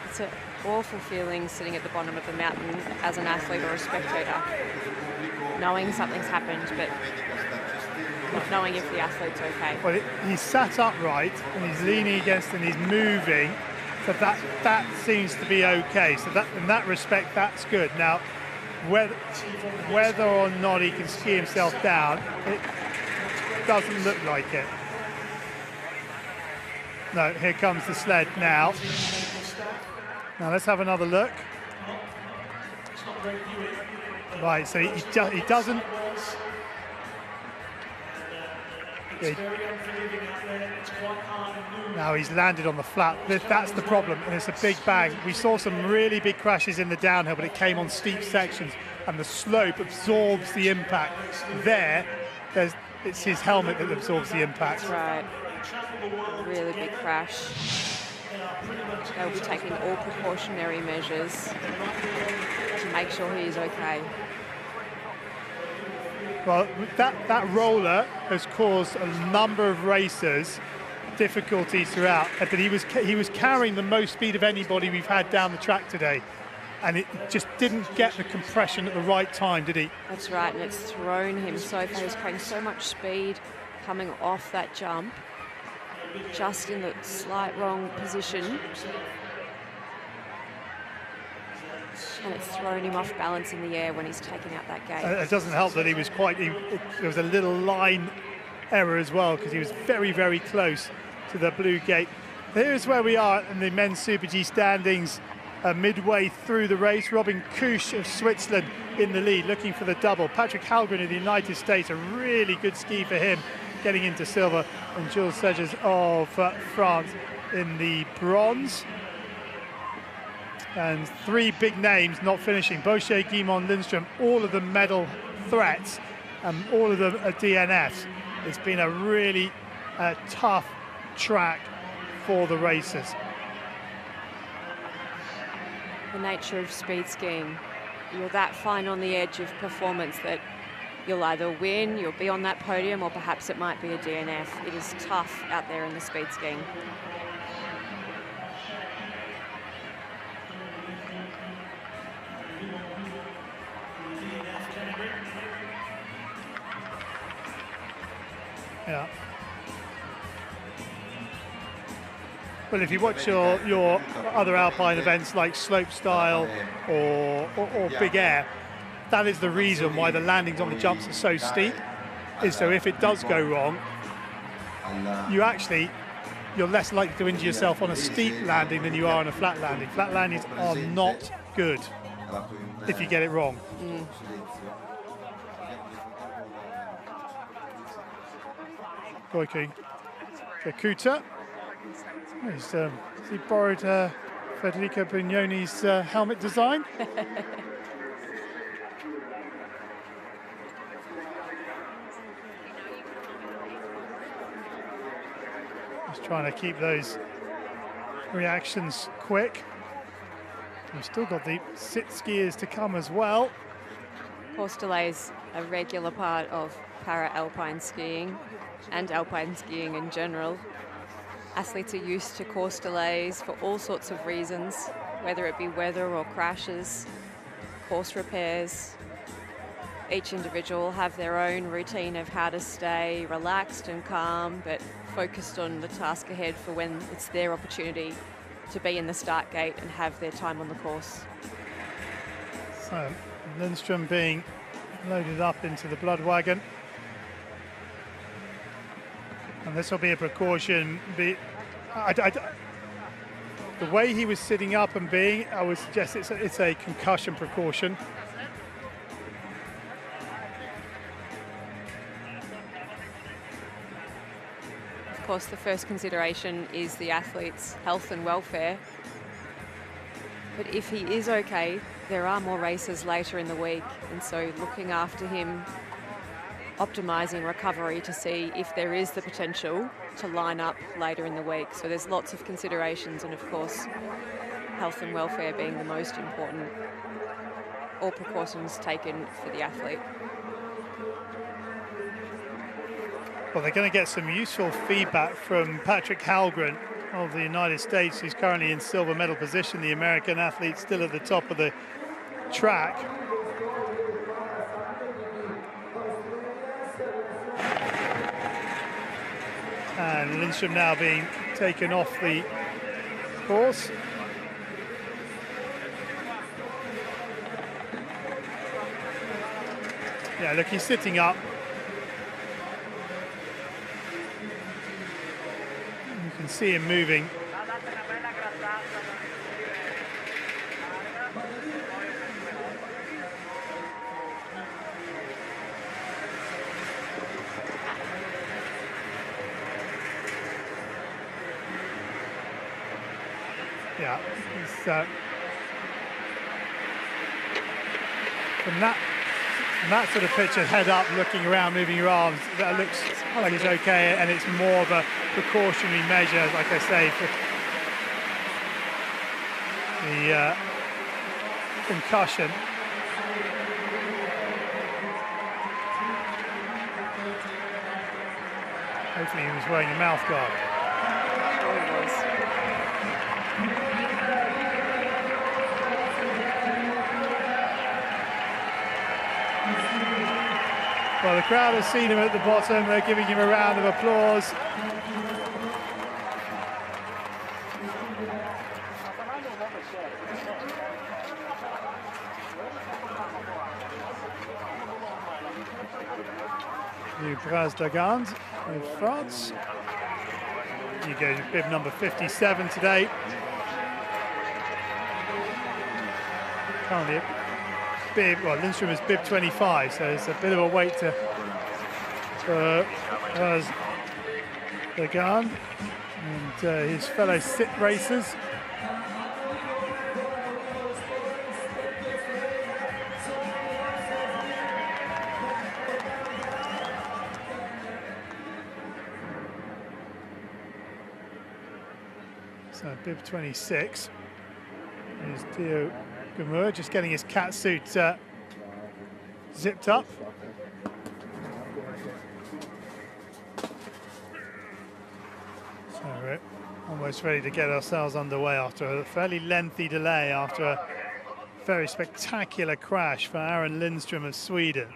It's an awful feeling sitting at the bottom of the mountain as an athlete or a spectator, knowing something's happened, but not knowing if the athlete's okay. Well, he's sat upright and he's leaning against and he's moving, so that seems to be okay. So that, in that respect, that's good. Now, whether or not he can ski himself down, it doesn't look like it. No, here comes the sled now. Now let's have another look. Right, so he doesn't. Now he's landed on the flat. That's the problem, and it's a big bang. We saw some really big crashes in the downhill, but it came on steep sections, and the slope absorbs the impact. It's his helmet that absorbs the impact. Right. A really big crash. They'll be taking all precautionary measures to make sure he is okay. Well, that roller has caused a number of racers difficulties throughout, but he was carrying the most speed of anybody we've had down the track today, and it just didn't get the compression at the right time, did he? That's right, and it's thrown him so far. He's carrying so much speed coming off that jump, just in the slight wrong position, and it's thrown him off balance in the air when he's taking out that gate. It doesn't help that he was there was a little line error as well, because he was very, very close to the blue gate. Here's where we are in the men's Super G standings, midway through the race. Robin Kusch of Switzerland in the lead, looking for the double. Patrick Halgren of the United States, a really good ski for him, getting into silver, and Jules Segers of France in the bronze. And 3 big names not finishing: Boucher, Guimond, Lindstrom, all of the medal threats. all of them are DNFs. It's been a really tough track for the racers. The nature of speed skiing, you're that fine on the edge of performance that you'll either win, you'll be on that podium, or perhaps it might be a DNF. It is tough out there in the speed skiing. Yeah. Well, if you watch your other Alpine events like slopestyle or big air, that is the reason why the landings on the jumps are so steep, is so if it does go wrong, you're less likely to injure yourself on a steep landing than you are on a flat landing. Flat landings are not good if you get it wrong. Koike Kakuta. He borrowed Federica Brignoni's helmet design. Just trying to keep those reactions quick. We've still got the sit skiers to come as well. Course delays a regular part of para-alpine skiing and alpine skiing in general. Athletes are used to course delays for all sorts of reasons, whether it be weather or crashes, course repairs. Each individual have their own routine of how to stay relaxed and calm, but focused on the task ahead for when it's their opportunity to be in the start gate and have their time on the course. So Lindstrom being loaded up into the blood wagon. And this will be a precaution. The way he was sitting up and being, I would suggest it's a concussion precaution. Of course, the first consideration is the athlete's health and welfare. But if he is okay, there are more races later in the week, and so looking after him, optimising recovery to see if there is the potential to line up later in the week. So there's lots of considerations, and of course, health and welfare being the most important. All precautions taken for the athlete. Well, they're going to get some useful feedback from Patrick Halgren of the United States, who's currently in silver medal position, the American athlete still at the top of the track. And Lindstrom now being taken off the course. Yeah, look, he's sitting up. You can see him moving. Yeah, from that sort of picture, head up, looking around, moving your arms, that looks like it's okay, and it's more of a precautionary measure, like I say, for the concussion. Hopefully he was wearing a mouth guard. Sure he was. Well, the crowd has seen him at the bottom. They're giving him a round of applause. New Bras d'Agande in France. He goes with bib number 57 today. Currently bib, well, Lindstrom is bib 25, so it's a bit of a wait for Bras d'Agande and his fellow sit racers. So bib 26 is Theo Gamur, just getting his catsuit zipped up. So we're almost ready to get ourselves underway after a fairly lengthy delay, after a very spectacular crash for Aaron Lindström of Sweden,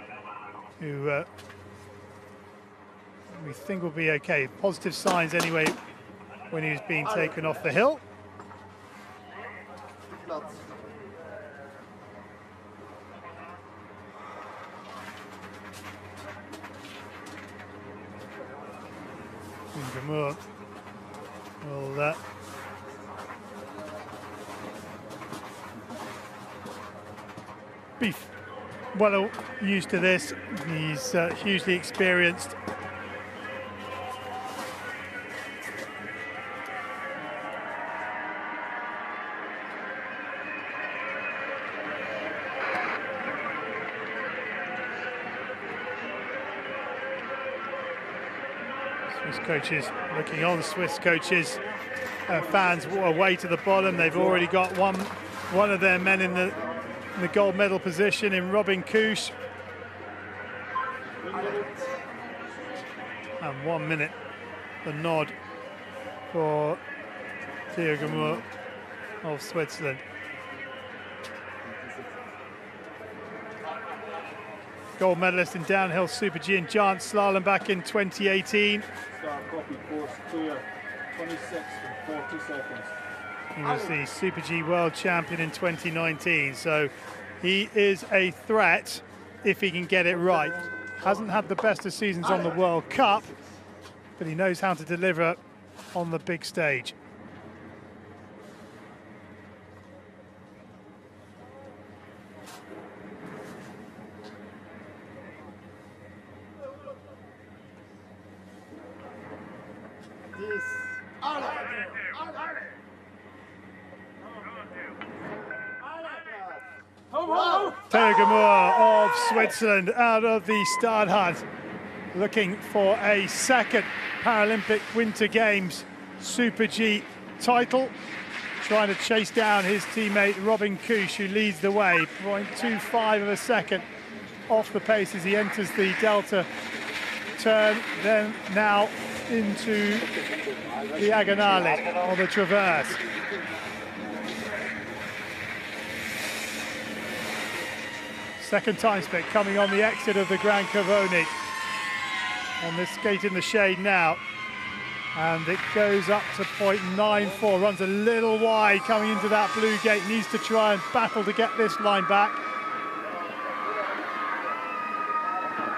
who we think will be okay. Positive signs anyway when he was being taken off the hill. Gamur will be well used to this. He's hugely experienced. Swiss coaches looking on. Swiss coaches, fans away to the bottom. They've already got one of their men in the gold medal position in Robin Kusch. And 1 minute, the nod for Theo Gamur of Switzerland. Gold medalist in downhill Super G and giant slalom back in 2018. Start copy, course clear, 26 and 40 seconds. He was the Super G world champion in 2019, so he is a threat if he can get it right. Hasn't had the best of seasons on the World Cup, but he knows how to deliver on the big stage. Theo Gamur of Switzerland out of the start hut, looking for a second Paralympic Winter Games Super G title, trying to chase down his teammate Robin Kusch, who leads the way, 0.25 of a second off the pace as he enters the delta turn, then now into the Diagonale, or the traverse. Second time split coming on the exit of the Gran Cavoni. On this skate in the shade now. And it goes up to 0.94, runs a little wide coming into that blue gate, needs to try and battle to get this line back.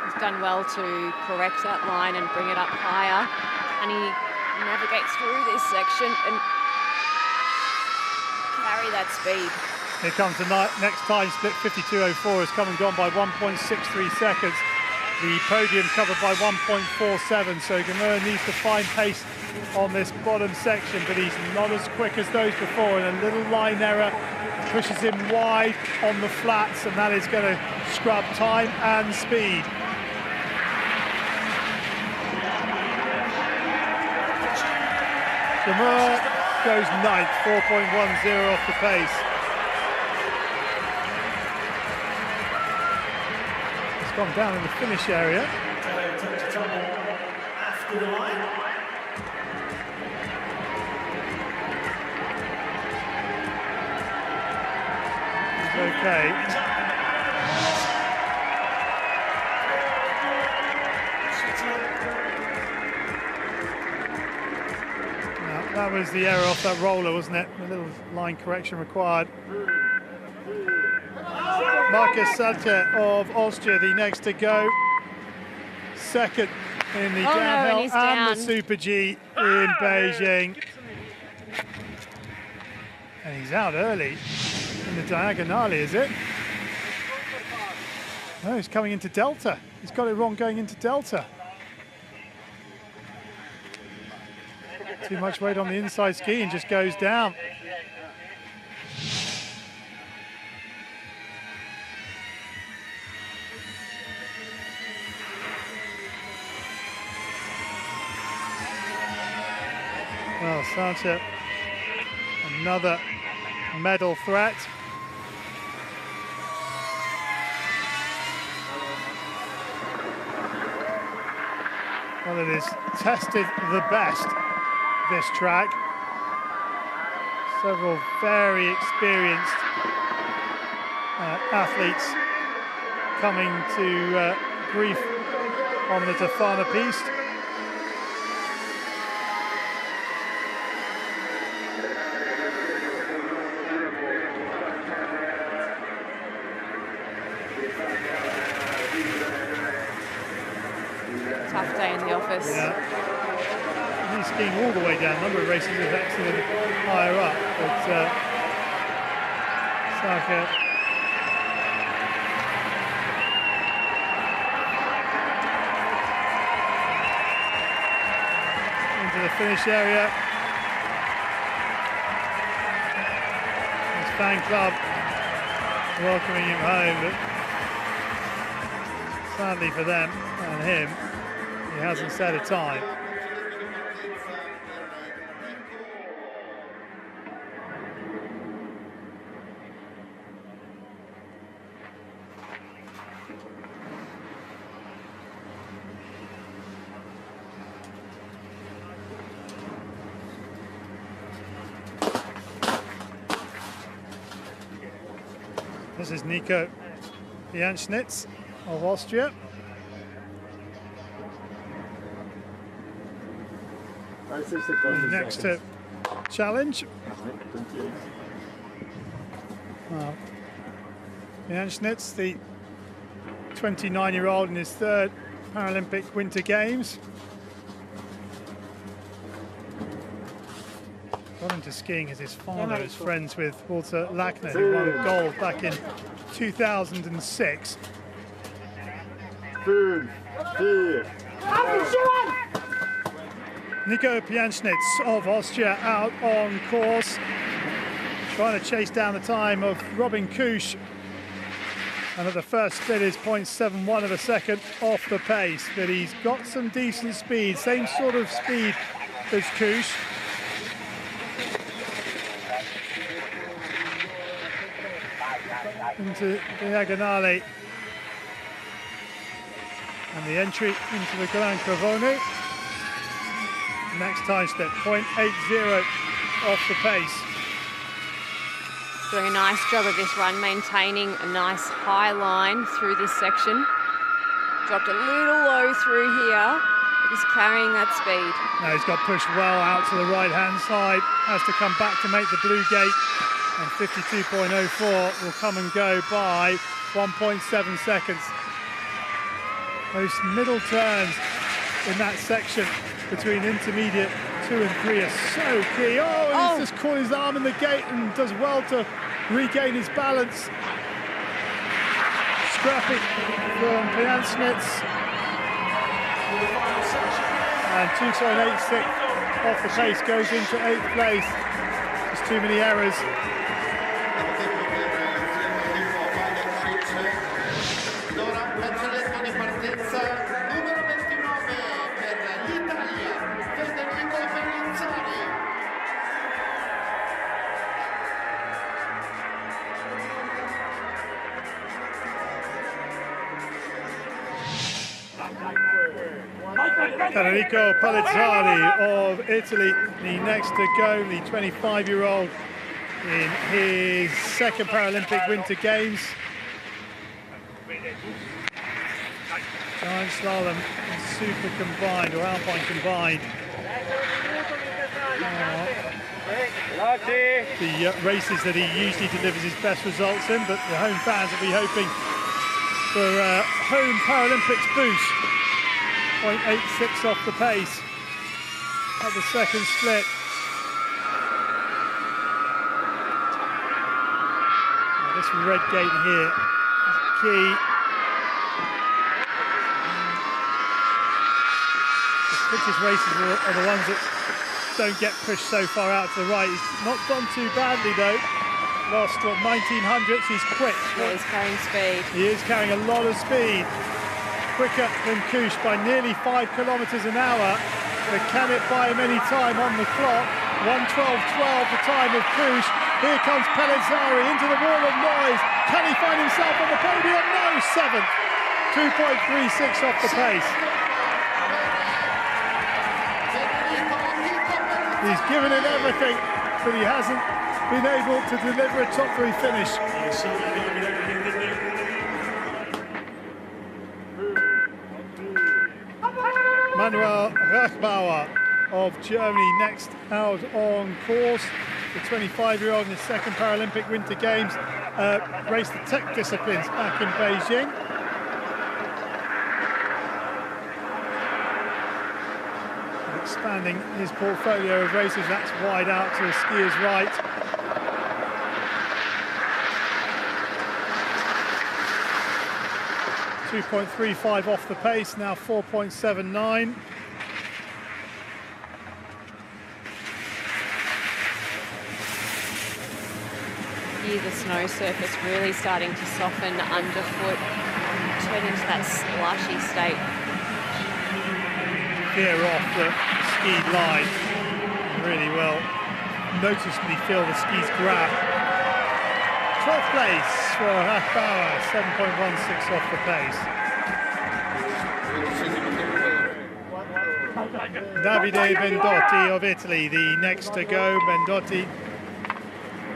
He's done well to correct that line and bring it up higher. And he navigates through this section and carry that speed. Here comes the next time split, 52.04 has come and gone by 1.63 seconds. The podium covered by 1.47, so Gamur needs to find pace on this bottom section, but he's not as quick as those before, and a little line error pushes him wide on the flats, and that is going to scrub time and speed. Gamur goes 9th, 4.10 off the pace. Gone down in the finish area. After the line. He's okay. Now, that was the error off that roller, wasn't it? A little line correction required. Marcus Salte of Austria, the next to go. Second in the downhill and the Super G in Beijing. And he's out early in the Diagonale, is it? No, he's coming into Delta. He's got it wrong going into Delta. Too much weight on the inside ski and just goes down. Well, Sanchez another medal threat. Well, it is tested the best, this track. Several very experienced athletes coming to grief on the Tofana piste. Tough day in the office. Yeah. He's skiing all the way down. A number of races have actually been higher up, but Saka into the finish area. His fan club welcoming him home, but sadly for them and him, he hasn't set a time. This is Nico Janschnitz of Austria. Next to challenge. Well, Janschnitz, the 29-year-old in his third Paralympic Winter Games. Got into skiing as his father is friends with Walter Lackner, who won gold back in 2006. Nico Janschnitz of Austria out on course, trying to chase down the time of Robin Kusch. And at the first split is 0.71 of a second off the pace, but he's got some decent speed, same sort of speed as Kusch. Into Diagonale and the entry into the Gran Cravone. Next time step, 0.80 off the pace. Doing a nice job of this run, maintaining a nice high line through this section. Dropped a little low through here, but he's carrying that speed. Now he's got pushed well out to the right-hand side, has to come back to make the blue gate, and 52.04 will come and go by 1.7 seconds. Those middle turns in that section between intermediate 2 and 3 are so key. Oh, he's just caught his arm in the gate and does well to regain his balance. Scrappy from Janschnitz. And 2.86 off the pace goes into 8th place. There's too many errors. Federico Palizzari of Italy, the next to go, the 25-year-old in his second Paralympic Winter Games. Giant slalom and super combined, or Alpine combined. The races that he usually delivers his best results in, but the home fans will be hoping for a home Paralympics boost. 0.86 off the pace at the second split. Now this red gate here is key. The quickest races are the ones that don't get pushed so far out to the right. He's not gone too badly though. Lost 1900s, he's quick. He is carrying speed. He is carrying a lot of speed. Quicker than Kusch by nearly 5 kilometers an hour. But can it buy him any time on the clock? 1:12.12 the time of Push. Here comes Pellizzari into the wall of noise. Can he find himself on the podium? No, 7th. 2.36 off the pace. He's given it everything, but he hasn't been able to deliver a top 3 finish. Manuel Rachbauer of Germany next out on course. The 25-year-old in his second Paralympic Winter Games, raced the tech disciplines back in Beijing. Expanding his portfolio of races, that's wide out to the skier's right. .35 off the pace, now 4.79. Here the snow surface really starting to soften underfoot, turn into that slushy state. Veer off the skied line, really well. Noticeably feel the skis grab. 12th place for Rachbauer, 7.16 off the pace. Davide Bendotti of Italy, the next to go. Bendotti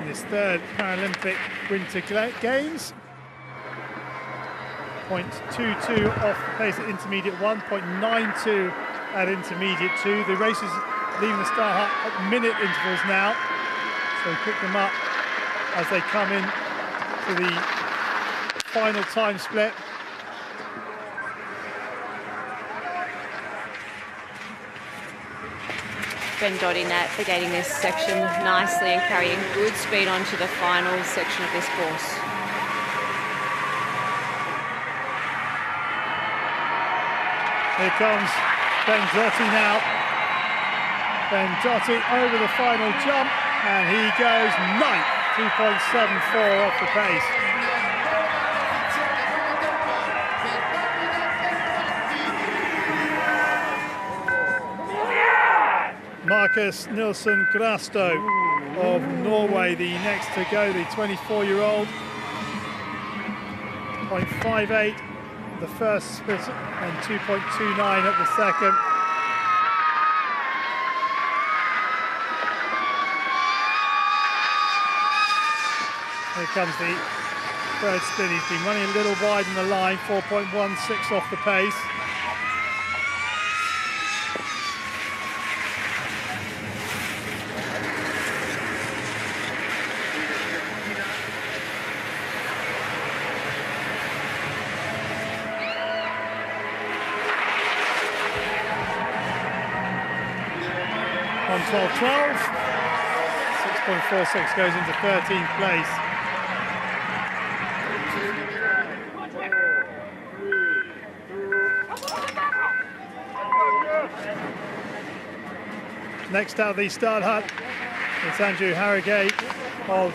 in his 3rd Paralympic Winter Games. 0.22 off the pace at intermediate 1, 0.92 at intermediate 2. The race is leaving the start hut at minute intervals now, so pick them up as they come in to the final time split. Bendotti navigating this section nicely and carrying good speed onto the final section of this course. Here comes Bendotti now. Bendotti over the final jump, and he goes 9th, 2.74 off the pace. Marcus Nilsen Grasto of Norway, the next to go, the 24-year-old. 0.58 the first split and 2.29 at the second. Here comes the 3rd split. He's been running a little wide in the line, 4.16 off the pace. On 12.12, 6.46 goes into 13th place. Next out of the start hut, it's Andrew Harrogate of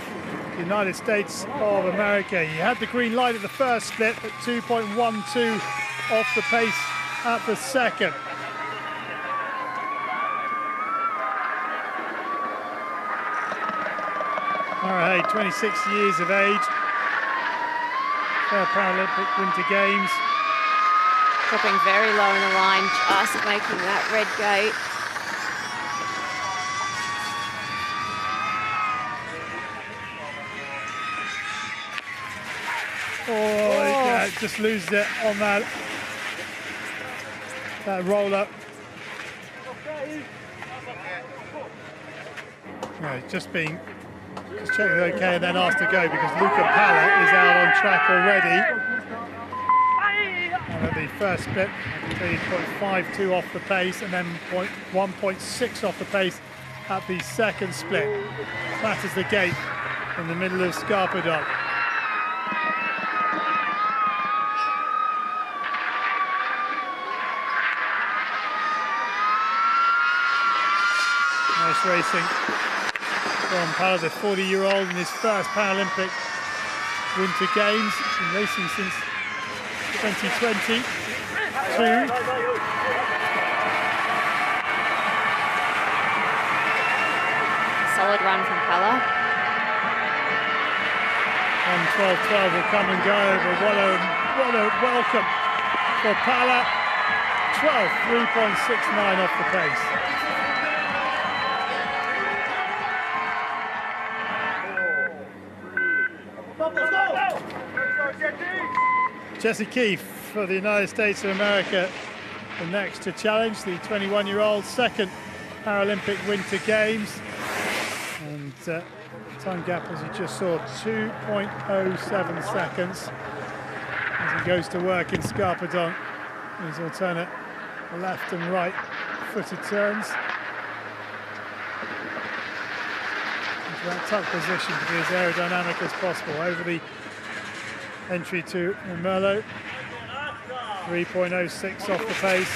the United States of America. He had the green light at the first split, at 2.12 off the pace at the second. Harrogate, 26 years of age, Paralympic Winter Games. Dropping very low in the line, just making that red gate. Yeah, just loses it on that roll-up. Yeah, just checking okay and then asked to go because Luca Palla is out on track already. And at the first split, 0.52 off the pace and then 1.6 off the pace at the second split. That is the gate in the middle of Scarpadon. Nice racing from Palla, the 40-year-old in his first Paralympic Winter Games. He's been racing since 2022. Solid run from Pella. 1:12.12 will come and go, but what a welcome for Pella. 3.69 off the pace. Jessie Keefe for the United States of America, the next to challenge, the 21-year-old, second Paralympic Winter Games. And time gap, as you just saw, 2.07 seconds as he goes to work in Scarpadon. His alternate left and right footed turns. Into that tuck position to be as aerodynamic as possible. Over the entry to Merlot. 3.06 off the pace.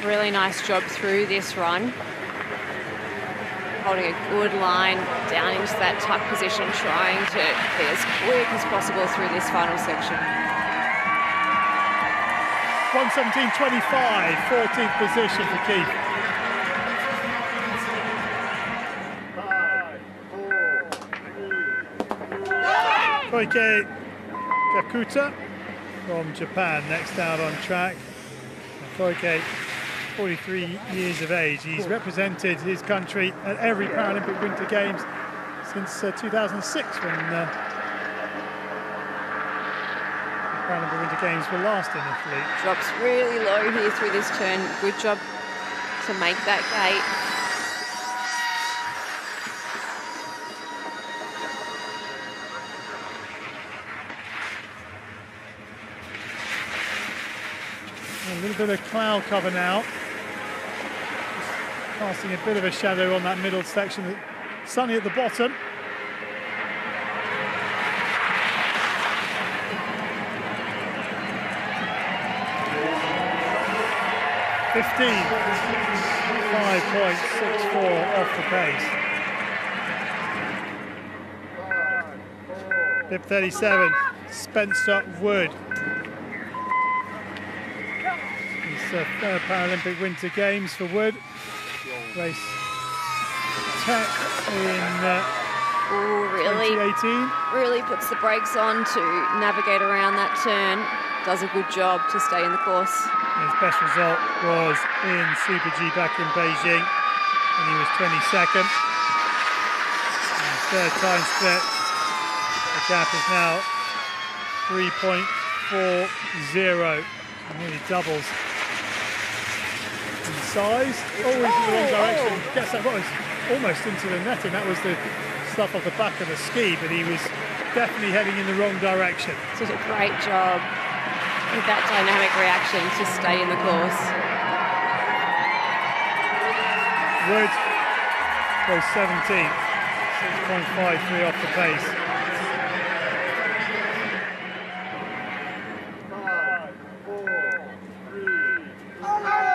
Really nice job through this run. Holding a good line down into that tuck position, trying to be as quick as possible through this final section. 1:17.25, 14th position for Keefe. 5, 4, 3. Koike Kakuta from Japan, next out on track. Koike, 43 years of age. He's represented his country at every Paralympic Winter Games since 2006, when the Paralympic Winter Games were last in Italy. Drops really low here through this turn. Good job to make that gate. A little bit of cloud cover now. Casting a bit of a shadow on that middle section. Sunny at the bottom. .15, 5.64 off the pace. Bib 37, Spencer Wood. Third Paralympic Winter Games for Wood. Race tech in 2018. Really puts the brakes on to navigate around that turn. Does a good job to stay in the course. His best result was in Super G back in Beijing, and he was 22nd. And third time split. The gap is now 3.40. Nearly doubles in size. Always in the wrong direction. Gets that was almost into the netting. That was the stuff off the back of the ski, but he was definitely heading in the wrong direction. Did a great job with that dynamic reaction to stay in the course. Wood goes 17th, 6.53 off the pace.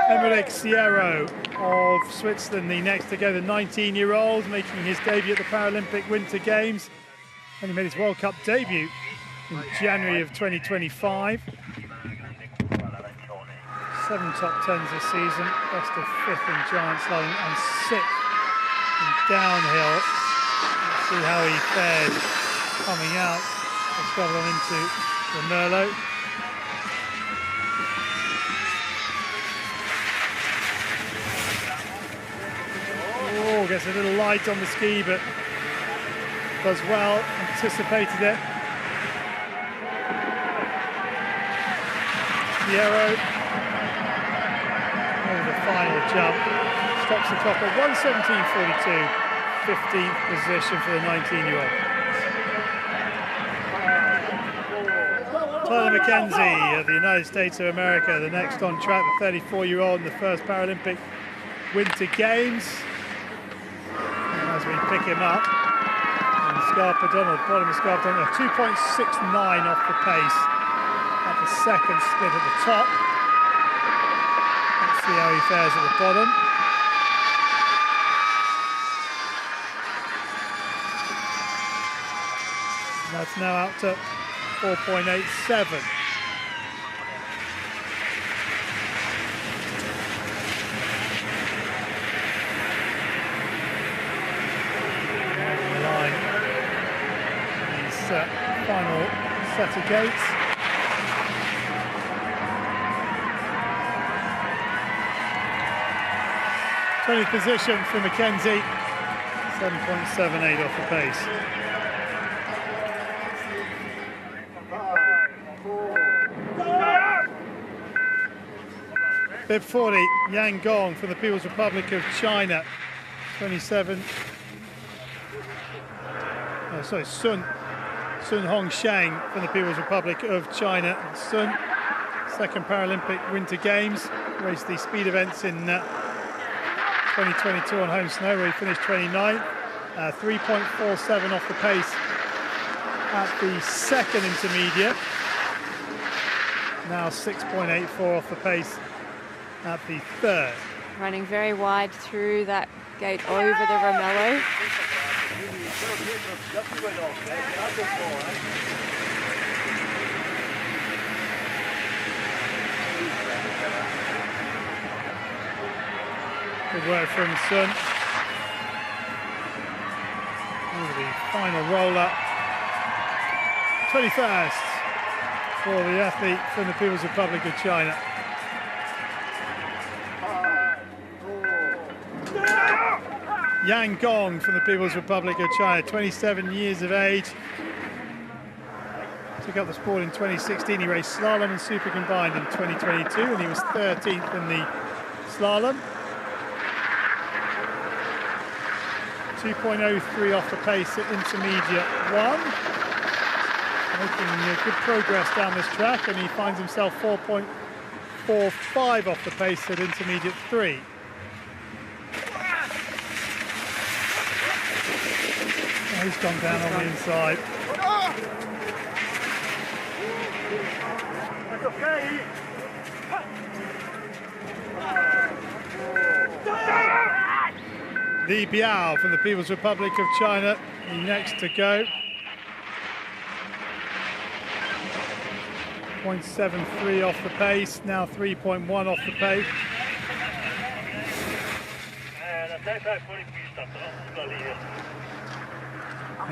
Emmerich Sierro of Switzerland, the next to go, the 19-year-old, making his debut at the Paralympic Winter Games. And he made his World Cup debut in January of 2025. 7 top 10s this season, best of 5th in giant slalom and 6th in downhill. Let's see how he fared coming out. Let's go on into the Merlot. Oh, gets a little light on the ski, but does well, anticipated it. Sierro, over the final jump, stops the clock at 1:17.42, 15th position for the 19-year-old. Tyler McKenzie of the United States of America, the next on track, the 34-year-old in the first Paralympic Winter Games. As we pick him up, and Scarpadon, at the bottom of Scarpadon, 2.69 off the pace at the second split at the top. Let's see how he fares at the bottom. And that's now out to 4.87. set of gates. th position for Mackenzie, 7.78 off the pace. Bib 40, Yang Gong from the People's Republic of China, 27. Sun Hongsheng from the People's Republic of China. Sun, second Paralympic Winter Games, raced the speed events in 2022 on home snow, where he finished 29th. 3.47 off the pace at the second intermediate. Now 6.84 off the pace at the third. Running very wide through that gate over the Romello. Good work from Sun. Over the final roll-up. 21st for the athlete from the People's Republic of China. Yang Gong from the People's Republic of China, 27 years of age. Took up the sport in 2016. He raced slalom and super combined in 2022, and he was 13th in the slalom. 2.03 off the pace at intermediate 1. Making good progress down this track, and he finds himself 4.45 off the pace at intermediate 3. Oh, he's gone down on the inside. That's okay. Li Biao from the People's Republic of China, next to go. 0.73 off the pace, now 3.1 off the pace.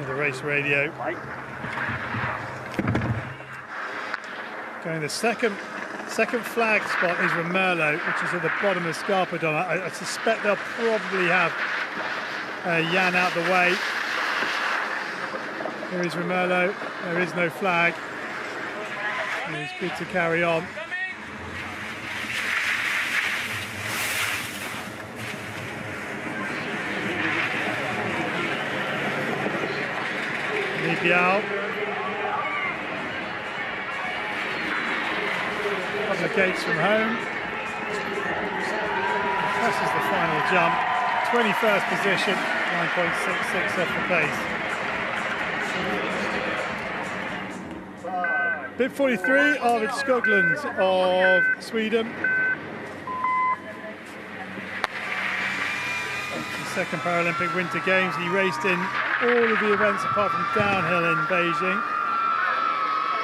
The race radio. Going the second flag spot is Romerlo, which is at the bottom of Scarpadon. I suspect they'll probably have Jan out the way. Here is Romerlo. There is no flag. It's good to carry on. Li Biao. Couple of gates from home. Passes the final jump. 21st position, 9.66 off the pace. Bib 43, Arvid Skoglund of Sweden. The second Paralympic Winter Games. He raced in all of the events apart from downhill in Beijing.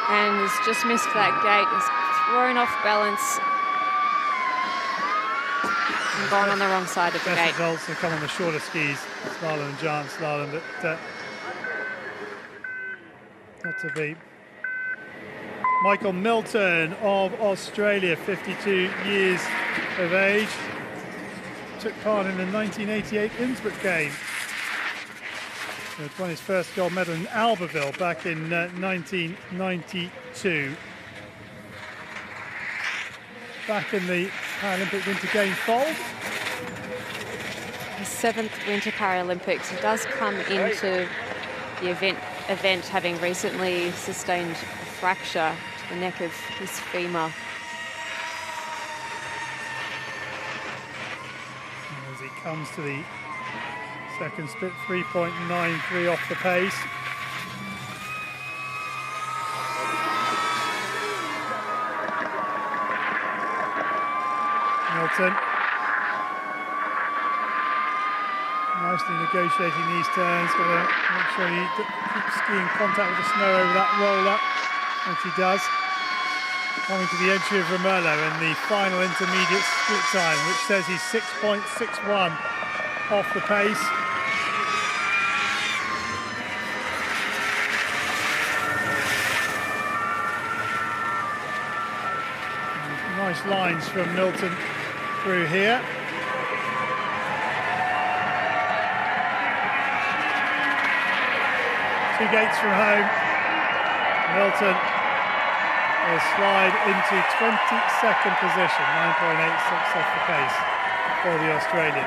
And has just missed that gate. He's thrown off balance and gone on the wrong side of the Best gate. results have come on the shorter skis, slalom and giant slalom, but not to beat. Michael Milton of Australia, 52 years of age, took part in the 1988 Innsbruck Games. He won his first gold medal in Albertville back in 1992. Back in the Paralympic Winter Games fold. His 7th Winter Paralympics. He does come into the event having recently sustained a fracture to the neck of his femur. As he comes to the second split, 3.93 off the pace. Milton. Nicely negotiating these turns, got to make sure he keeps skiing contact with the snow over that roll-up, which he does. Coming to the entry of Romerlo in the final intermediate split time, which says he's 6.61 off the pace. Nice lines from Milton through here. Two gates from home. Milton will slide into 22nd position, 9.86 off the pace for the Australian.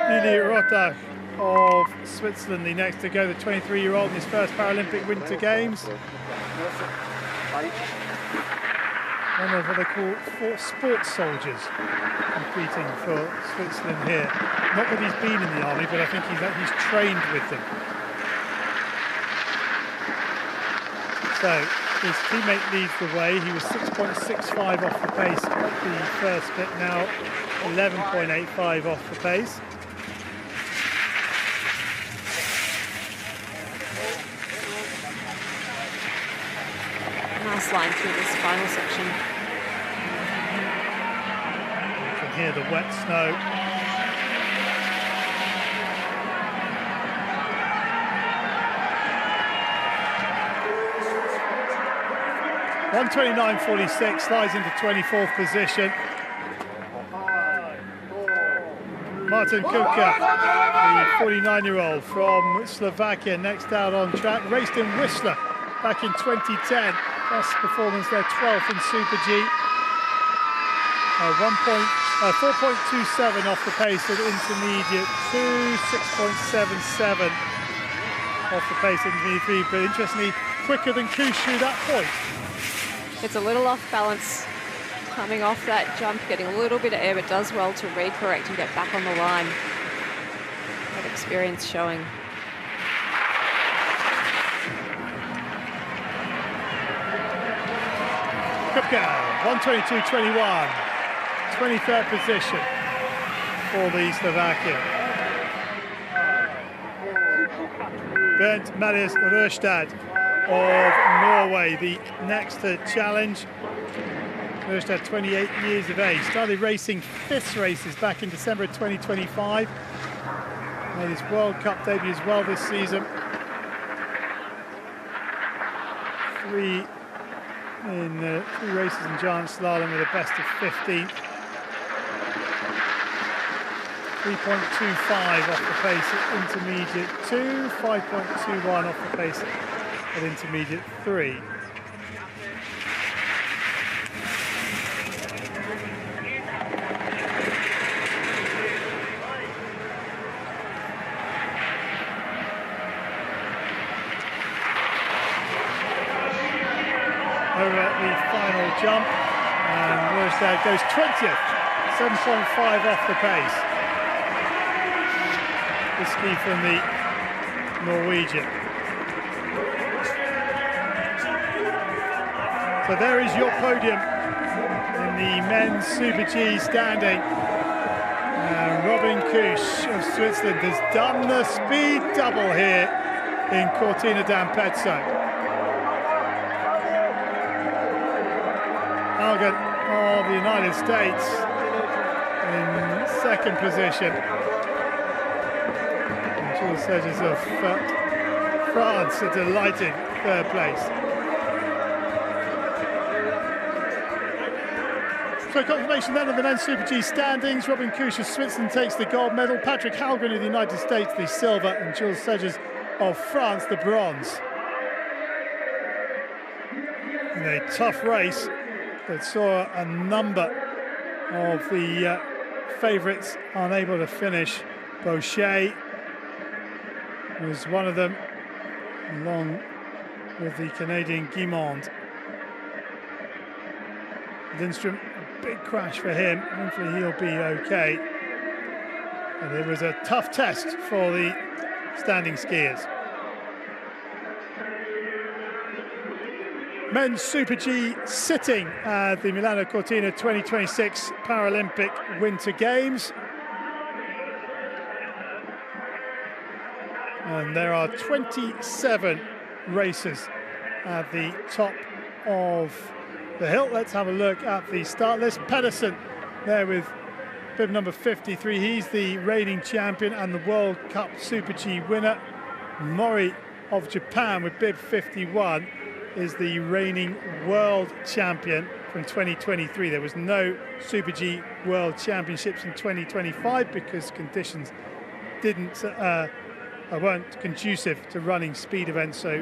Ili Rota of Switzerland, the next to go, the 23-year-old in his first Paralympic Winter Games. One of what they call four sports soldiers competing for Switzerland here. Not that he's been in the army, but I think he's trained with them. So his teammate leads the way. He was 6.65 off the pace at the first bit, now 11.85 off the pace. Nice line through this final section. You can hear the wet snow. (1:29.46) slides into 24th position. Martin Kuka, the 49-year-old from Slovakia, next out on track. Raced in Whistler back in 2010. Best performance there, 12th in Super G. 4.27 off the pace at intermediate 2, 6.77 off the pace at intermediate 3, but interestingly quicker than Kush through that point. It's a little off balance coming off that jump, getting a little bit of air, but does well to recorrect and get back on the line. That experience showing. Kupka, 1:22.21, 23rd position for the Slovakia. Bernd Marius Rørstad of Norway, the next to challenge. Rørstad, 28 years of age, started racing FIS races back in December 2025. Made his World Cup debut as well this season. 3 races in giant slalom with a best of 15th. 3.25 off the pace at intermediate 2, 5.21 off the pace at intermediate 3. Over at the final jump, and Rørstad goes 20th, 7.5 off the pace. The ski from the Norwegian. So there is your podium in the men's Super G standing. And Robin Kush of Switzerland has done the speed double here in Cortina d'Ampezzo. Algan of the United States in second position. And Jules Sedges of France a delighting third place. So confirmation then of the men's Super G standings. Robin Kush of Switzerland takes the gold medal. Patrick Halgren of the United States the silver, and Jules Sedges of France the bronze. In a tough race that saw a number of the favourites unable to finish. Boucher was one of them, along with the Canadian Guimond. Lindstrom, a big crash for him. Hopefully he'll be okay. And it was a tough test for the standing skiers. Men's Super G sitting at the Milano Cortina 2026 Paralympic Winter Games. And there are 27 racers at the top of the hill. Let's have a look at the start list. Pedersen there with bib number 53. He's the reigning champion and the World Cup Super G winner. Mori of Japan with bib 51 is the reigning world champion from 2023. There was no Super G World Championships in 2025 because conditions weren't conducive to running speed events. So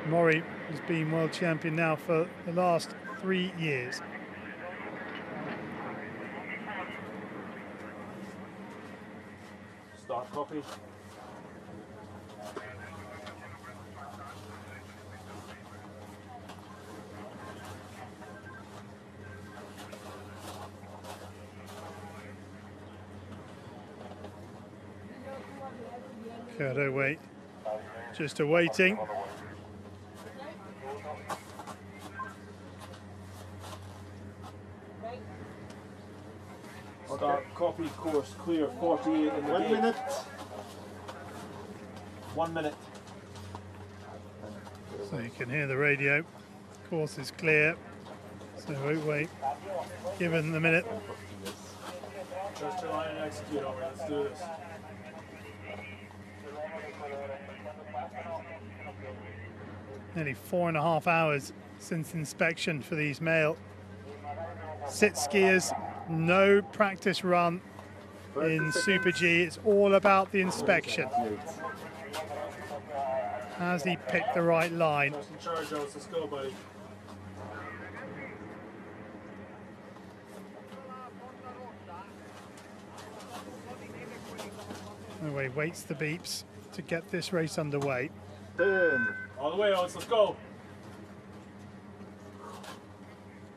Mori has been world champion now for the last 3 years. Start copy. Curto wait, just awaiting. Start copy, course clear, 48 in the 1 gate. minute. 1 minute. So you can hear the radio. Course is clear. So wait, given the minute. Just to line and execute over. Let's do this. Nearly 4.5 hours since inspection for these male sit skiers. No practice run in Super G. It's all about the inspection. Has he picked the right line? Just in charge, Alex. Let's go, buddy. Anyway, waits the beeps to get this race underway. 10, All the way, Alex. Let's go.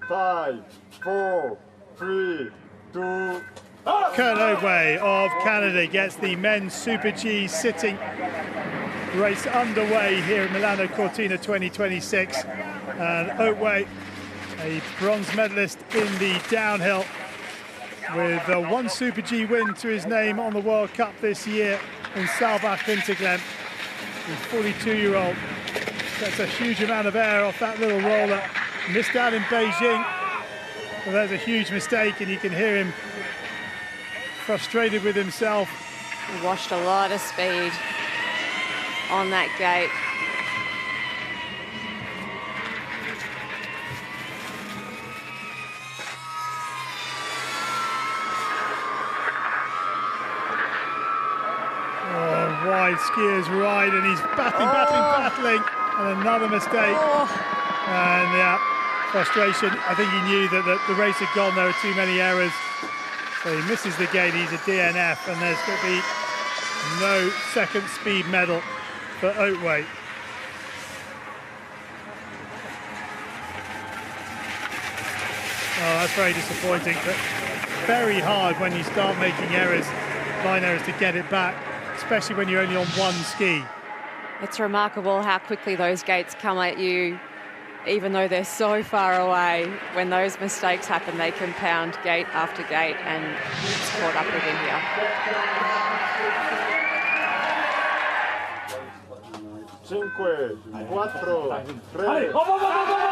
5, 4, 3, 2. Kurt Obey of Canada gets the men's Super G sitting race underway here in Milano Cortina 2026. And Obey, a bronze medalist in the downhill, with one Super G win to his name on the World Cup this year in Paralympic Winter Games. The 42-year-old gets a huge amount of air off that little roller. Missed out in Beijing. Well, there's a huge mistake, and you can hear him frustrated with himself. He washed a lot of speed on that gate. Oh, wide skiers right, and he's battling, and another mistake. And yeah, frustration. I think he knew that the race had gone. There were too many errors. So he misses the gate. He's a DNF, and there's going to be no second speed medal for Oatway. Oh, that's very disappointing. But very hard when you start making errors, line errors, to get it back, especially when you're only on one ski. It's remarkable how quickly those gates come at you, even though they're so far away. When those mistakes happen, they compound gate after gate, and it's caught up with him here. 5, 4, 3.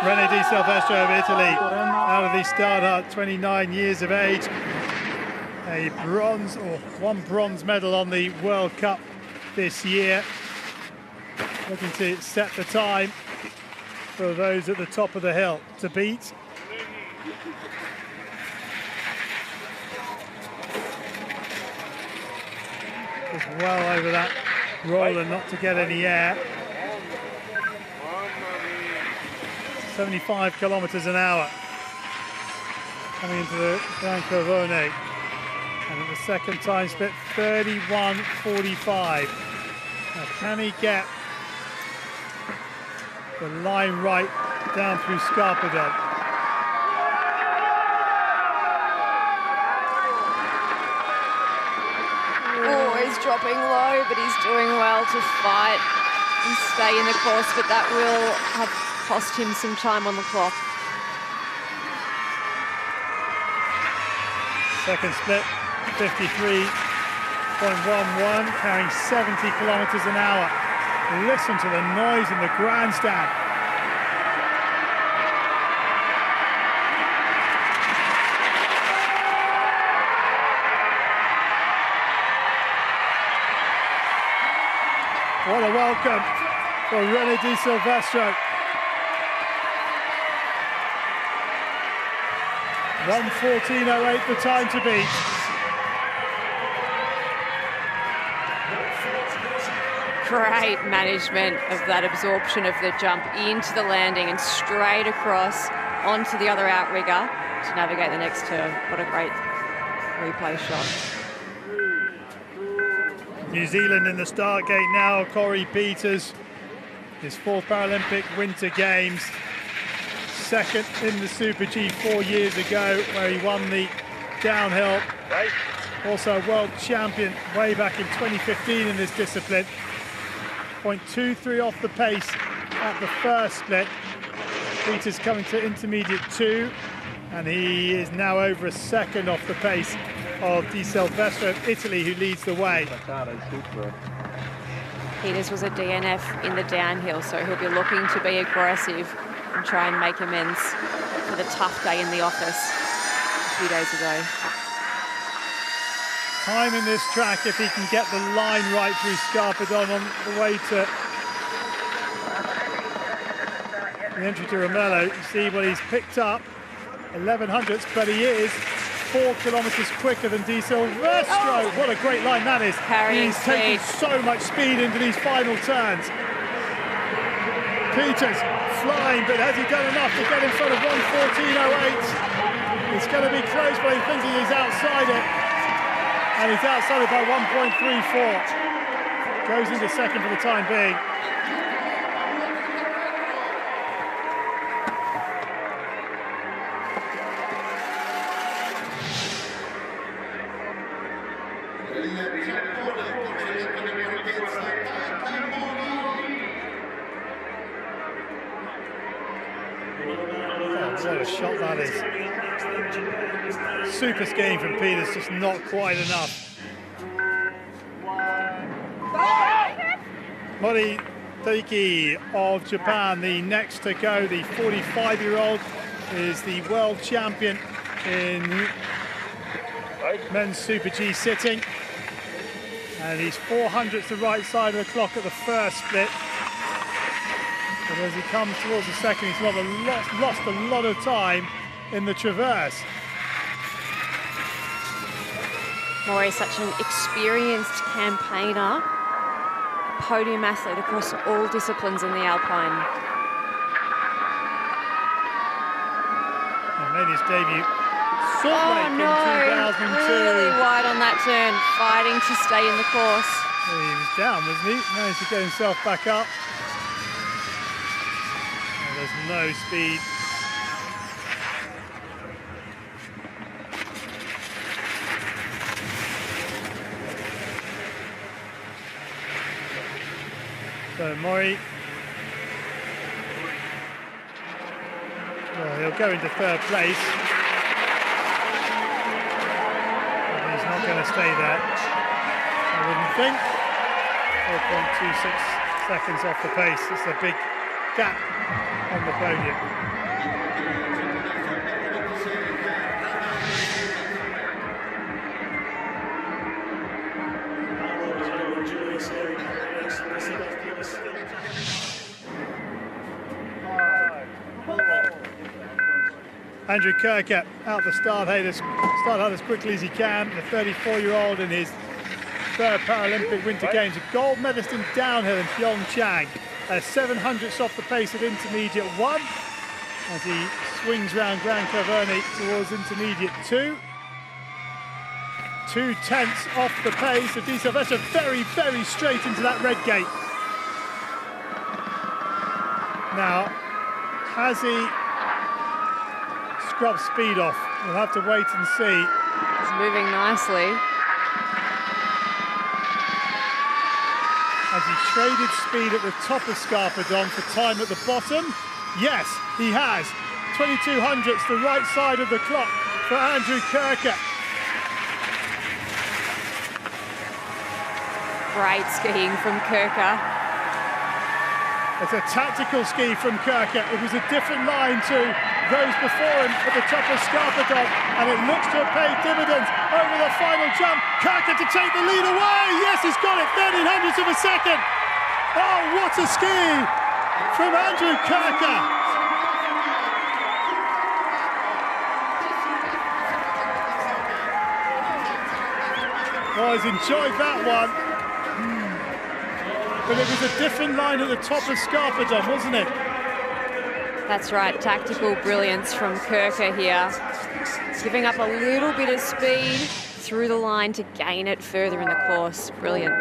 René Di Silvestro of Italy, out of the start hut, 29 years of age. A bronze, or one bronze medal on the World Cup this year. Looking to set the time for those at the top of the hill to beat. Just well over that roller, not to get any air. 75 kilometers an hour coming into the Gran Carbone. And at the second time split, 31.45. Now, can he get the line right down through Scarpadon? Oh, he's dropping low, but he's doing well to fight and stay in the course, but that will have cost him some time on the clock. Second split, 53.11, carrying 70 kilometers an hour. Listen to the noise in the grandstand. What a welcome for René Di Silvestro. 1:14.08 the time to beat. Great management of that absorption of the jump into the landing and straight across onto the other outrigger to navigate the next turn. What a great replay shot. New Zealand in the start gate now. Corey Peters, his 4th Paralympic Winter Games. 2nd in the Super G 4 years ago, where he won the downhill. Also a world champion way back in 2015 in this discipline. 0.23 off the pace at the first split. Peters coming to intermediate 2, and he is now over a second off the pace of Di Silvestro of Italy, who leads the way. Peters was a DNF in the downhill, so he'll be looking to be aggressive and try and make amends for the tough day in the office a few days ago. Time in this track, if he can get the line right through Scarpadon on the way to the entry to Romello. You see what he's picked up, 1100ths, but he is 4 kilometres quicker than Di Silvestro. What a great line that is. Carrying He's taking so much speed into these final turns. Peters flying, but has he done enough to get in front of 1:14.08? It's going to be close, but he thinks he's outside it. And he's outside it by 1.34. Goes into second for the time being. What a shot that is. Super skiing from Peters, just not quite enough. Mori Teiki of Japan, the next to go, the 45-year-old, is the world champion in men's Super G sitting. And he's 400ths the right side of the clock at the first split. But as he comes towards the second, he's lost a lot of time in the traverse. Mori is such an experienced campaigner, podium athlete across all disciplines in the Alpine. And made his debut Salt Lake in 2002. Really wide on that turn, fighting to stay in the course. Well, he was down, wasn't he? Managed to get himself back up. There's no speed. So Mori, well, he'll go into 3rd place. But he's not going to stay there, I wouldn't think. 4.26 seconds off the pace. It's a big gap on the podium. Andrew Kirker out the start out as quickly as he can. The 34-year-old in his 3rd Paralympic Winter Games, a gold medalist in downhill in Pyeongchang. 700ths off the pace at intermediate 1 as he swings round Grand Caverne towards intermediate 2. 2/10ths off the pace of Di Silvestro, very, very straight into that red gate. Now, has he scrubbed speed off? We'll have to wait and see. He's moving nicely. Has he traded speed at the top of Scarpadon for time at the bottom? Yes, he has. 2200ths, the right side of the clock for Andrew Kirker. Great skiing from Kirker. It's a tactical ski from Kirker. It was a different line to those before him at the top of Scarpadon, and it looks to have paid dividends over the final jump. Kirker to take the lead away. Yes, he's got it. 1300ths of a second. Oh, what a ski from Andrew Kirker. Oh, he's enjoyed that one. But it was a different line at the top of Scarpadon, wasn't it? That's right, tactical brilliance from Kirker here. Giving up a little bit of speed through the line to gain it further in the course. Brilliant.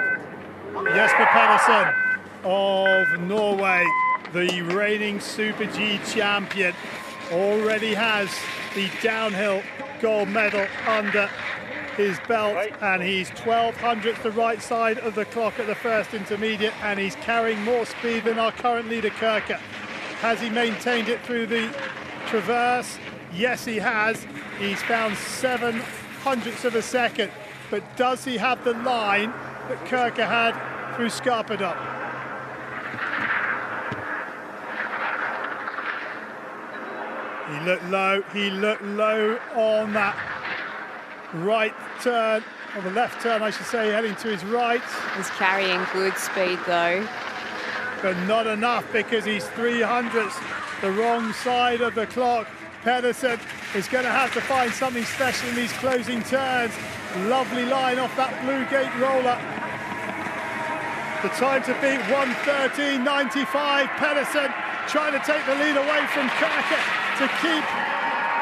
Jesper Pedersen of Norway, the reigning Super G champion, already has the downhill gold medal under his belt, and he's 1200th the right side of the clock at the first intermediate, and he's carrying more speed than our current leader Kirker. Has he maintained it through the traverse? Yes, he has. He's found 700ths of a second, but does he have the line that Kirker had through Scarpadon? He looked low on that right turn, or the left turn I should say, heading to his right. He's carrying good speed though. But not enough, because he's 300ths the wrong side of the clock. Pedersen is going to have to find something special in these closing turns. Lovely line off that blue gate roller. The time to beat 1:13.95. Pedersen trying to take the lead away from Kirker to keep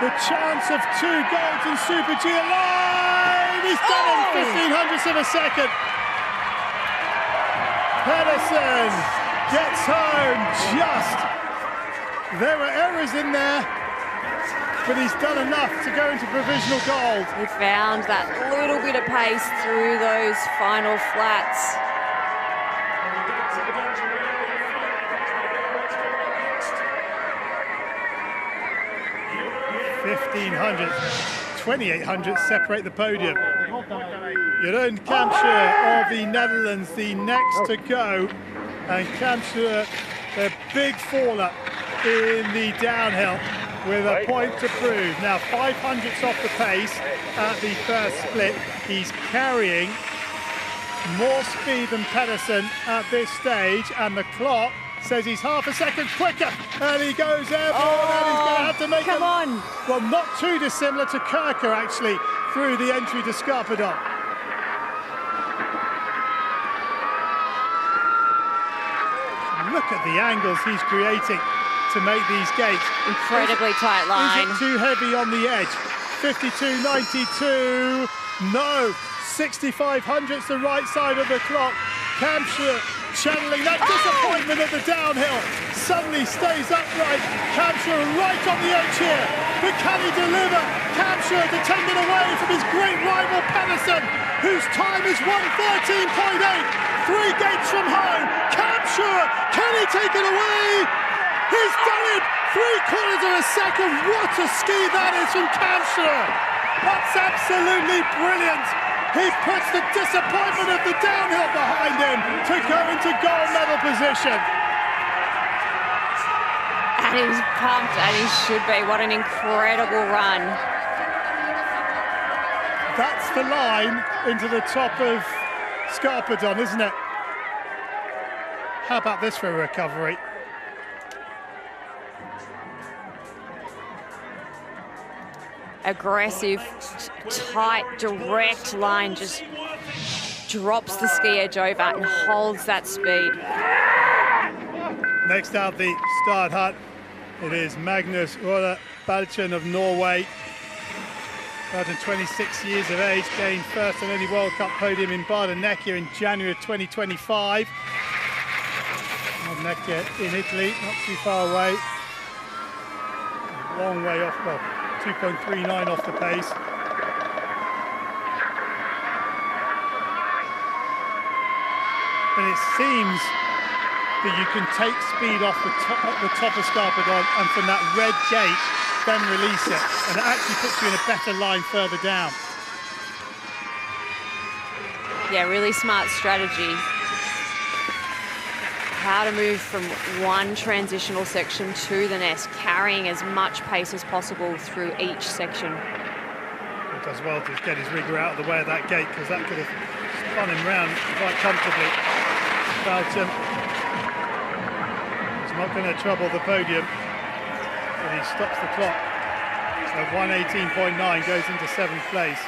the chance of 2 golds in Super G alive. He's done it in 1500ths of a second. Pedersen gets home just. There were errors in there, but he's done enough to go into provisional gold. He found that little bit of pace through those final flats. 1500, 2800 separate the podium. Jeroen Kampschreur of the Netherlands, the next to go, and Kampschreur, the big faller in the downhill, with a point to prove. Now 500ths off the pace at the first split. He's carrying more speed than Pedersen at this stage, and the clock says he's half a second quicker, and he goes airborne, and he's going to have to make well, not too dissimilar to Kirker actually through the entry to Scarpadon. Look at the angles he's creating to make these gates. Incredibly tight line. Is it too heavy on the edge? 52.92, no, 6500ths the right side of the clock. Kampschreur channeling that disappointment at the downhill, suddenly stays upright. Kampschreur right on the edge here, but can he deliver? Kampschreur to take it away from his great rival Pedersen, whose time is 1:13.8, 3 gates from home. Kampschreur, can he take it away? He's done it, 3/4 of a second. What a ski that is from Kampschreur. That's absolutely brilliant. He puts the disappointment of the downhill behind him to go into gold medal position. And he's pumped, and he should be. What an incredible run. That's the line into the top of Scarpadon, isn't it? How about this for a recovery? Aggressive, tight, direct line, just drops the ski edge over and holds that speed. Next out the start hut, it is Magnus Rolle Balchen of Norway. Balchen, 26 years of age, gained first and only World Cup podium in Bardonecchia in January of 2025. Bardonecchia in Italy, not too far away. Long way off, well, 2.39 off the pace. But it seems that you can take speed off the top of Scarpadon, and from that red gate, then release it. And it actually puts you in a better line further down. Yeah, really smart strategy. How to move from one transitional section to the next, carrying as much pace as possible through each section. He does well to get his rigger out of the way of that gate, because that could have spun him round quite comfortably. Balchen is not going to trouble the podium, but he stops the clock at 1:18.9, goes into 7th place.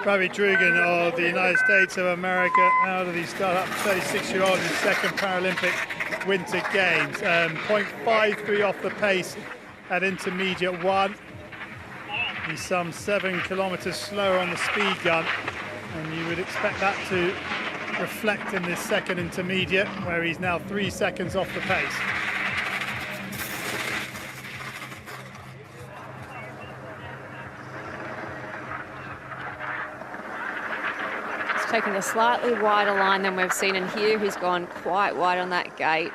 Ravi Drugan of the United States of America out of the startup, 36-year-old in his second Paralympic Winter Games. 0.53 off the pace at intermediate 1. He's some 7 kilometers slower on the speed gun, and you would expect that to reflect in this second intermediate, where he's now 3 seconds off the pace. He's taking a slightly wider line than we've seen in here. He's gone quite wide on that gate,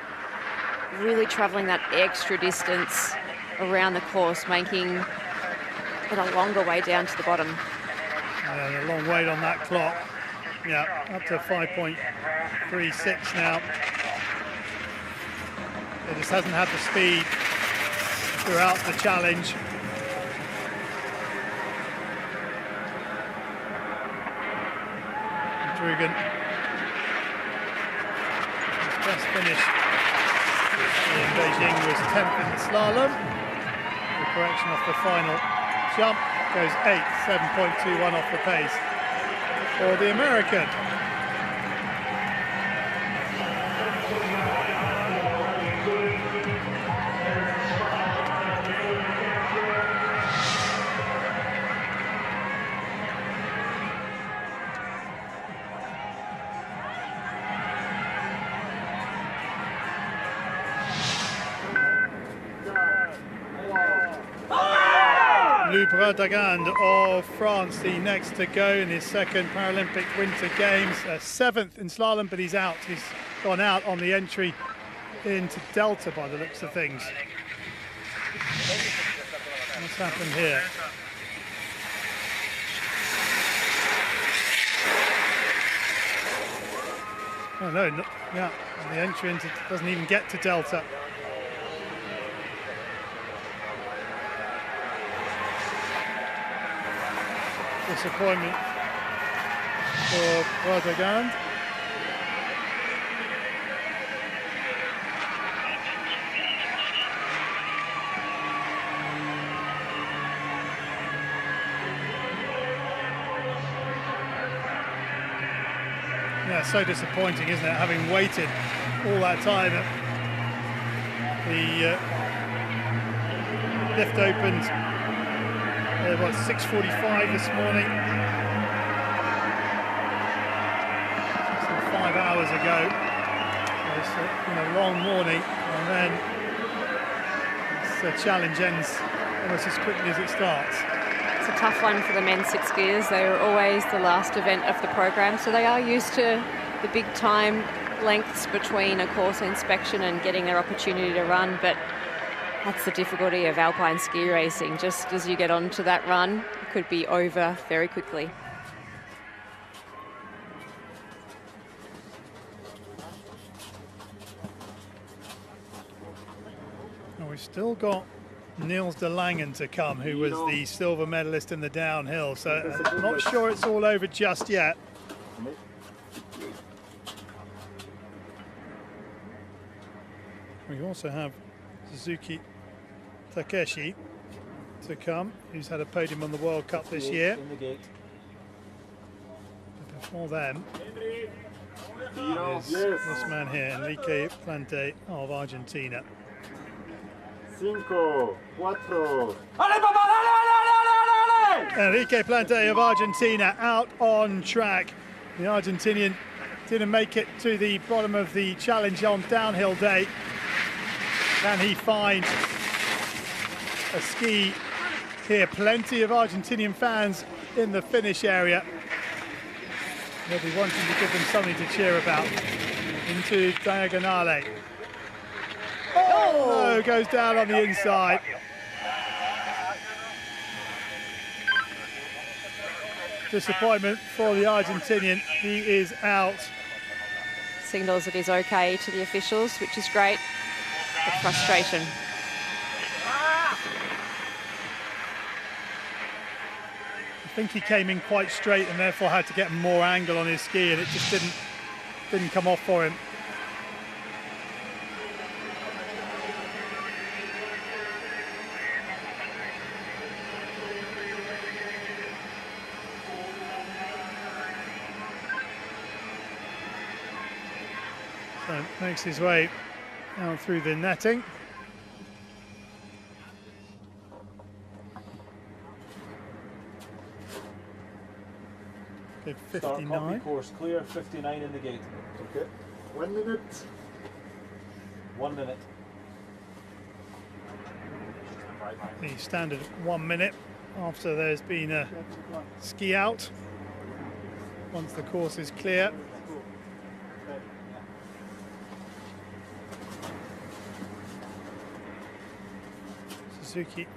really travelling that extra distance around the course, making it a longer way down to the bottom. A long wait on that clock. Yeah, up to 5.36 now. It just hasn't had the speed throughout the challenge. Drugan, his best finish in Beijing was 10th in the slalom. The correction off the final jump goes 8th, 7.21 off the pace for the American. Dagand of France, the next to go in his second Paralympic Winter Games. 7th in slalom, but he's out. He's gone out on the entry into Delta by the looks of things. What's happened here? Oh no, yeah, the entry into doesn't even get to Delta. Disappointment for Rodagand. Yeah, so disappointing, isn't it? Having waited all that time. The lift opened what, 6:45 this morning. Some 5 hours ago. It's been a long morning, and then the challenge ends almost as quickly as it starts. It's a tough one for the men's six skiers. They are always the last event of the program, so they are used to the big time lengths between a course inspection and getting their opportunity to run, but that's the difficulty of alpine ski racing. Just as you get onto that run, it could be over very quickly. Well, we've still got Niels de Langen to come, who was the silver medalist in the downhill, so I'm not sure it's all over just yet. We also have Suzuki Takeshi to come, who's had a podium on the World Cup this year. But before them is this man here, Enrique Plante of Argentina. 5, 4. Enrique Plante of Argentina out on track. The Argentinian didn't make it to the bottom of the challenge on downhill day. Can he find a ski here? Plenty of Argentinian fans in the finish area. They'll be wanting to give them something to cheer about. Into Diagonale. Oh, no, goes down on the inside. Disappointment for the Argentinian. He is out. Signals that he's okay to the officials, which is great. But frustration. I think he came in quite straight and therefore had to get more angle on his ski, and it just didn't come off for him. So makes his way out through the netting. Good, Start 59. copy course clear, 59 in the gate. Okay. 1 minute. 1 minute. The standard 1 minute after there's been a ski out. Once the course is clear. Suzuki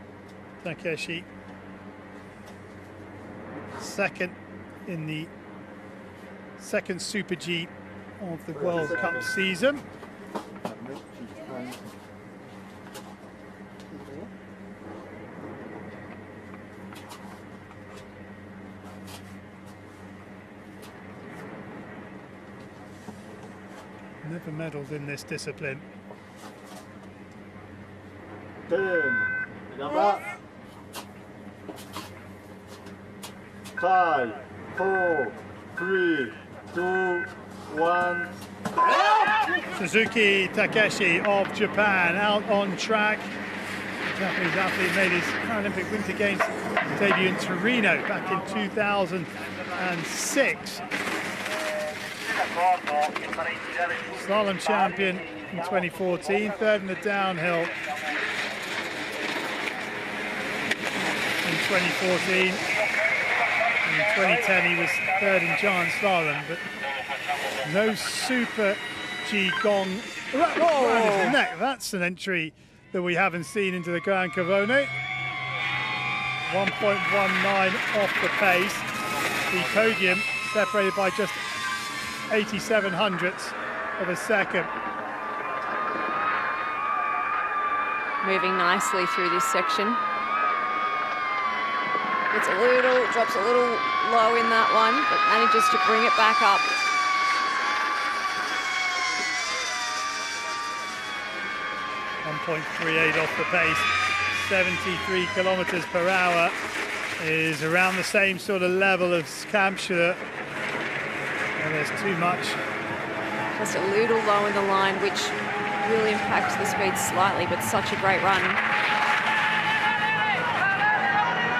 Takeshi, second in the second Super G of the World Cup season. Never medalled in this discipline. 10. Remember. 5, 4, 3, 2, 1. Suzuki Takeshi of Japan out on track. The Japanese athlete made his Paralympic Winter Games debut in Torino back in 2006. Slalom champion in 2014, third in the downhill in 2014. In 2010 he was third in giant slalom, but no Super G gong around his neck. That's an entry that we haven't seen into the Gran Cavone. 1.19 off the pace. The podium separated by just 87 hundredths of a second. Moving nicely through this section. Drops a little low in that one, but manages to bring it back up. .38 off the pace, 73 kilometers per hour is around the same sort of level as Kampschler. And there's too much. Just a little low in the line, which really impacts the speed slightly, but such a great run.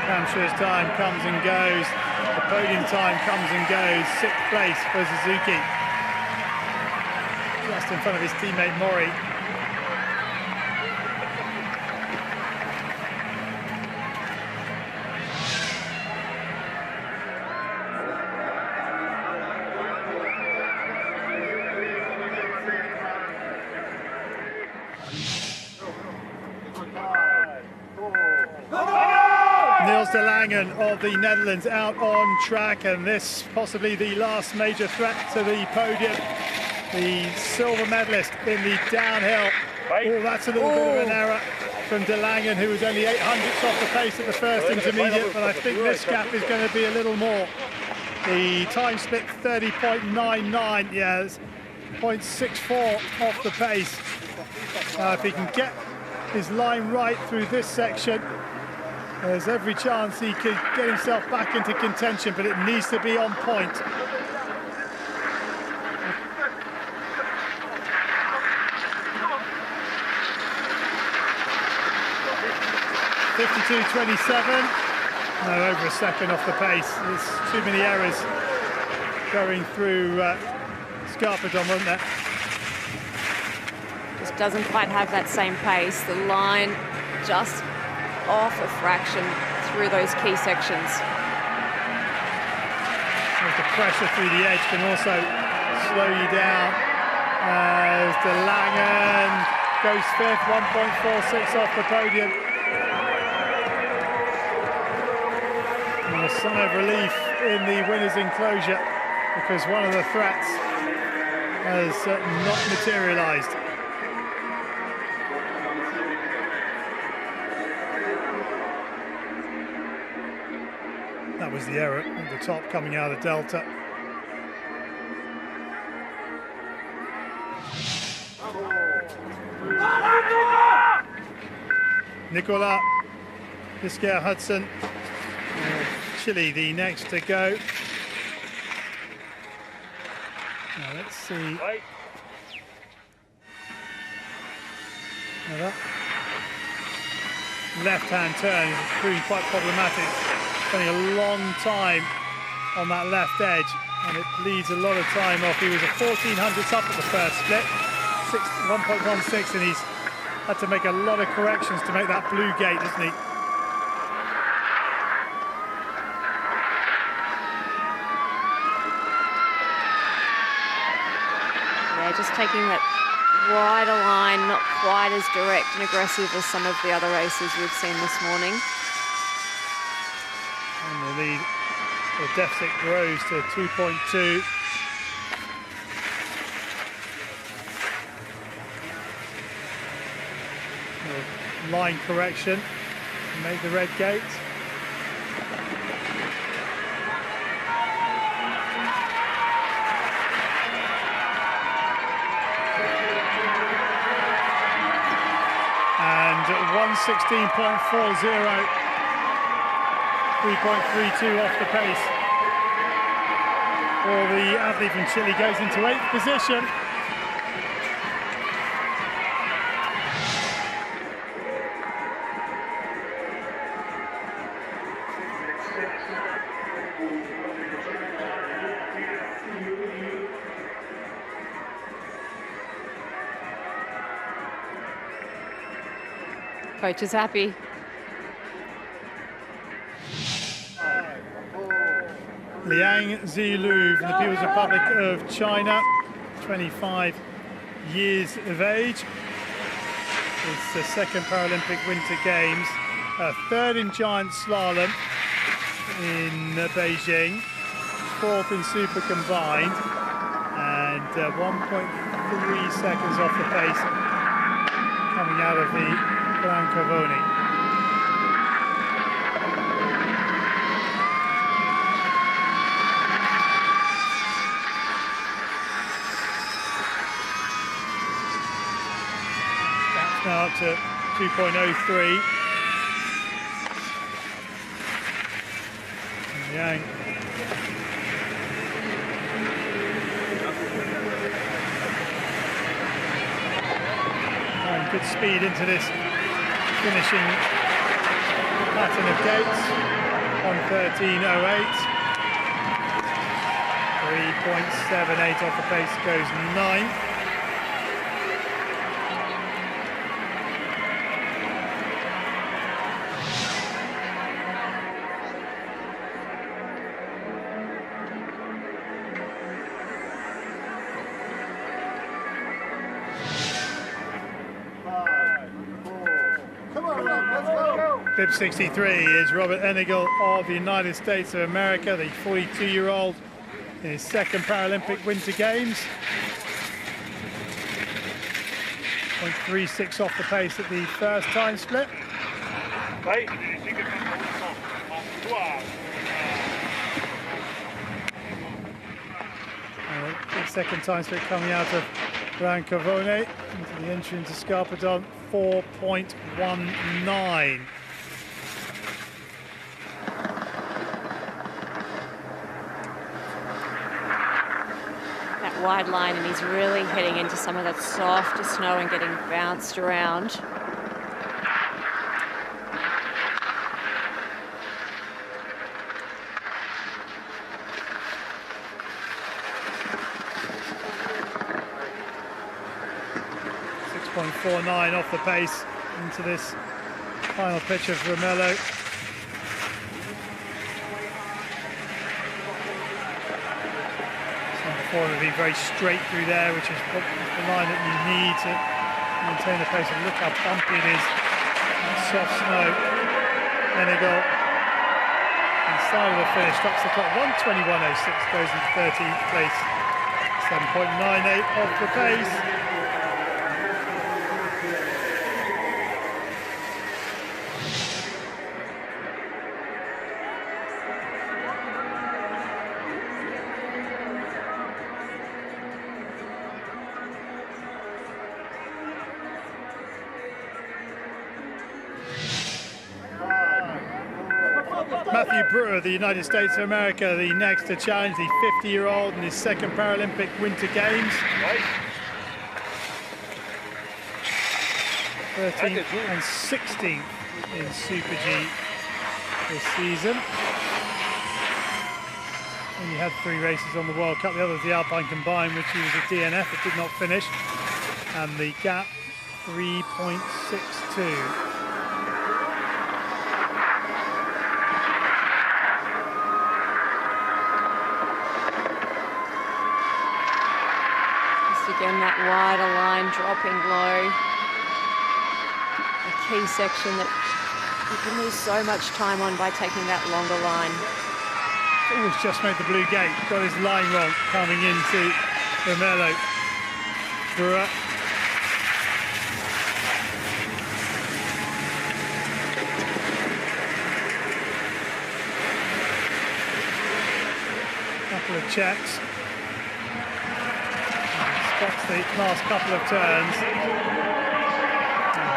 Kampschler's time comes and goes. The podium time comes and goes. 6th place for Suzuki. Just in front of his teammate Mori. De Langen of the Netherlands out on track, and this possibly the last major threat to the podium. The silver medalist in the downhill. Oh, that's a little bit of an error from De Langen, who was only 800ths off the pace at the first intermediate, but I think this gap is going to be a little more. The time split 30.99, yes, 0.64 off the pace. If he can get his line right through this section, there's every chance he could get himself back into contention, but it needs to be on point. .52.27. No, over a second off the pace. There's too many errors going through Scarpadon, wasn't there? Just doesn't quite have that same pace. The line just off a fraction through those key sections. The pressure through the edge can also slow you down. As De Langen goes 5th, 1.46 off the podium. And a sigh of relief in the winner's enclosure, because one of the threats has not materialised. That was the error at the top coming out of the delta. Nicolas Pisquet-Hudson, Chile, the next to go. Now let's see Now that left-hand turn is proving quite problematic. Spending a long time on that left edge, and it bleeds a lot of time off. He was a 1400th up at the first split, 1.16, and he's had to make a lot of corrections to make that blue gate, isn't he? Yeah, just taking that wider line, not quite as direct and aggressive as some of the other races we've seen this morning. And the lead, the deficit grows to 2.2. Line correction, made the red gate. And 1:16.40, 3.32 off the pace. For the athlete from Chile, goes into 8th position. Coach is happy. Liang Zilu from the People's Republic of China, 25 years of age. It's the second Paralympic Winter Games, third in giant slalom in Beijing, fourth in super combined, and 1.3 seconds off the pace coming out of the Brancavoni. Now up to 2.03. Yang. And good speed into this finishing pattern of gates. 1:13.08. 3.78 off the pace, goes 9th. Bib 63 is Robert Enigel of the United States of America, the 42-year-old in his second Paralympic Winter Games. 0.36 off the pace at the first time split. The second time split coming out of Brancavone into the entry into Scarpadon, 4.19. That wide line, and he's really heading into some of that softer snow and getting bounced around. .49 off the pace into this final pitch of Romello. So before it'll be very straight through there, which is the line that you need to maintain the pace. And look how bumpy it is. Soft snow. Enigel inside of the finish, stops the clock. 1:21.06, goes into 13th place. 7.98 off the pace. Matthew Brewer, the United States of America, the next to challenge the 50-year-old in his second Paralympic Winter Games. 13th and 16th in Super G this season. Only had 3 races on the World Cup. The other was the Alpine combined, which he was a DNF. It did not finish. And the gap 3.62. Again, that wider line dropping low. A key section that you can lose so much time on by taking that longer line. Oh, he's just made the blue gate. Got his line wrong coming into Romello. Brewer. Couple of checks. Spots the last couple of turns.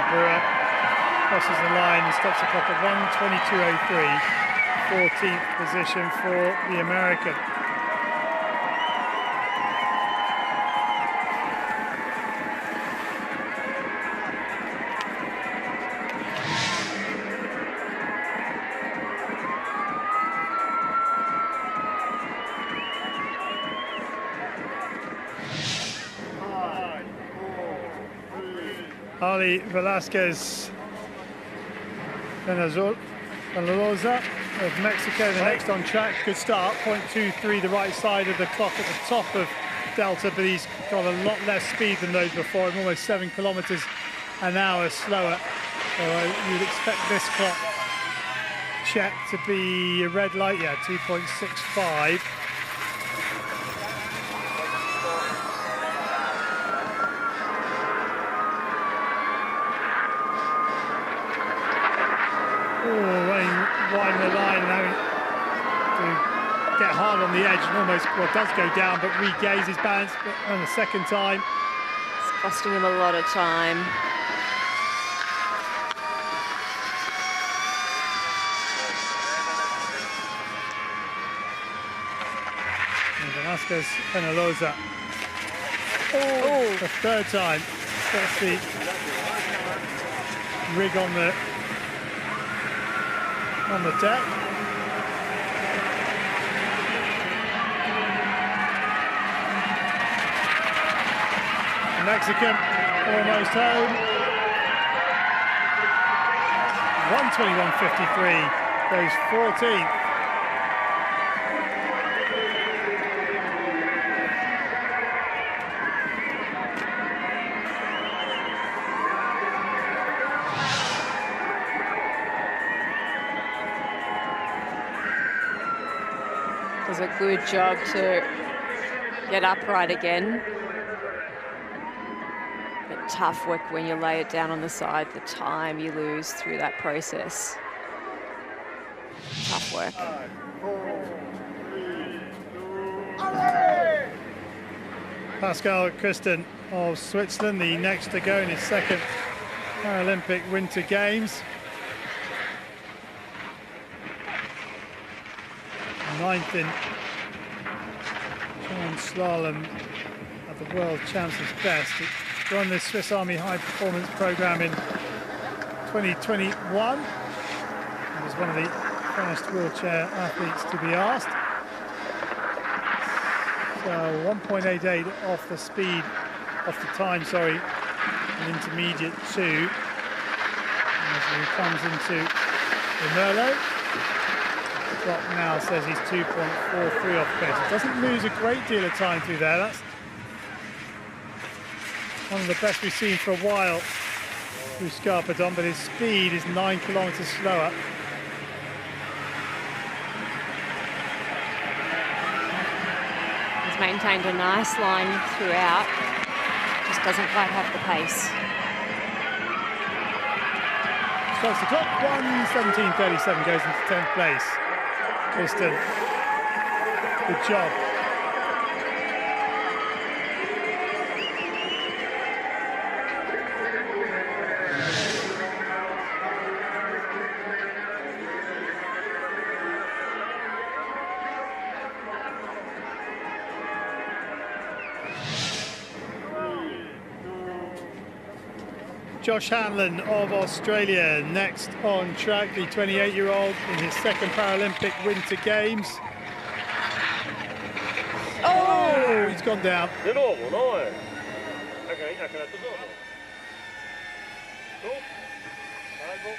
Brewer crosses the line and stops the clock at 1:22.03. 14th position for the American. Ali Velasquez Penaloza of Mexico, the next on track. Good start, 0.23 the right side of the clock at the top of Delta, but he's got a lot less speed than those before him, almost 7 kilometers an hour slower. So you'd expect this clock check to be a red light, yeah, 2.65. Widen the line and having to get hard on the edge and almost, well, does go down, but regains his balance on the second time. It's costing him a lot of time. And Velasquez Penaloza. Oh, the third time. That's the rig on the deck. Mexican almost home. 1:21.53 goes 14th. Does a good job to get upright again. But tough work when you lay it down on the side, the time you lose through that process. Tough work. Pascal Christen of Switzerland, the next to go in his second Paralympic Winter Games. 9th in giant slalom at the World Championships best. He joined the Swiss Army High Performance Program in 2021. He was one of the first wheelchair athletes to be asked. So 1.88 off the speed, off the time, sorry, an intermediate 2. As he comes into the Merlot. Clock now says he's 2.43 off pace. It doesn't lose a great deal of time through there. That's one of the best we've seen for a while through Scarpadon, but his speed is 9 kilometers slower. He's maintained a nice line throughout, just doesn't quite have the pace. Starts the clock, 1:17.37 goes into 10th place. Christen, good job. Josh Hanlon of Australia next on track, the 28-year-old in his second Paralympic Winter Games. Oh, he's gone down.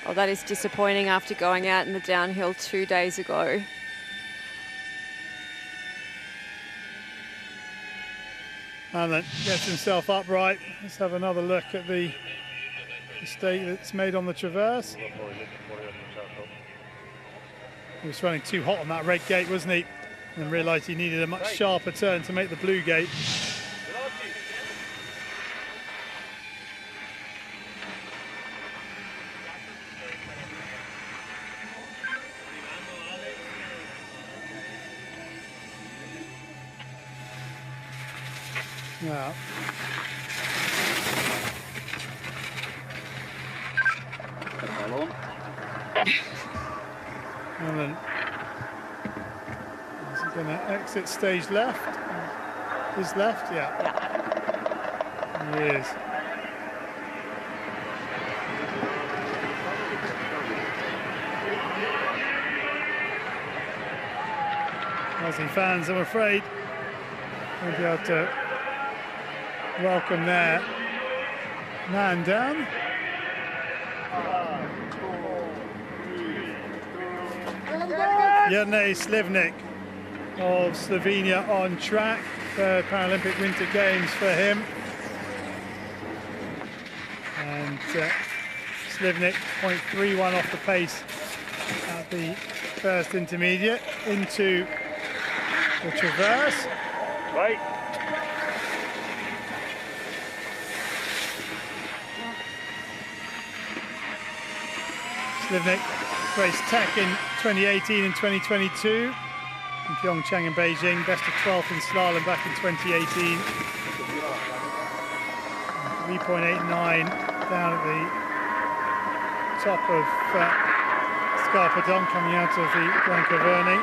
Oh, that is disappointing after going out in the downhill 2 days ago. Hanlon gets himself upright. Let's have another look at the mistake that's made on the traverse. He was running too hot on that red gate, wasn't he? And realised he needed a much sharper turn to make the blue gate. Now, Hanlon is he going to exit stage left? His left, yeah. He is. Aussie fans, I'm afraid, won't be able to welcome their man down. Jernej Slivnik of Slovenia on track. Third Paralympic Winter Games for him. And Slivnik 0.31 off the pace at the first intermediate into the traverse. Right. Slivnik raced tech in 2018 and 2022 in Pyeongchang and Beijing, best of 12th in slalom back in 2018. 3.89 down at the top of Scarpadon coming out of the Grand Caverne.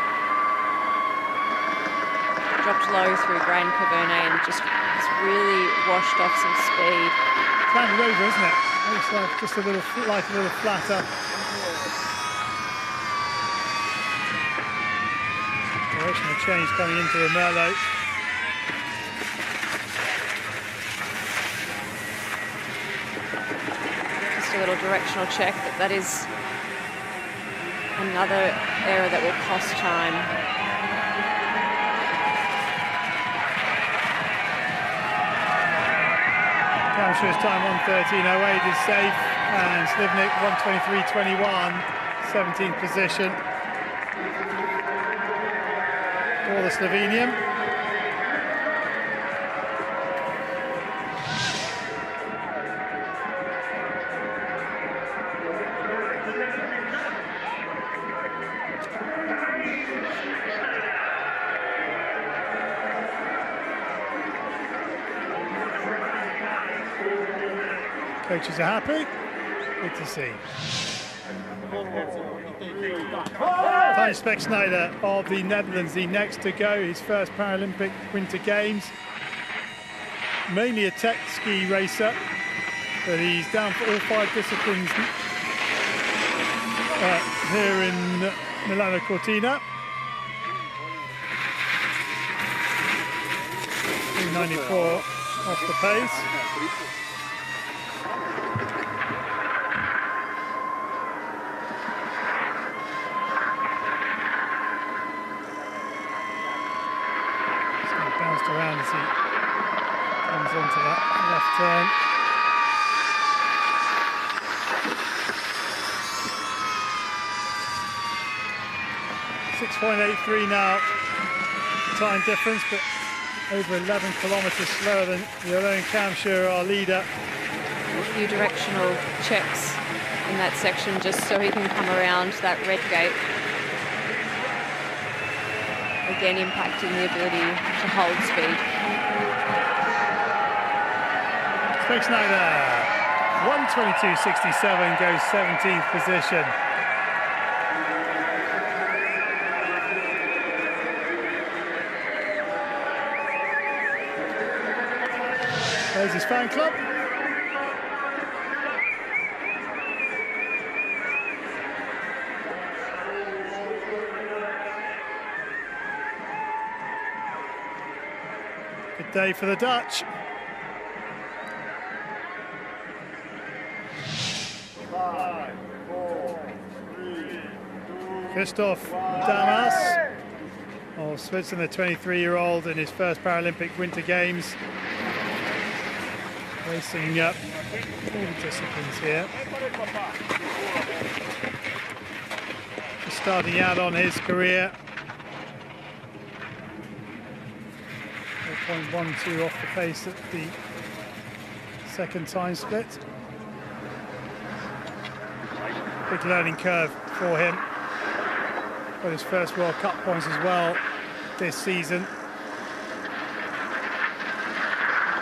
Dropped low through Grand Caverne and just really washed off some speed. It's landed over, isn't it? Looks like just a little flatter. Directional change coming into the Merlot. Just a little directional check, but that is another error that will cost time. Kamsher's time 1:13.08 is safe, and Slivnik 1:23.21, 17th position for the Slovenian. Coaches are happy. Good to see. Thijs Speksnijder of the Netherlands, the next to go, his first Paralympic Winter Games. Mainly a tech ski racer, but he's down for all 5 disciplines here in Milano Cortina. 294 off the pace. Around as he comes onto that left turn. .83 now time difference, but over 11 kilometres slower than Jeroen Kamsher, our leader. A few directional checks in that section just so he can come around that red gate. Again, impacting the ability to hold speed. Speksnijder, 1:22.67, goes 17th position. There's his fan club. Good day for the Dutch. 5, 4, 3, 2, Christoph Damas of Switzerland, the 23-year-old in his first Paralympic Winter Games. Racing all the disciplines here. Just starting out on his career. 4.12 off the pace at the second time split. Big learning curve for him. Got his first World Cup points as well this season.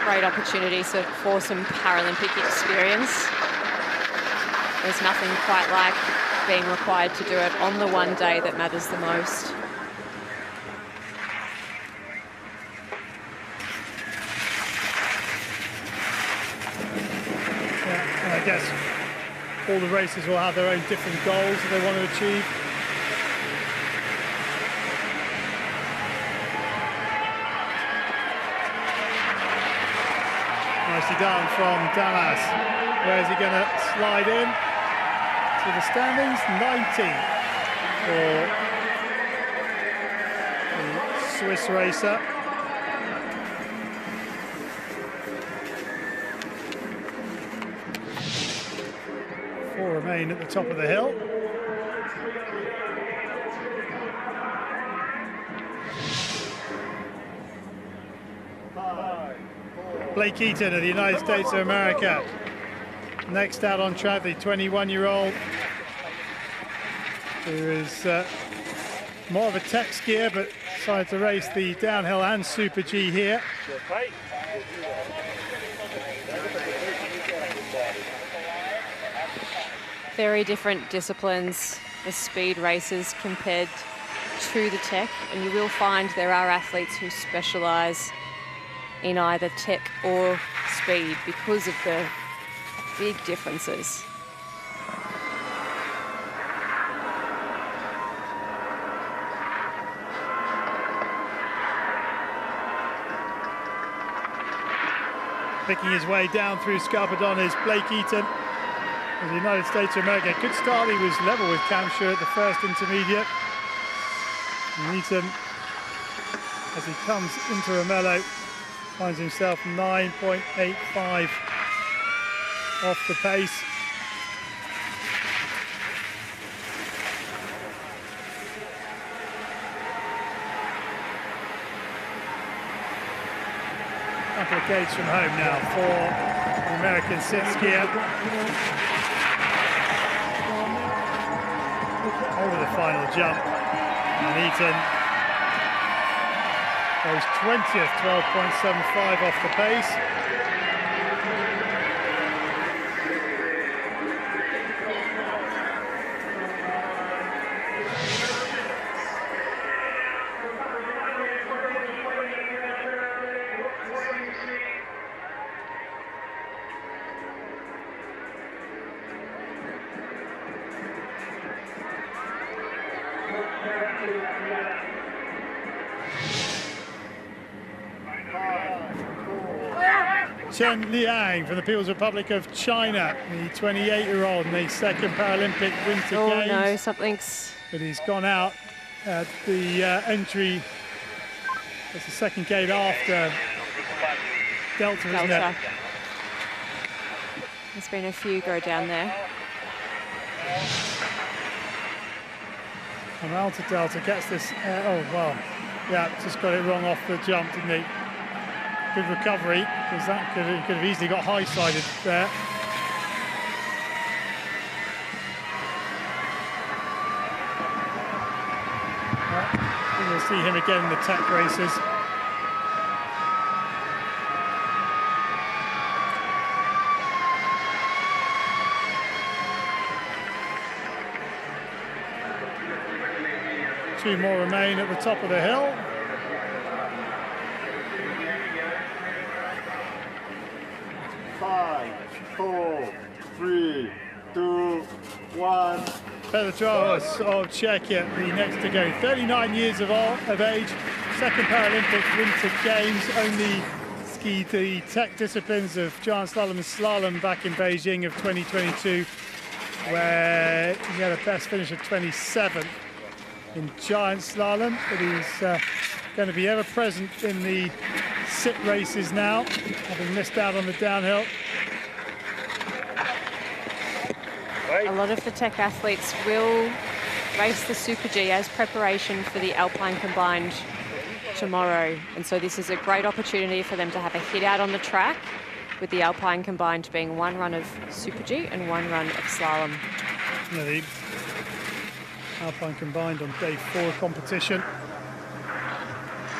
Great opportunity for some Paralympic experience. There's nothing quite like being required to do it on the one day that matters the most. Yeah, and I guess all the races will have their own different goals that they want to achieve. Nicely done from Damas. Where is he going to slide in? To the standings, 90 for the Swiss racer. Four remain at the top of the hill. Blake Eaton of the United States of America. Next out on track, the 21-year-old, who is more of a tech skier, but decided to race the downhill and Super G here. Very different disciplines, the speed races compared to the tech, and you will find there are athletes who specialise in either tech or speed because of the big differences. Picking his way down through Scarpadon is Blake Eaton of the United States of America. Good start, he was level with Camshire at the first intermediate. And Eaton, as he comes into Ramello, finds himself 9.85 off the pace. A couple of gates from home now for the American sit skier. Over the final jump, and Eaton goes 20th, 12.75 off the pace. Chen Liang from the People's Republic of China, the 28-year-old in the second Paralympic Winter Games. Oh no, something's... But he's gone out at the entry. It's the second gate after Delta, isn't it? There's been a few go down there. And Alta Delta gets this, oh well, yeah, just got it wrong off the jump, didn't he? Good recovery, because that could have easily got high-sided there. Well, we'll see him again in the tech races. Two more remain at the top of the hill. Five, 4, 3, 2, 1. Petros of Czechia, the next to go. 39 years of age, second Paralympic Winter Games, only skied the tech disciplines of giant slalom and slalom back in Beijing of 2022, where he had a best finish of 27th in giant slalom, but he's going to be ever present in the sit races now, having missed out on the downhill. A lot of the tech athletes will race the Super G as preparation for the Alpine combined tomorrow. And so this is a great opportunity for them to have a hit out on the track, with the Alpine combined being one run of Super G and one run of slalom. Yeah, the Alpine combined on day 4 competition.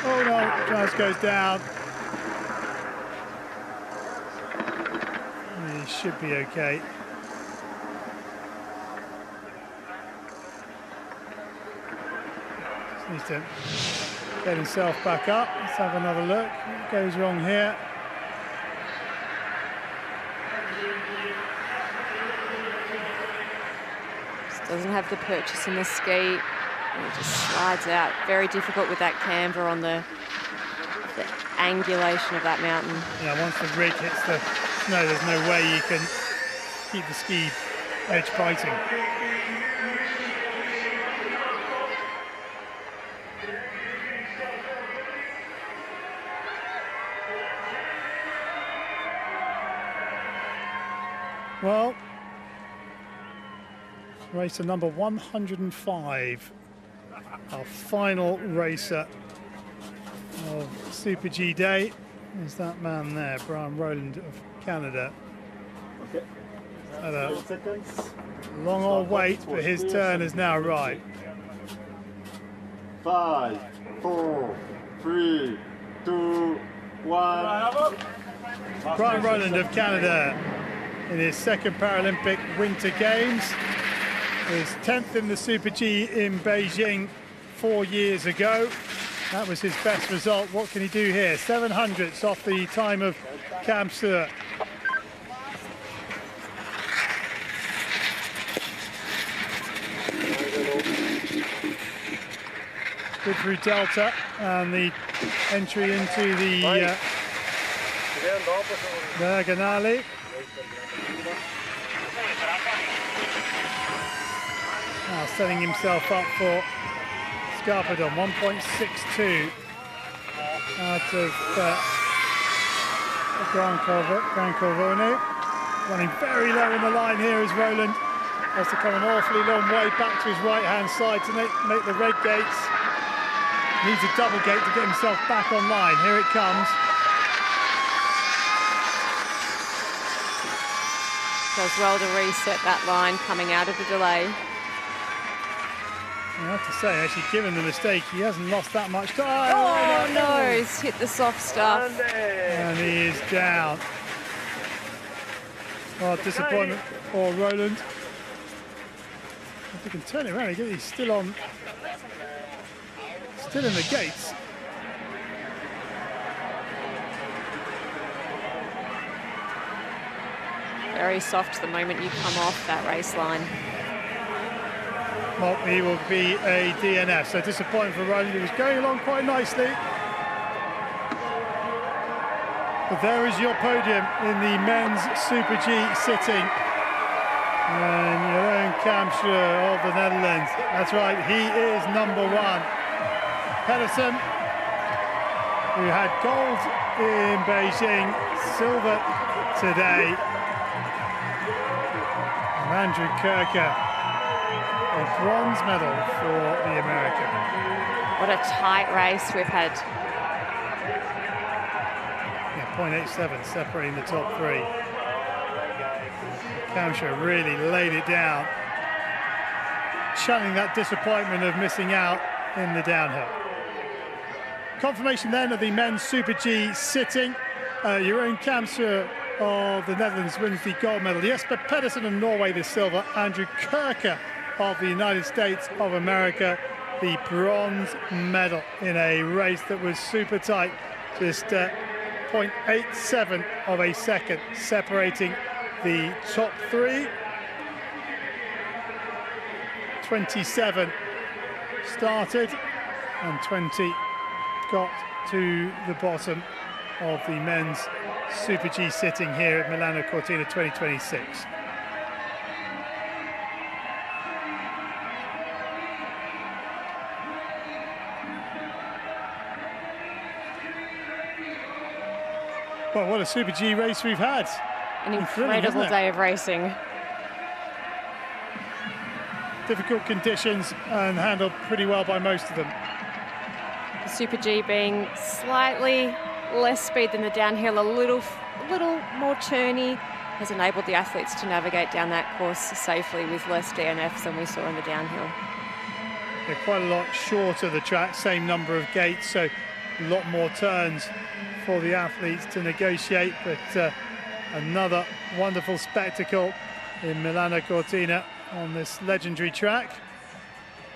Oh no, Giles goes down. He should be okay. Just needs to get himself back up. Let's have another look. What goes wrong here? Just doesn't have the purchase in the ski. And it just slides out. Very difficult with that camber on the angulation of that mountain. Yeah, once the rig hits the snow, there's no way you can keep the ski edge biting. Well, racer number 105, our final racer of Super G Day, is that man there, Brian Rowland of Canada. Okay. Had a 10 seconds. long old wait, but his turn is now right. 5, 4, 3, 2, 1. Brian Rowland of Canada in his second Paralympic Winter Games. His 10th in the Super G in Beijing 4 years ago. That was his best result. What can he do here? 700ths off the time of Cam Suhr. Good through Delta, and the entry into the Diagonale. Now setting himself up for Scarpadon, 1.62 out of Gran Corvone. Running very low in the line here is Rowland. Has to come an awfully long way back to his right-hand side to make the red gates. Needs a double gate to get himself back online. Here it comes. Does well to reset that line coming out of the delay. I have to say, actually, given the mistake, he hasn't lost that much time. Oh no, he's hit the soft stuff. And he is down. Oh, disappointment for Rowland. If he can turn it around, he's still on, still in the gates. Very soft the moment you come off that race line. Well, he will be a DNF, so disappointing for Rowland. He was going along quite nicely. But there is your podium in the men's Super G sitting. And your own Cam Suhr of the Netherlands. That's right, he is number 1. Pedersen, who had gold in Beijing, silver today. And Andrew Kirker, a bronze medal for the American. What a tight race we've had. Yeah, 0.87 separating the top 3. Cam Suhr really laid it down, channeling that disappointment of missing out in the downhill. Confirmation then of the men's Super G sitting. Your own Cam Suhr of the Netherlands wins the gold medal. Jesper Pedersen of Norway the silver. Andrew Kirker of the United States of America the bronze medal in a race that was super tight. Just 0.87 of a second separating the top 3. 27 started and 20 got to the bottom of the men's Super G sitting here at Milano Cortina 2026. Well, what a Super G race we've had. An incredible day of racing. Difficult conditions and handled pretty well by most of them. The Super G being slightly less speed than the downhill, a little more turny, has enabled the athletes to navigate down that course safely with less DNFs than we saw in the downhill. They're quite a lot shorter the track, same number of gates, so a lot more turns for the athletes to negotiate, but another wonderful spectacle in Milano Cortina on this legendary track.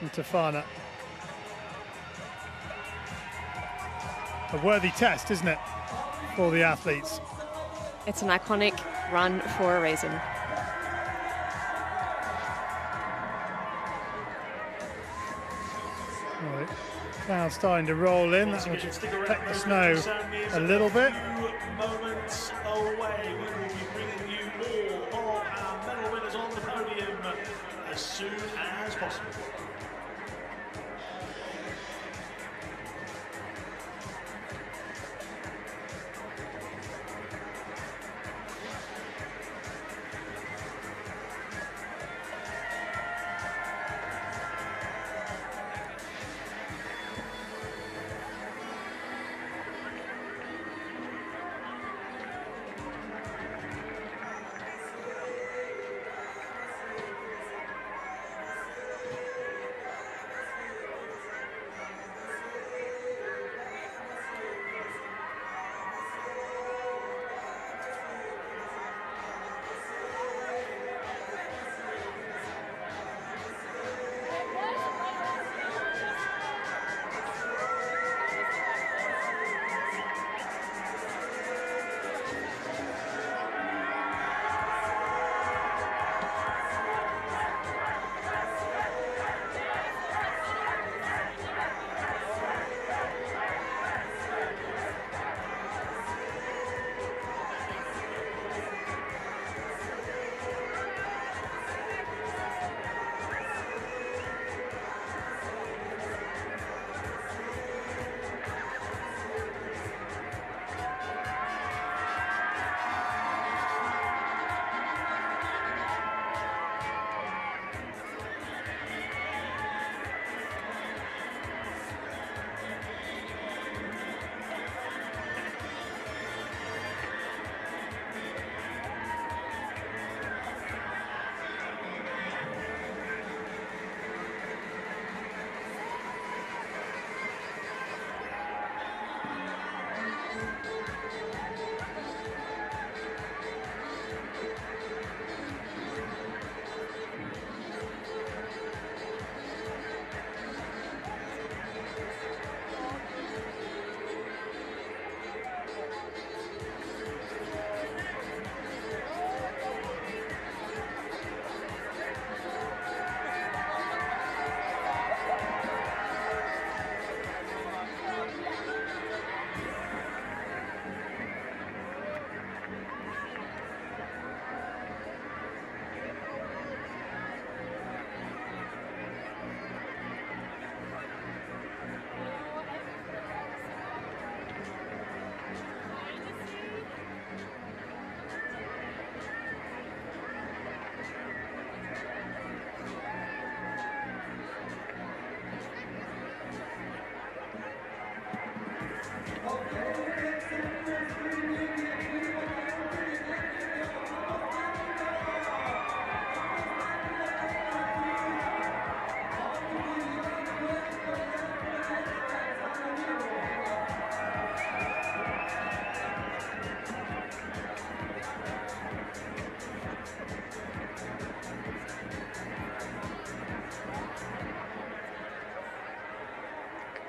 And Tofana. A worthy test, isn't it, for the athletes? It's an iconic run for a reason. Right. Clouds starting to roll in. That will affect the snow a little bit. Moments away, we will be bringing you more of our medal winners on the podium as soon as possible.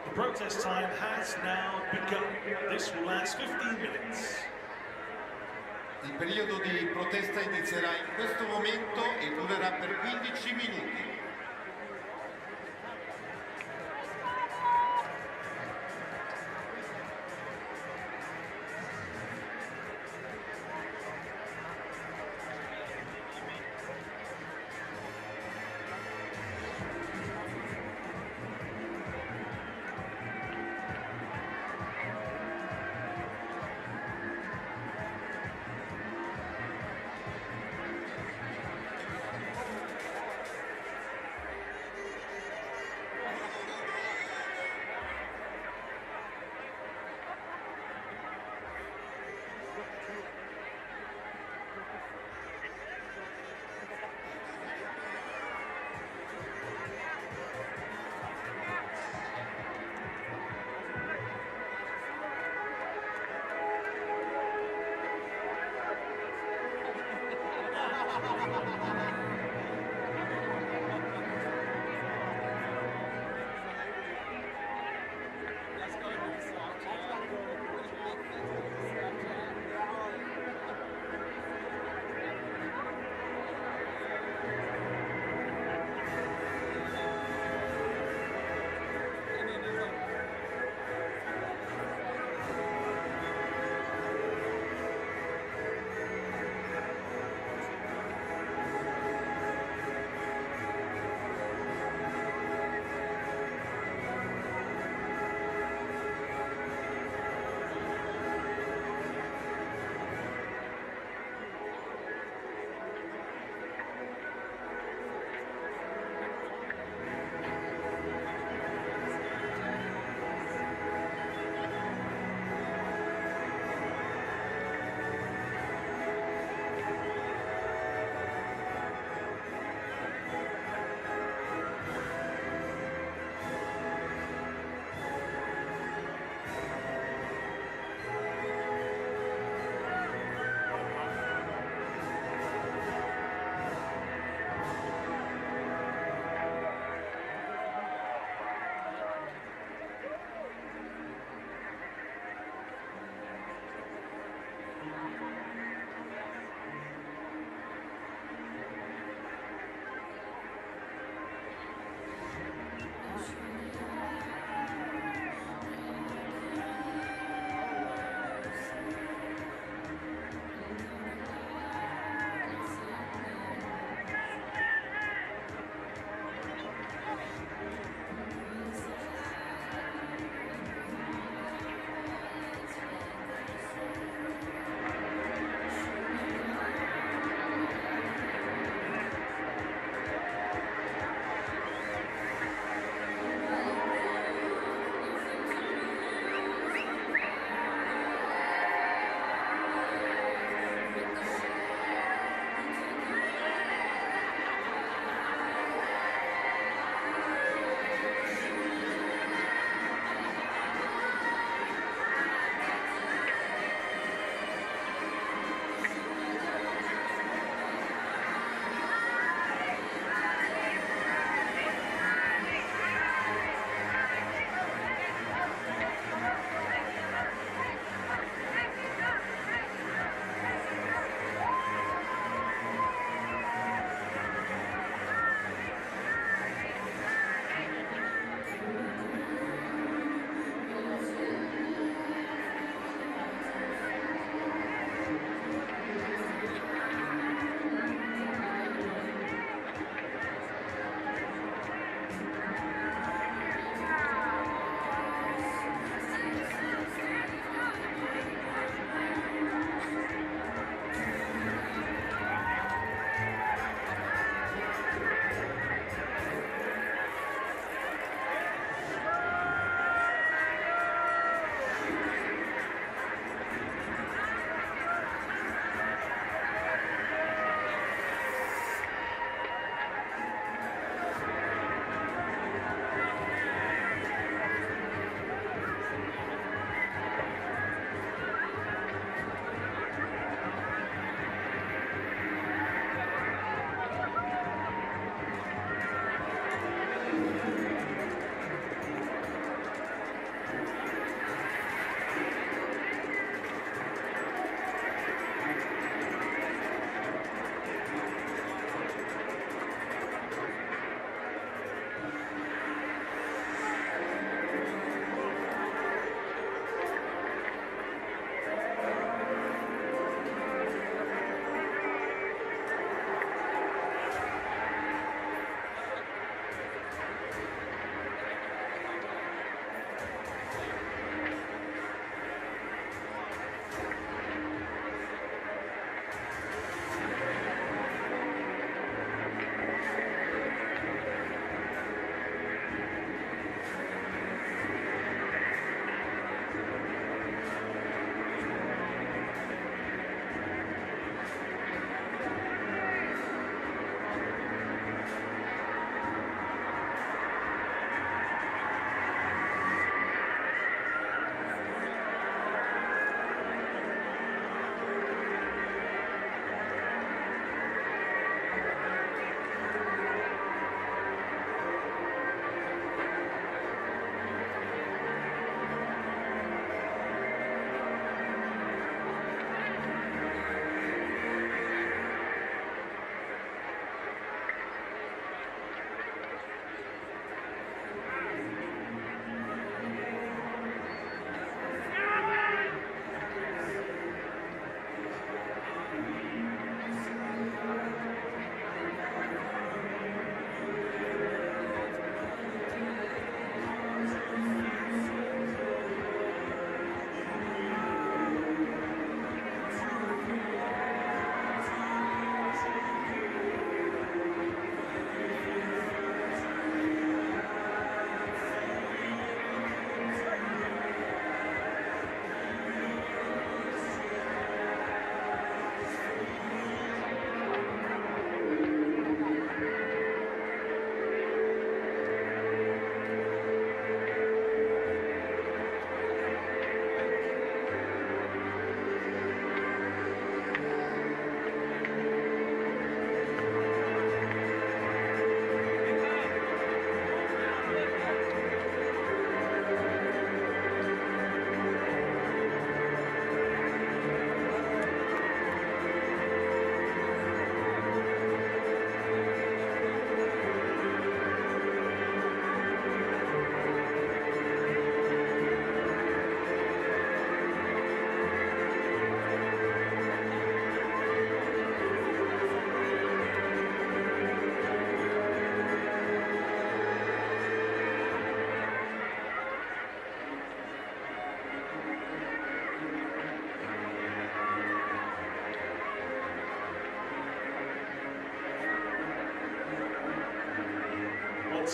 The protest time has now begun. This will last 15 minutes. Il periodo di protesta inizierà in questo momento e durerà per 15 minuti.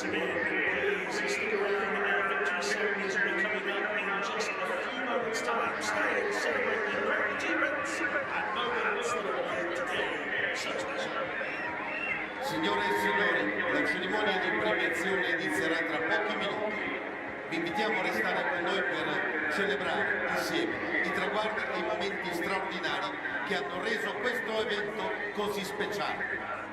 Please stick around. Our victory ceremonies will be coming up in just a few moments' time. Stay and celebrate the great achievements and moments that will make today so special. Signore e signori, la cerimonia di premiazione inizierà tra pochi minuti. Vi invitiamo a restare con noi per celebrare insieme i traguardi e i momenti straordinari che hanno reso questo evento così speciale.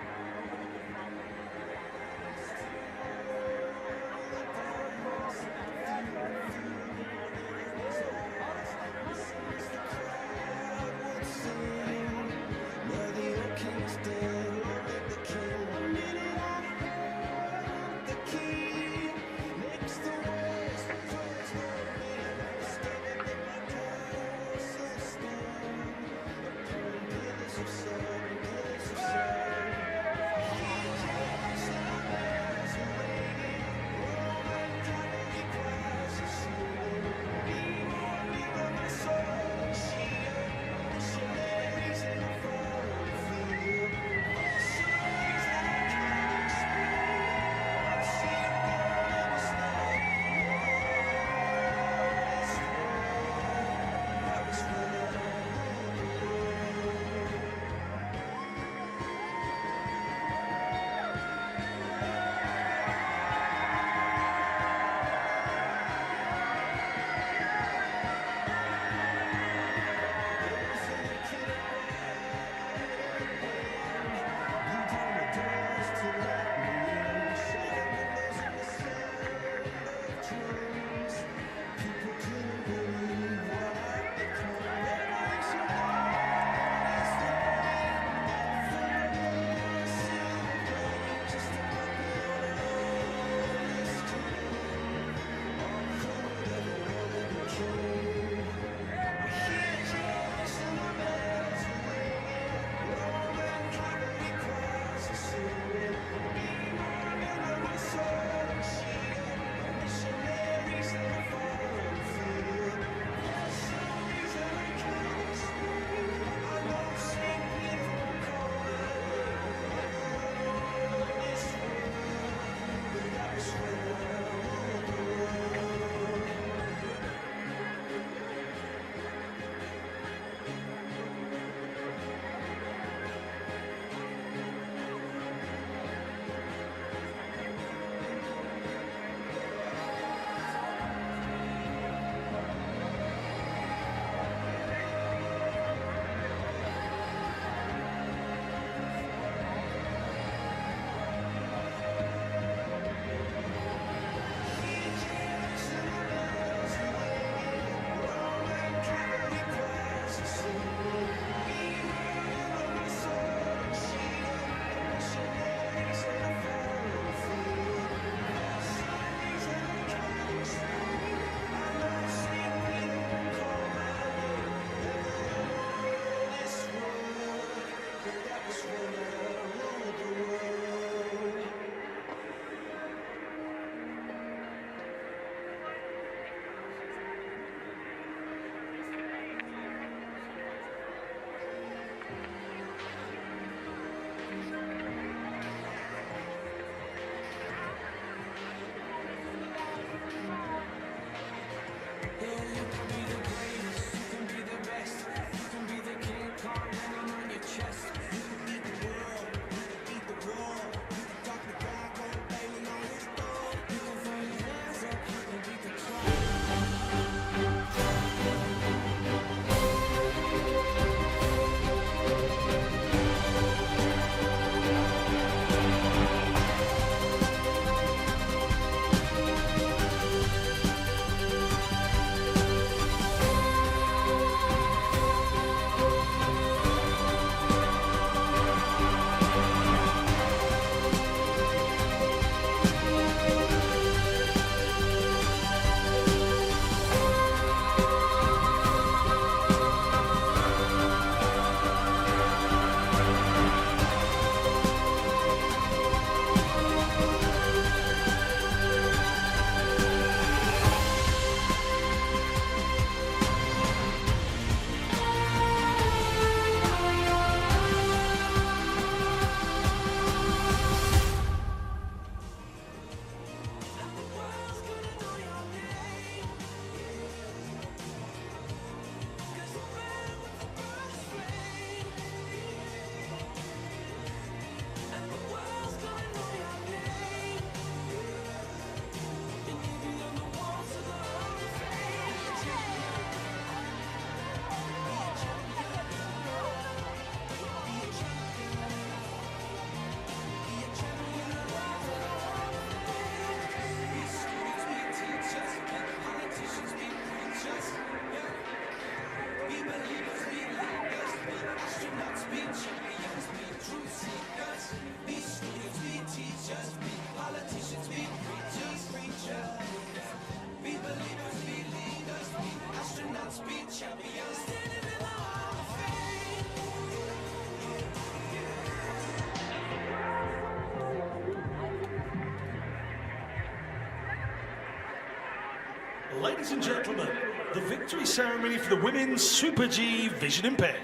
Ladies and gentlemen, the victory ceremony for the women's Super G vision impaired.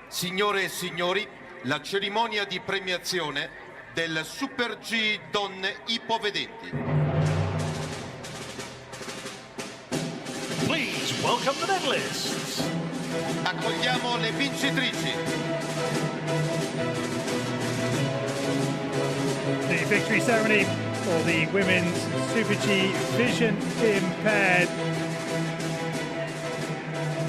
Signore e signori, la cerimonia di premiazione del Super G donne ipovedenti. Please welcome the medalists. Accogliamo le vincitrici. The victory ceremony for the women's Super G vision impaired.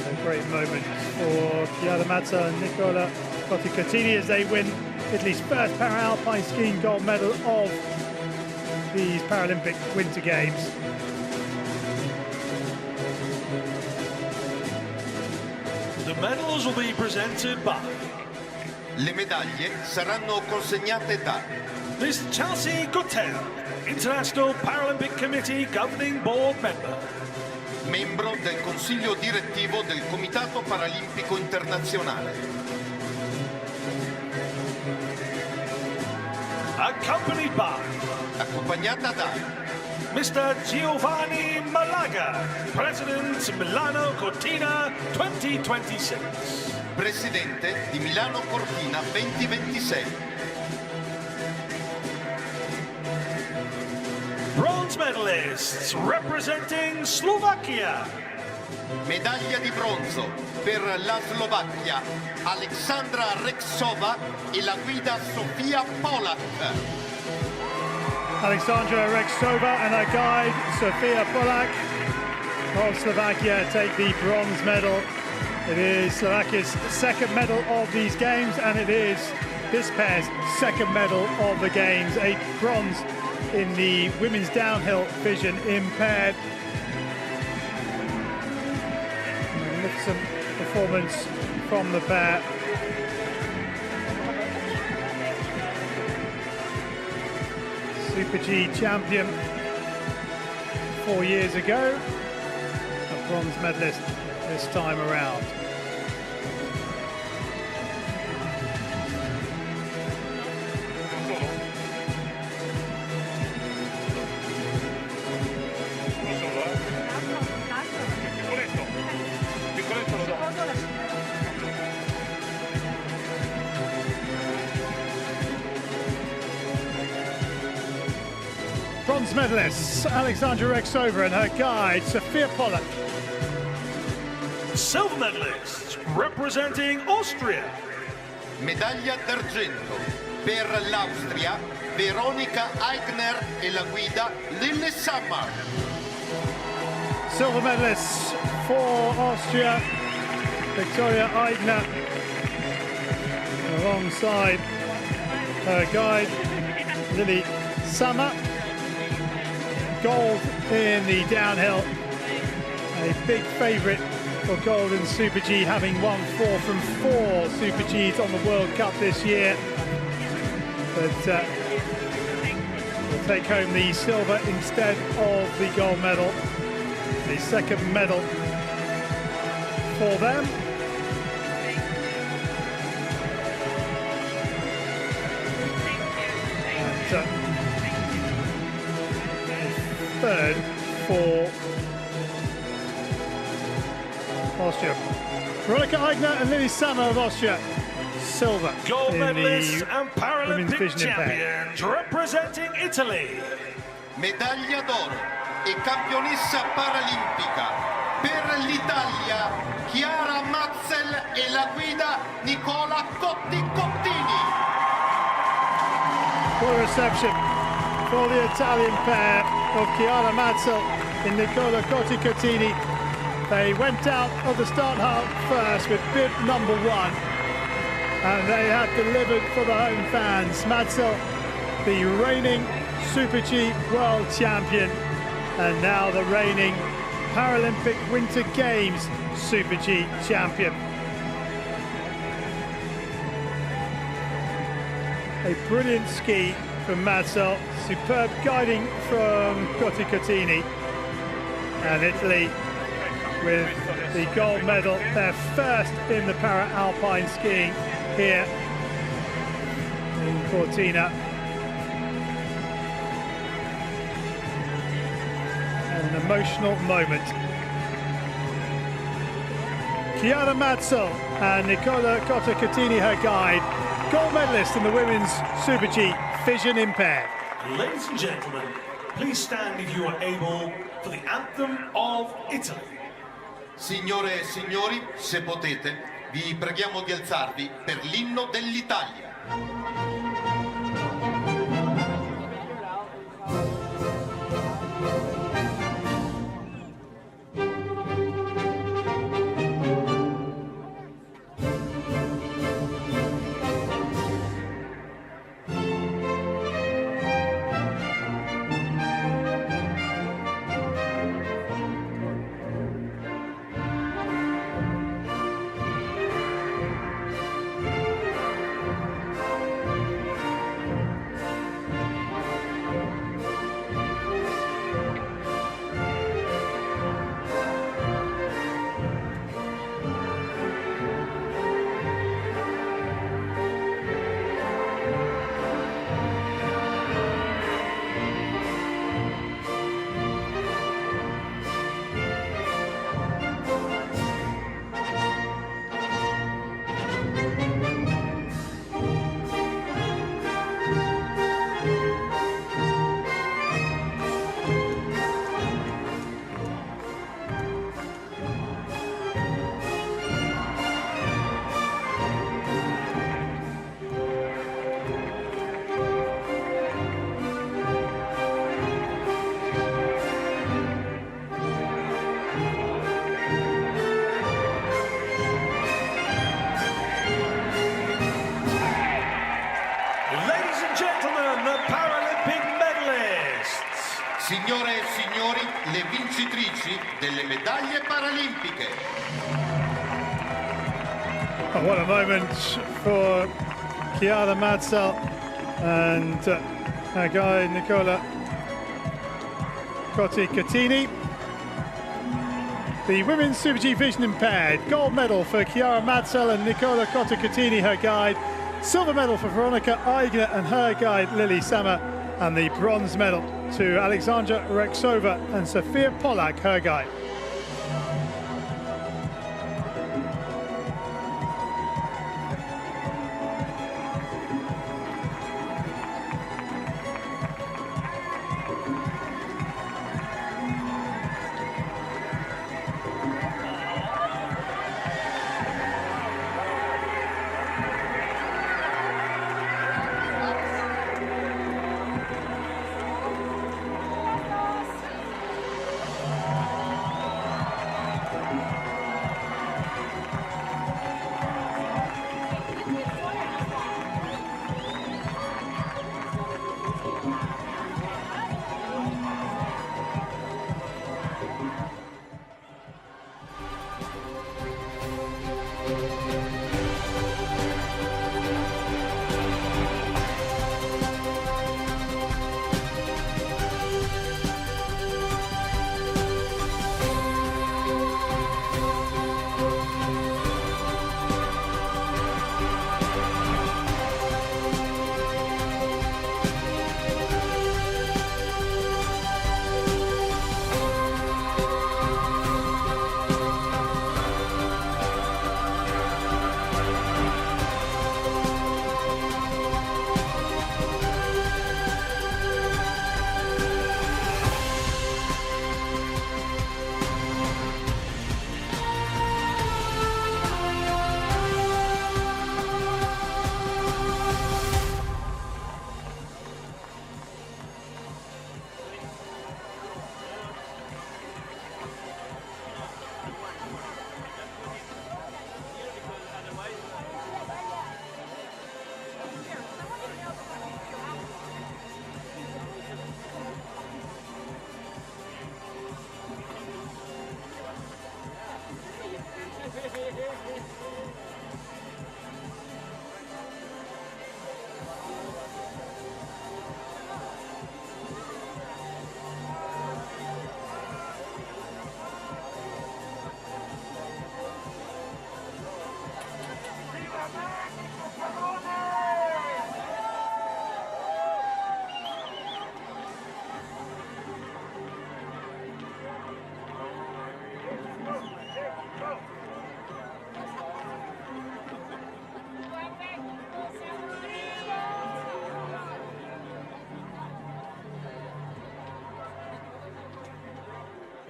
A great moment for Chiara Mazza and Nicola Cotti-Cottini as they win Italy's first Paralpine skiing gold medal of these Paralympic Winter Games. The medals will be presented by Le medaglie saranno consegnate da Miss Chelsea Guttel, International Paralympic Committee Governing Board Member. membro del Consiglio direttivo del Comitato Paralimpico Internazionale. Accompanied by Accompagnata da Mr. Giovanni Malaga, President Milano Cortina 2026. Presidente di Milano Cortina 2026. Bronze medalists representing Slovakia. Medaglia di bronzo per la Slovacchia, Aleksandra Rexova e la guida Sofia Polak. Alexandra Rexova and her guide Sofia Polak of Slovakia take the bronze medal. It is Slovakia's second medal of these games, and it is this pair's second medal of the games, a bronze in the women's downhill vision impaired. Magnificent performance from the pair. Super G champion 4 years ago, a bronze medalist this time around. Bronze medalists Alexandra Rexova and her guide Sofia Polak. Silver medalists representing Austria. Medaglia d'argento per l'Austria, Veronika Eigner e la guida Lille Sammer. Silver medalists for Austria, Victoria Eigner alongside her guide Lille Sammer. Gold in the downhill, a big favourite for gold in Super G, having won 4 from 4 Super Gs on the World Cup this year. But will take home the silver instead of the gold medal. The second medal for them. And third for Austria. Veronika Eigner and Lille Sammer of Austria, silver Gold in medalists the and women's Paralympic vision impaired. champions representing Italy. Medaglia d'oro e campionessa paralimpica per l'Italia, Chiara Mazzel e la guida Nicola Cotti-Cottini. What a reception for the Italian pair of Chiara Mazzel and Nicola Cotti-Cottini. They went out of the start half first with bib number 1, and they have delivered for the home fans. Mazzel, the reigning Super G world champion, and now the reigning Paralympic Winter Games Super G champion. A brilliant ski from Mazzel, superb guiding from Cotti-Cottini, and Italy with the gold medal, their first in the Para-Alpine skiing here in Cortina. and an emotional moment. Chiara Mazzel and Nicola Cotta-Catini, her guide, gold medalist in the women's Super G, vision impaired. Ladies and gentlemen, please stand if you are able for the anthem of Italy. Signore e signori, se potete, vi preghiamo di alzarvi per l'inno dell'Italia. Signore e signori, le vincitrici delle medaglie paralimpiche. Oh, what a moment for Chiara Mazzel and our guide Nicola Cotta-Catini. The women's Super G vision impaired, gold medal for Chiara Mazzel and Nicola Cotta-Catini, her guide. Silver medal for Veronika Eigner and her guide Lily Sammer, and the bronze medal to Alexandra Rexova and Sofia Polak, her guide.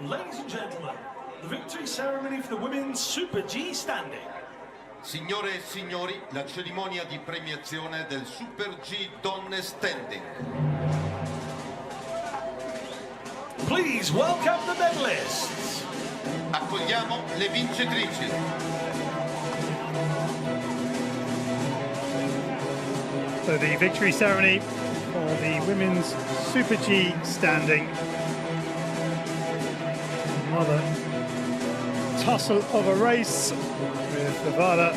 Ladies and gentlemen, the victory ceremony for the women's Super G standing. Signore e signori, la cerimonia di premiazione del Super G donne standing. Please welcome the medalists. Accogliamo le vincitrici. So the victory ceremony for the women's Super G standing. Another tussle of a race with Varvara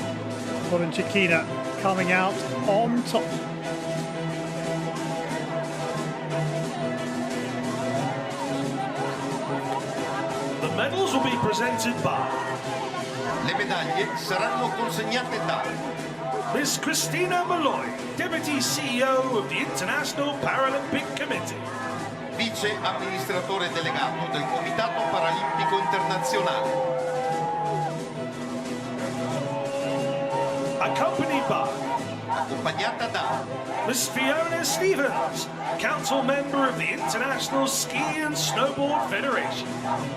Voronchikina coming out on top. The medals will be presented by Le medaglie saranno consegnate da Miss Christina Malloy, Deputy CEO of the International Paralympic Committee. vice amministratore delegato del Comitato Paralimpico Internazionale. Accompanied by Accompagnata da Miss Fiona Stevens, Council Member of the International Ski and Snowboard Federation.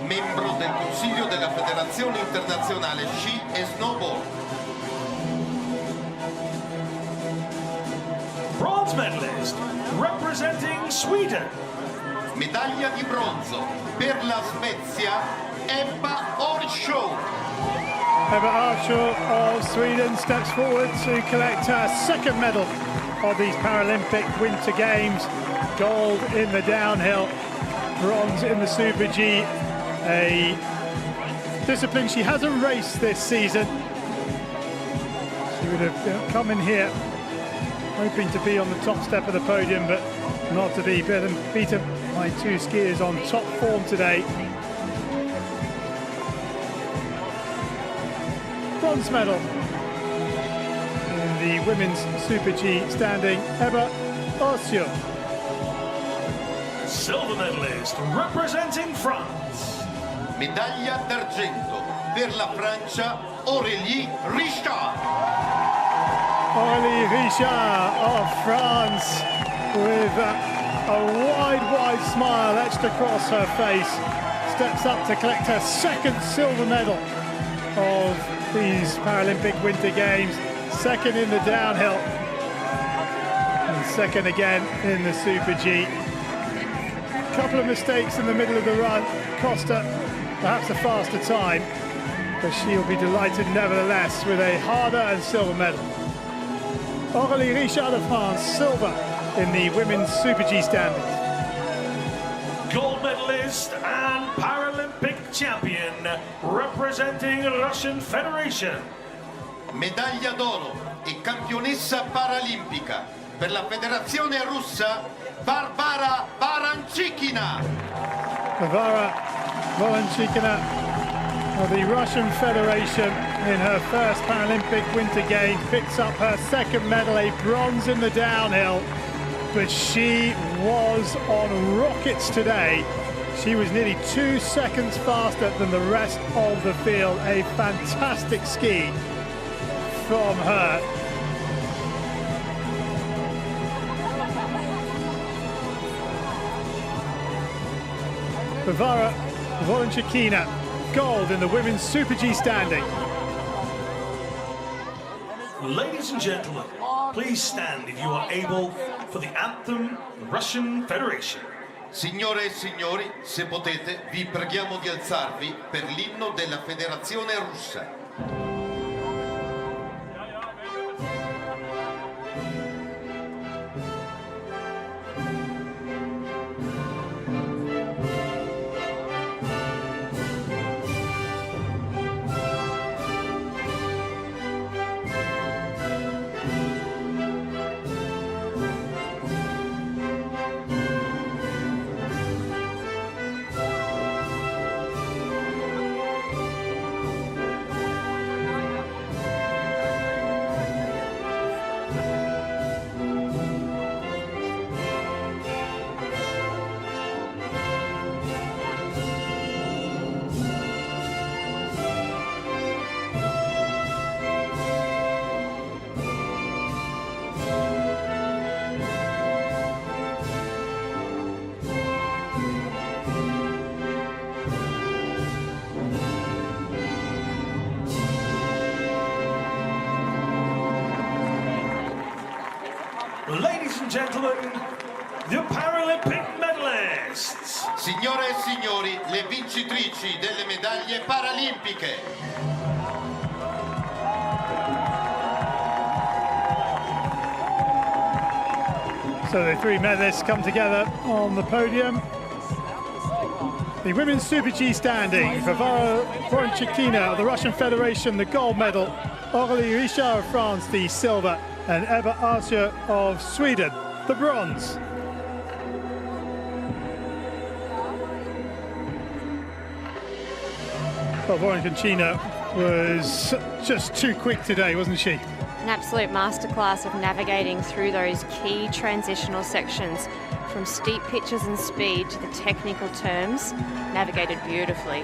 membro del Consiglio della Federazione Internazionale Sci e Snowboard. Bronze medalist, representing Sweden. Medaglia di bronzo per la Svezia, Ebba Orshow. Ebba Arshaw of Sweden steps forward to collect her second medal of these Paralympic Winter Games. Gold in the downhill, bronze in the Super G, a discipline she hasn't raced this season. She would have come in here hoping to be on the top step of the podium, but not to be beaten by two skiers on top form today. Bronze medal in the women's Super G standing, Ebba Arshaw. Silver medalist, representing France. Medaglia d'argento per la Francia, Aurélie Richard. Aurélie Richard of France with a wide smile etched across her face, steps up to collect her second silver medal of these Paralympic Winter Games, second in the downhill and second again in the Super G. Couple of mistakes in the middle of the run cost her perhaps a faster time, but she'll be delighted nevertheless with a harder and silver medal. Aurélie Richard of France, silver in the women's Super G standings. Gold medalist and Paralympic champion, representing Russian Federation. Medaglia d'oro e campionessa paralimpica per la Federazione Russa, Varvara Voronchikina. Varvara Voronchikina of the Russian Federation in her first Paralympic Winter Games picks up her second medal, a bronze in the downhill. But she was on rockets today. She was nearly 2 seconds faster than the rest of the field. A fantastic ski from her. Varvara Voronchikina, gold in the women's Super G standing. Ladies and gentlemen, please stand if you are able for the anthem, Russian Federation. Signore e signori, se potete, vi preghiamo di alzarvi per l'inno della Federazione Russa. Ladies and gentlemen, the Paralympic medalists. Signore e signori, le vincitrici delle medaglie paralimpiche. So the three medalists come together on the podium. The women's Super G standing for Voronychina of the Russian Federation, the gold medal. Aurélie Richard of France, the silver. And Ebba Archer of Sweden, the bronze. Well, Voronychina was just too quick today, wasn't she? An absolute masterclass of navigating through those key transitional sections, from steep pitches and speed to the technical terms, navigated beautifully.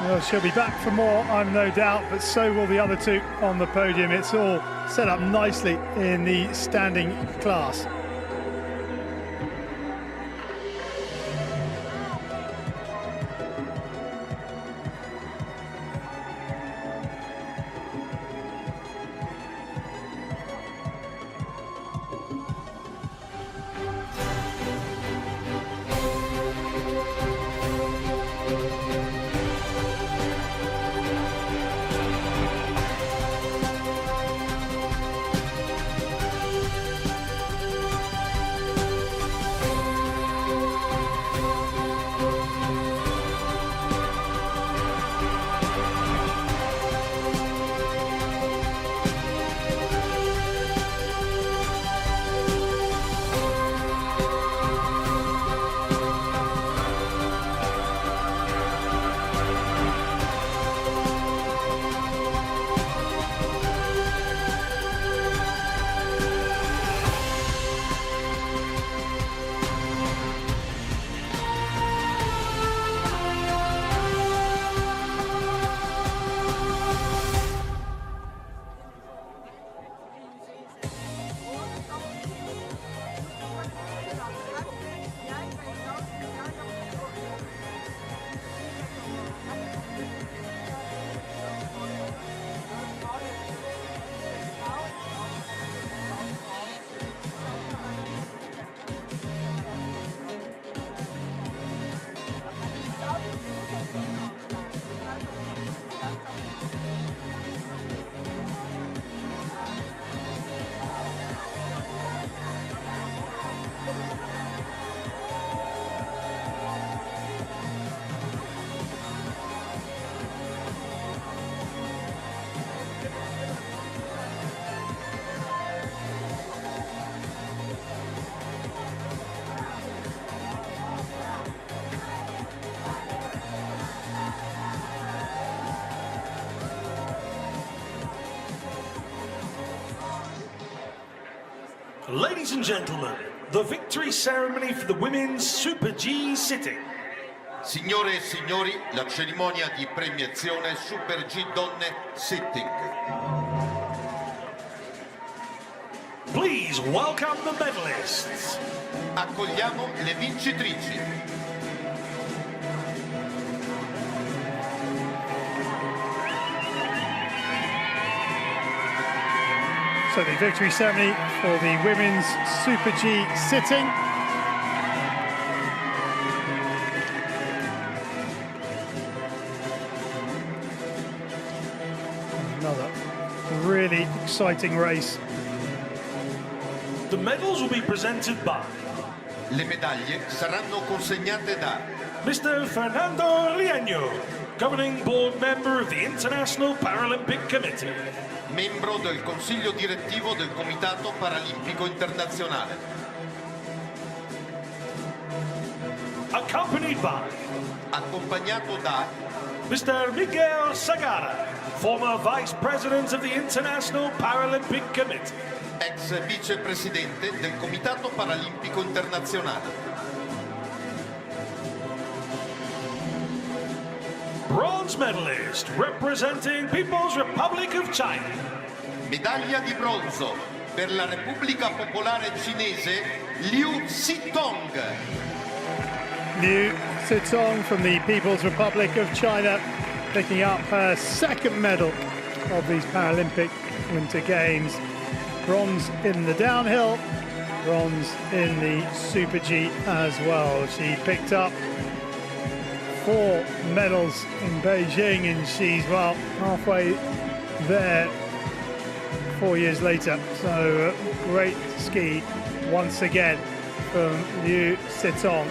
Well, she'll be back for more, I'm no doubt, but so will the other two on the podium. It's all set up nicely in the standing class. Ladies and gentlemen, the victory ceremony for the women's Super G sitting. Signore e signori, la cerimonia di premiazione Super G donne sitting. Please welcome the medalists. Accogliamo le vincitrici. So the victory ceremony for the women's Super G sitting. Another really exciting race. The medals will be presented by Le medaglie saranno consegnate da Mr. Fernando Riaño, Governing Board Member of the International Paralympic Committee. membro del Consiglio direttivo del Comitato Paralimpico Internazionale. Accompanied by Accompagnato da Mr. Miguel Sagara, former Vice President of the International Paralympic Committee. ex vicepresidente del Comitato Paralimpico Internazionale. Bronze medalist representing People's Republic of China. Medaglia di bronzo per la Repubblica Popolare Cinese, Liu Xitong. Liu Xitong from the People's Republic of China, picking up her second medal of these Paralympic Winter Games. bronze in the downhill, bronze in the Super G as well. She picked up 4 medals in Beijing, and she's, well, halfway there 4 years later. So great ski once again from Liu Sitong.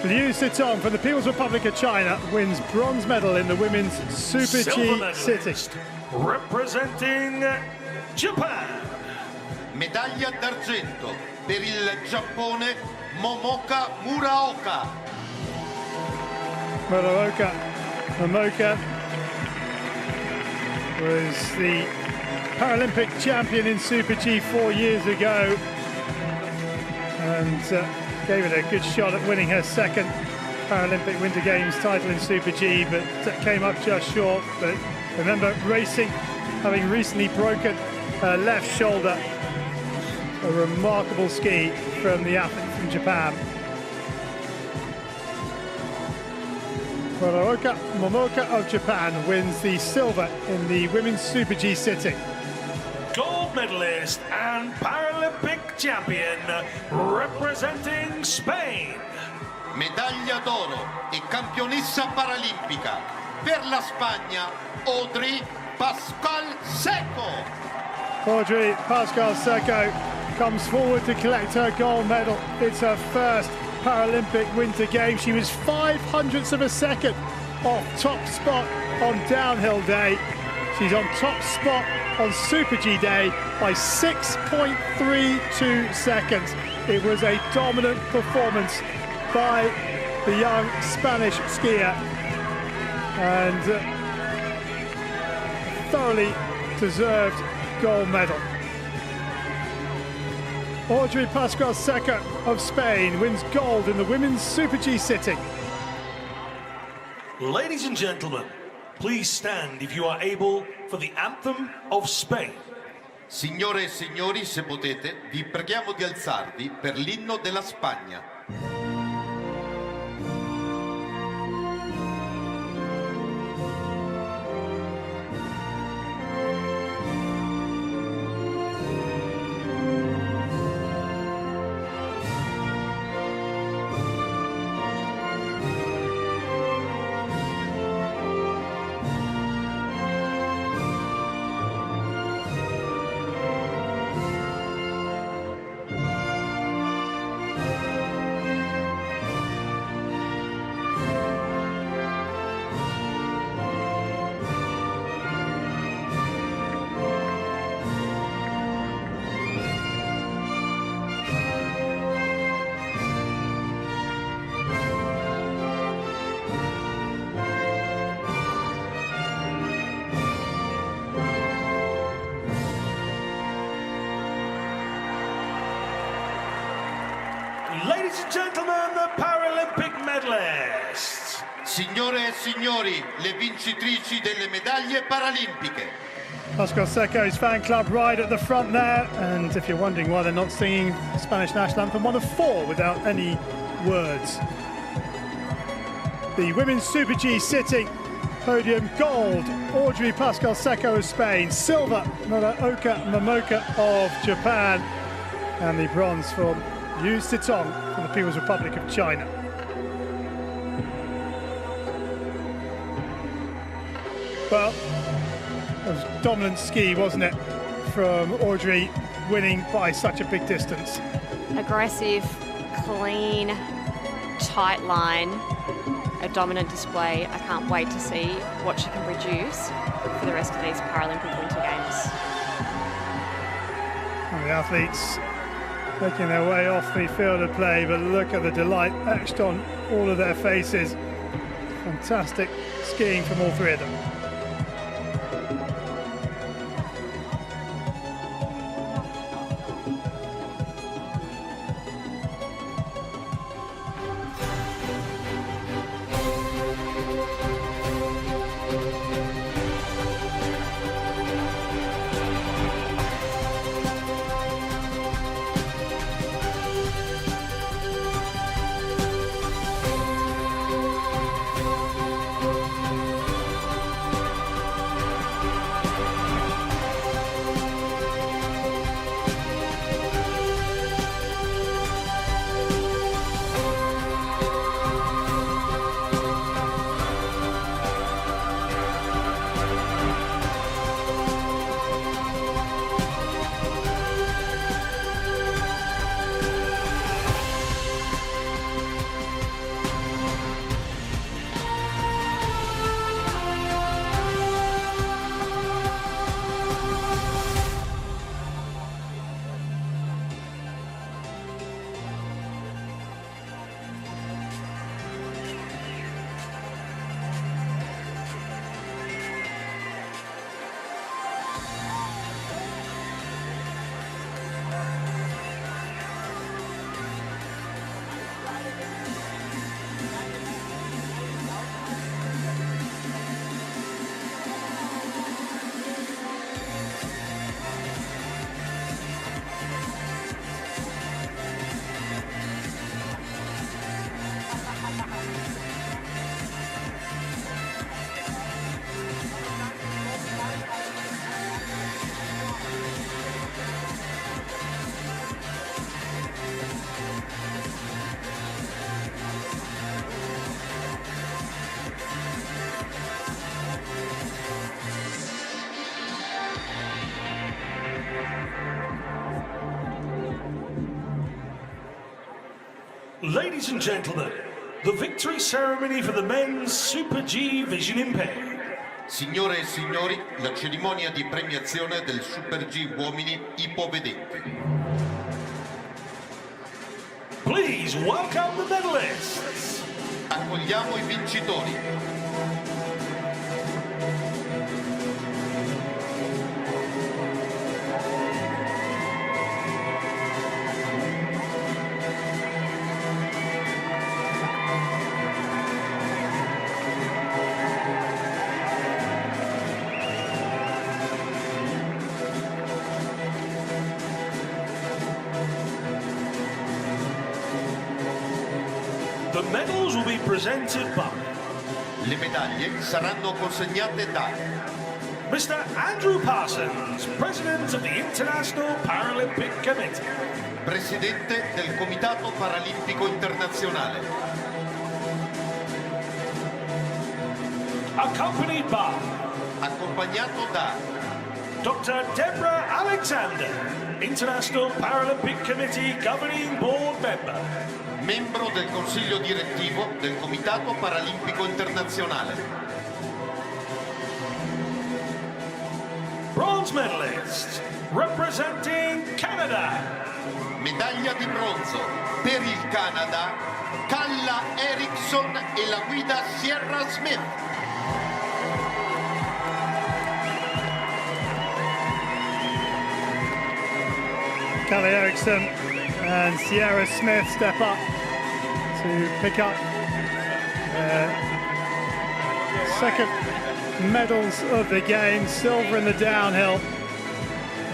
Liu Sitong from the People's Republic of China wins bronze medal in the women's Super G sitting. Representing Japan. Medaglia d'argento per il Giappone, Momoka Muraoka. Momoka was the Paralympic champion in Super G 4 years ago, and gave it a good shot at winning her second Paralympic Winter Games title in Super G, but came up just short. But remember, racing, having recently broken her left shoulder. A remarkable ski from the athlete from Japan. Momoka of Japan wins the silver in the women's Super G sitting. Gold medalist and Paralympic champion representing Spain. Medaglia d'oro e campionessa paralimpica per la Spagna, Audrey Pascal Seco. Audrey Pascal Seco comes forward to collect her gold medal. It's her first Paralympic Winter Games. She was 0.05 of a second off top spot on downhill day. She's on top spot on Super G day by 6.32 seconds. It was a dominant performance by the young Spanish skier, and thoroughly deserved gold medal. Audrey Pascal Seco of Spain wins gold in the women's Super G sitting. Ladies and gentlemen, please stand if you are able for the anthem of Spain. Signore e signori, se potete, vi preghiamo di alzarvi per l'inno della Spagna. Ladies and gentlemen, the Paralympic medalists. Signore e signori, le vincitrici delle medaglie paralimpiche. Pascal Seco's fan club right at the front there, and if you're wondering why they're not singing the Spanish national anthem, one of 4 without any words. The women's Super G sitting, podium gold, Audrey Pascal Seco of Spain, silver, Muraoka Momoka of Japan, and the bronze for Liu Sitong from the People's Republic of China. Well, it was a dominant ski, wasn't it, from Audrey, winning by such a big distance. Aggressive, clean, tight line, a dominant display. I can't wait to see what she can produce for the rest of these Paralympic Winter Games. And the athletes making their way off the field of play, but look at the delight etched on all of their faces. Fantastic skiing from all 3 of them. Ladies and gentlemen, the victory ceremony for the men's Super G Vision Impaired. Signore e signori, la cerimonia di premiazione del Super G uomini ipovedenti. Please welcome the medalists. Accogliamo i vincitori. The medals will be presented by Le medaglie saranno consegnate da Mr. Andrew Parsons, President of the International Paralympic Committee. Presidente del Comitato Paralimpico Internazionale. Accompanied by Accompagnato da Dr. Deborah Alexander, International Paralympic Committee Governing Board Member. membro del Consiglio Direttivo del Comitato Paralimpico Internazionale. Bronze medalist, representing Canada. Medaglia di bronzo per il Canada, Kalla Eriksson e la guida Sierra Smith. Kalle Eriksson and Sierra Smith step up to pick up second medals of the game, silver in the downhill.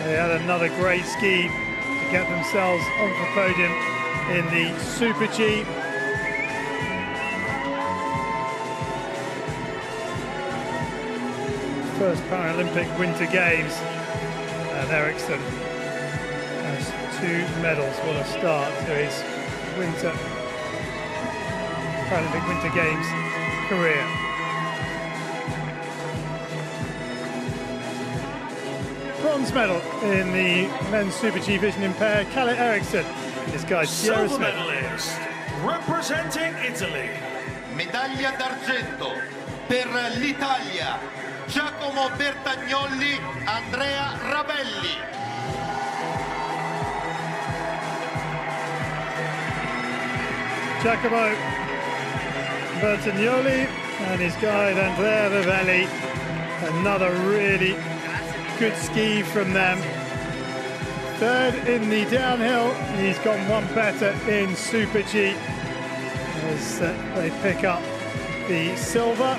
They had another great ski to get themselves onto the podium in the Super G. First Paralympic Winter Games, and Eriksson has 2 medals. What a start to his Paralympic Winter Games career. Bronze medal in the men's Super G Vision Impaired, Kalle Eriksson. This guy's Sierra Silver Smith. medalist, representing Italy. Medaglia d'argento per l'Italia, Giacomo Bertagnolli, Andrea Ravelli. Giacomo Bertagnolli and his guide Andrea Ravelli. Another really good ski from them. Third in the downhill. He's gone one better in Super G as they pick up the silver.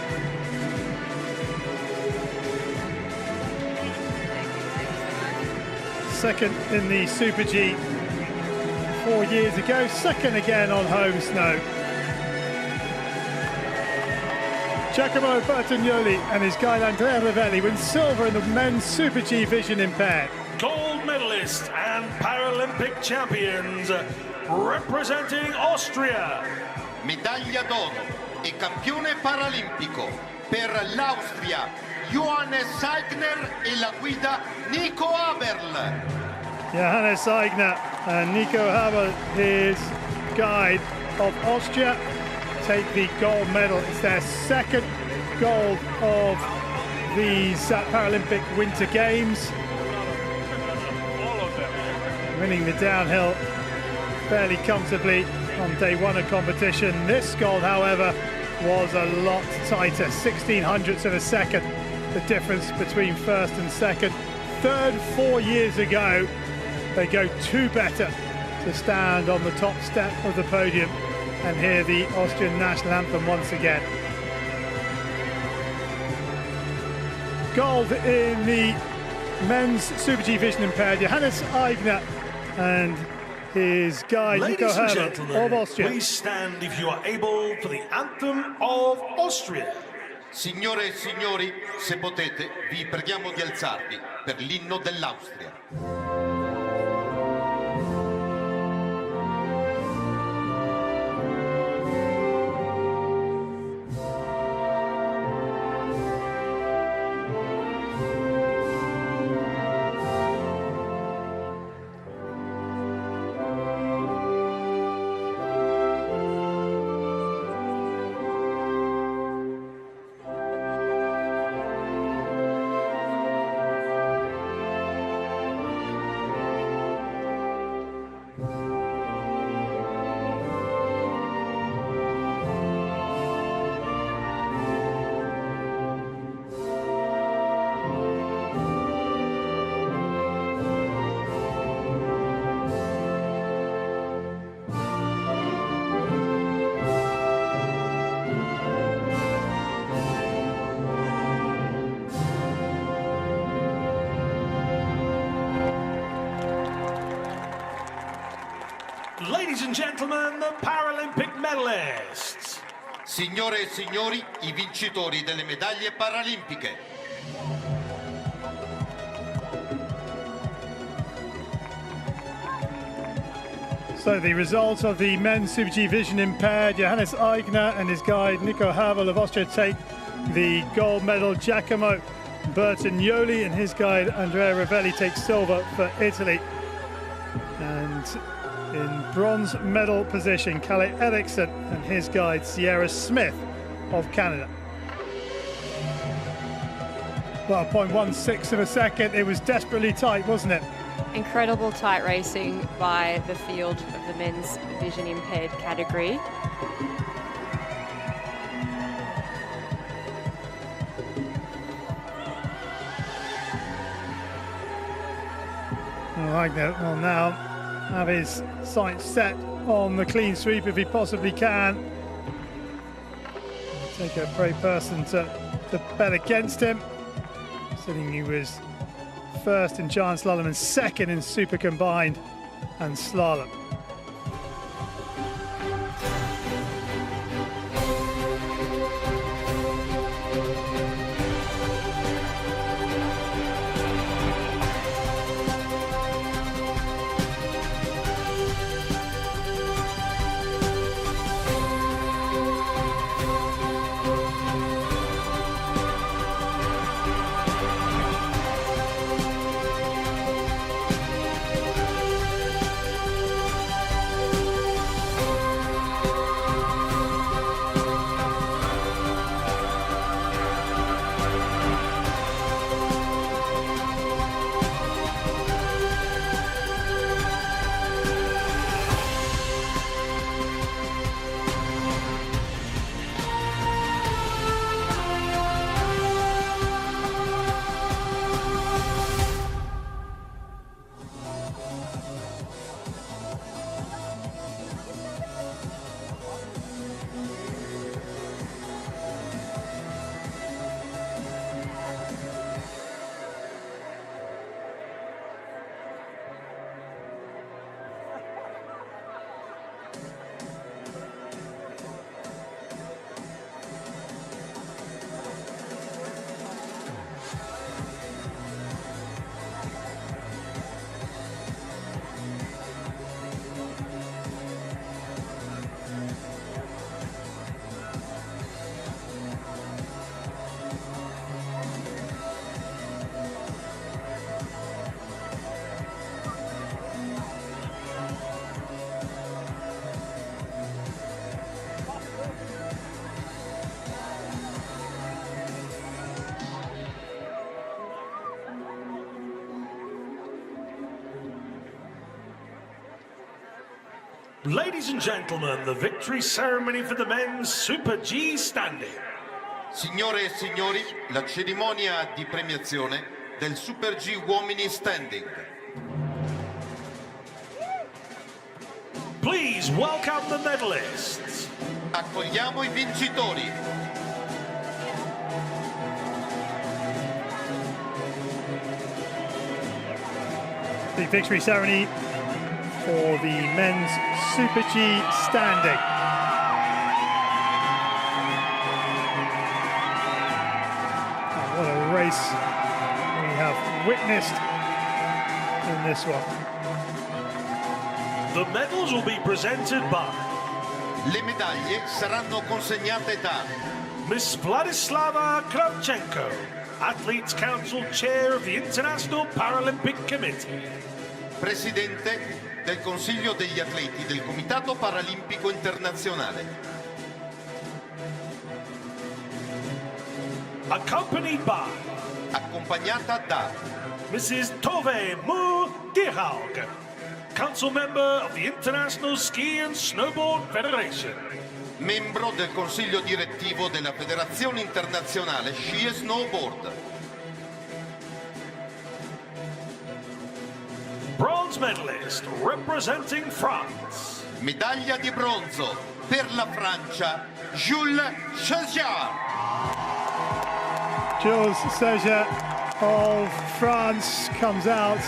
Second in the Super G 4 years ago, second again on home snow. Giacomo Bertagnolli and his guide Andrea Ravelli win silver in the men's Super G Vision Impaired. Gold medalist and Paralympic champions, representing Austria. Medaglia d'oro e campione paralimpico per l'Austria, Johannes Aigner e la guida Nico Haberl. Johannes Aigner and Nico Haberl, his guide of Austria, take the gold medal. It's their second gold of these Paralympic Winter Games. Winning the downhill fairly comfortably on day 1 of competition. This gold, however, was a lot tighter, 1600ths of a second, the difference between first and second. Third 4 years ago, they go 2 better to stand on the top step of the podium and hear the Austrian national anthem once again. Gold in the men's Super G Vision Impaired, Johannes Aigner and his guide Nico Ladies and Haberl gentlemen, of Austria. please stand if you are able for the anthem of Austria. Signore e signori, se potete, vi preghiamo di alzarvi per l'inno dell'Austria. Ladies and gentlemen, the Paralympic medalists. Signore e signori, i vincitori delle medaglie paralimpiche. So the results of the men's Super G vision impaired, Johannes Aigner and his guide Nico Havel of Austria take the gold medal. Giacomo Bertagnoli and his guide Andrea Ravelli take silver for Italy. And in bronze medal position, Kalle Eriksson and his guide Sierra Smith of Canada. Well, 0.16 of a second, it was desperately tight, wasn't it? Incredible tight racing by the field of the men's vision impaired category. Aigner will now have his sights set on the clean sweep if he possibly can. Take a brave person to bet against him. Considering he was first in giant slalom and second in super combined and slalom. Ladies and gentlemen, the victory ceremony for the men's Super G standing. Signore e signori, la cerimonia di premiazione del Super G uomini standing. Please welcome the medalists. Accogliamo i vincitori. The victory ceremony for the men's Super G standing. Oh, what a race we have witnessed in this one. The medals will be presented by Le medaglie saranno consegnate da Miss Vladislava Kravchenko, Athletes Council Chair of the International Paralympic Committee. Presidente del Consiglio degli Atleti del Comitato Paralimpico Internazionale. Accompanied by Accompagnata da Mrs. Tove Mu Dihaug, Council Member of the International Ski and Snowboard Federation. Membro del Consiglio Direttivo della Federazione Internazionale Sci e Snowboard. Bronze medalist representing France. Medaglia di bronzo per la Francia, Jules Chaziard. Jules Seja of France comes out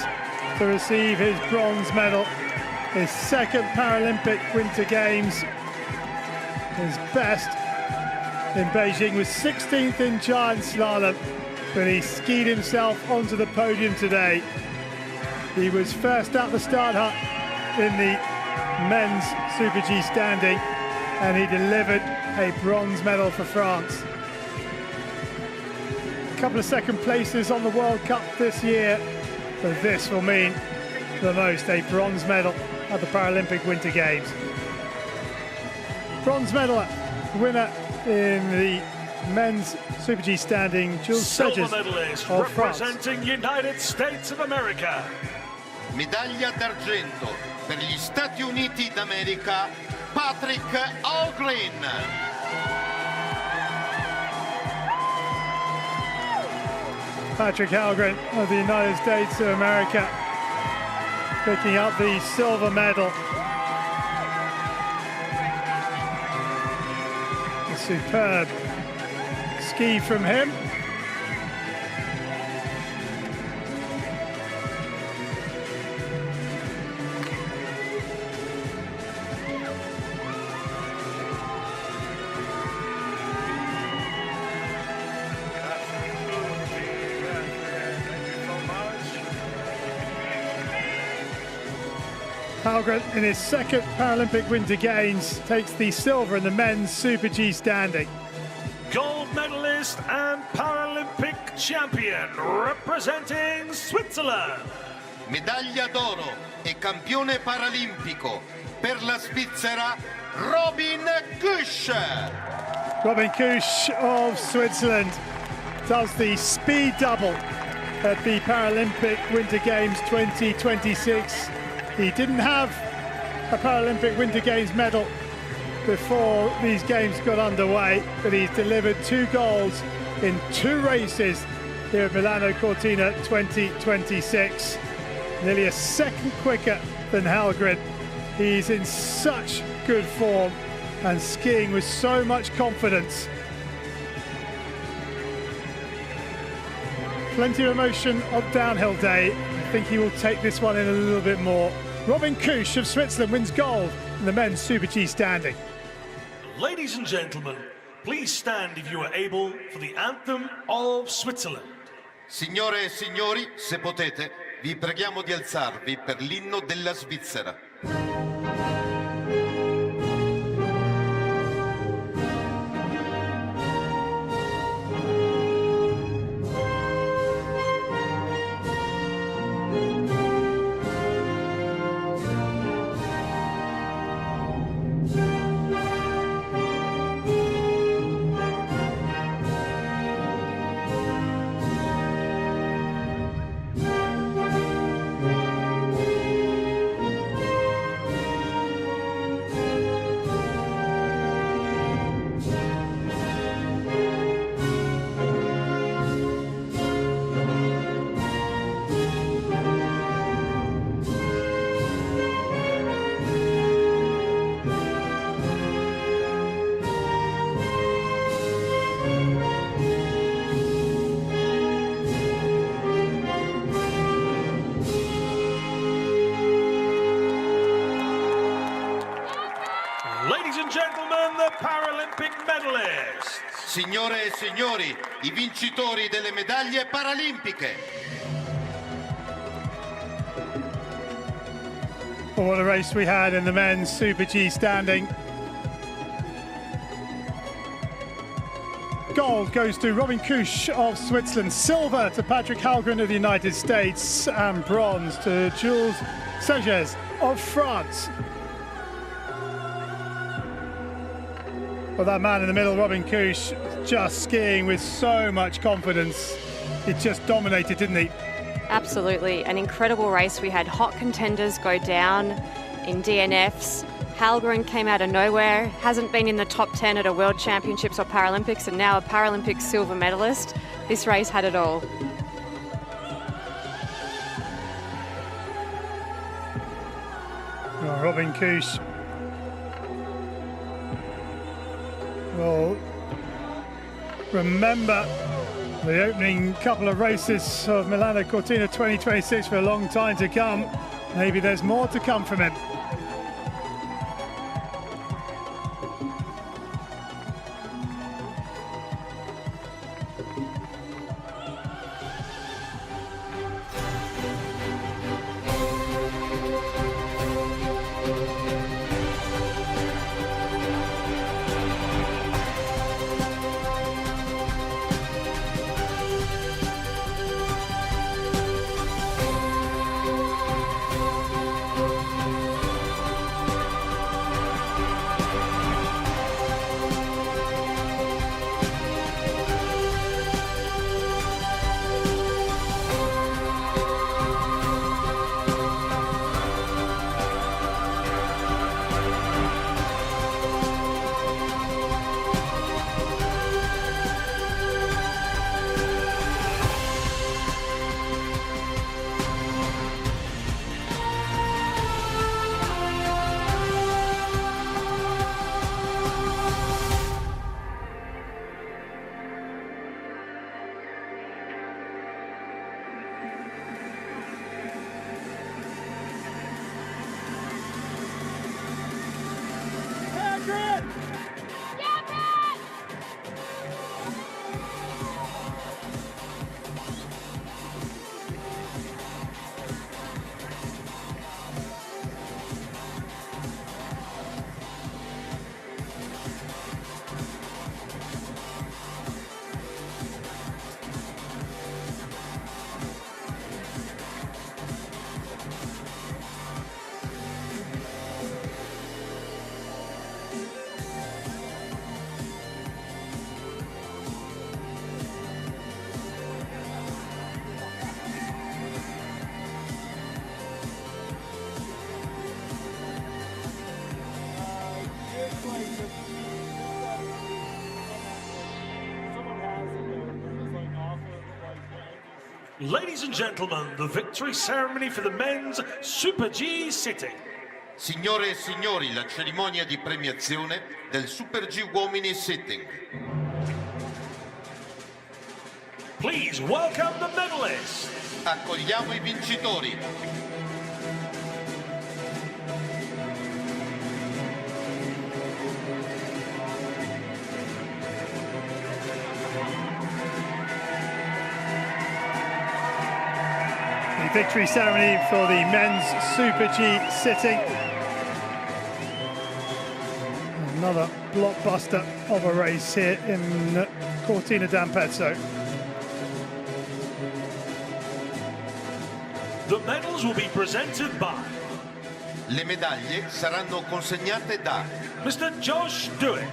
to receive his bronze medal his second Paralympic Winter Games. His best in Beijing was 16th in giant slalom, but he skied himself onto the podium today. He was first out the start hut in the men's Super G standing, and he delivered a bronze medal for France. A couple of second places on the World Cup this year, but this will mean the most, a bronze medal at the Paralympic Winter Games. Bronze medal winner in the men's Super G standing, Jules Silver Sedges medalist of France. representing United States of America. Medaglia d'argento per gli Stati Uniti d'America, Patrick Alpine. Patrick Halgren of the United States of America picking up the silver medal. A superb ski from him. Halgren, in his second Paralympic Winter Games, takes the silver in the men's Super G standing. Gold medalist and Paralympic champion representing Switzerland. Medaglia d'oro e campione paralimpico per la Svizzera, Robin Kusch. Robin Kusch of Switzerland does the speed double at the Paralympic Winter Games 2026. He didn't have a Paralympic Winter Games medal before these games got underway, but he's delivered 2 golds in 2 races here at Milano Cortina 2026. Nearly a second quicker than Halgren. He's in such good form and skiing with so much confidence. Plenty of emotion on downhill day. I think he will take this one in a little bit more. Robin Kusch of Switzerland wins gold in the men's Super G standing. Ladies and gentlemen, please stand if you are able for the anthem of Switzerland. Signore e signori, se potete, vi preghiamo di alzarvi per l'inno della Svizzera. Ladies and gentlemen, the Paralympic medalists. Signore e signori, i vincitori delle medaglie paralimpiche. Oh, what a race we had in the men's Super G standing. Gold goes to Robin Kusch of Switzerland, silver to Patrick Halgren of the United States, and bronze to Jules Sedges of France. Well, that man in the middle, Robin Kusch, just skiing with so much confidence. He just dominated, didn't he? Absolutely, an incredible race. We had hot contenders go down in DNFs. Halgren came out of nowhere, hasn't been in the top 10 at a World Championships or Paralympics, and now a Paralympic silver medalist. This race had it all. Oh, Robin Kusch. Well, remember the opening couple of races of Milano Cortina 2026 for a long time to come. Maybe there's more to come from him. Ladies and gentlemen, the victory ceremony for the men's Super G sitting. Signore e signori, la cerimonia di premiazione del Super G uomini sitting. Please welcome the medalists. Accogliamo i vincitori. Victory ceremony for the men's Super G sitting. Another blockbuster of a race here in Cortina d'Ampezzo. The medals will be presented by Le medaglie saranno consegnate da Mr. Josh Duick,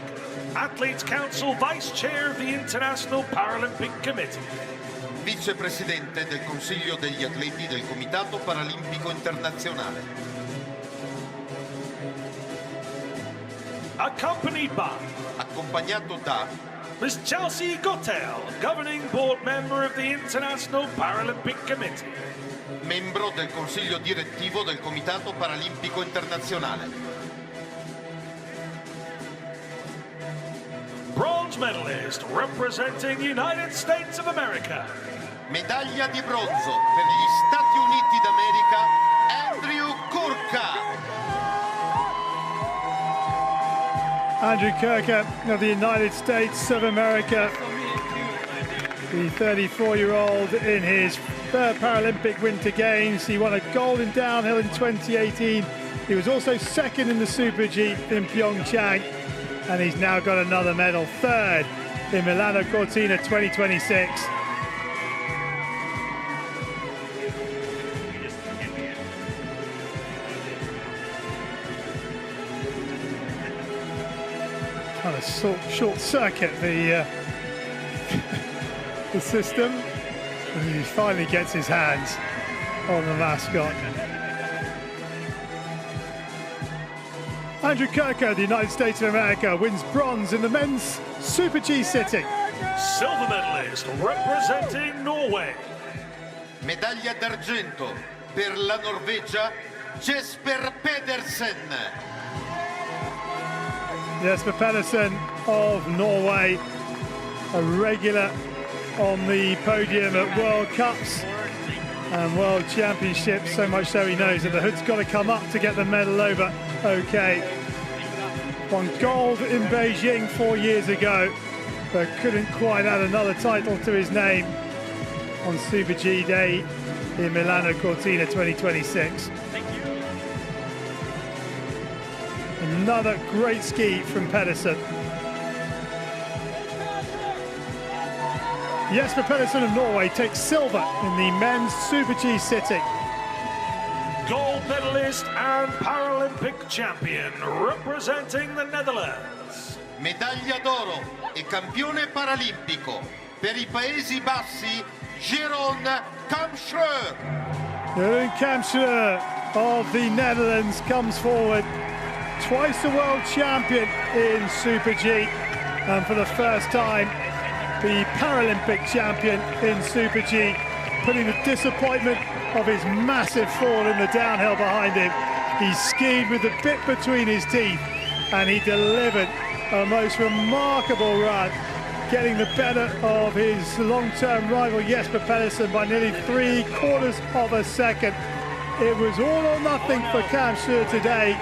Athletes Council Vice Chair of the International Paralympic Committee. Vicepresidente del Consiglio degli Atleti del Comitato Paralimpico Internazionale. Accompanied by Accompagnato da Ms. Chelsea Gottel, Governing Board Member of the International Paralympic Committee. membro del Consiglio Direttivo del Comitato Paralimpico Internazionale. Bronze medalist representing United States of America. Medaglia di bronzo per gli Stati Uniti d'America, Andrew Kurka. Andrew Kurka of the United States of America, the 34-year-old in his third Paralympic Winter Games. He won a gold in downhill in 2018. He was also second in the Super G in Pyeongchang, and he's now got another medal, third in Milano Cortina 2026. Trying to short circuit the the system, and he finally gets his hands on the mascot. Andrew Kurka, the United States of America, wins bronze in the men's Super G sitting. Silver medalist representing Norway. Medaglia d'argento per la Norvegia, Jesper Pedersen. Jesper Pedersen of Norway, a regular on the podium at World Cups and World Championships, so much so he knows that the hood's got to come up to get the medal over. Okay. Won gold in Beijing 4 years ago, but couldn't quite add another title to his name on Super G Day in Milano Cortina 2026. Another great ski from Pedersen. Jesper Pedersen of Norway takes silver in the men's Super G sitting. Gold medalist and Paralympic champion representing the Netherlands. Medaglia d'oro e campione paralimpico per i Paesi Bassi, Jeroen Kamschreur. Jeroen Kamschreur of the Netherlands comes forward. Twice a world champion in Super G, and for the first time the Paralympic champion in Super G, putting the disappointment of his massive fall in the downhill behind him. He skied with the bit between his teeth, and he delivered a most remarkable run, getting the better of his long-term rival Jesper Pedersen by nearly 3/4 of a second. It was all or nothing for Kamschreur today,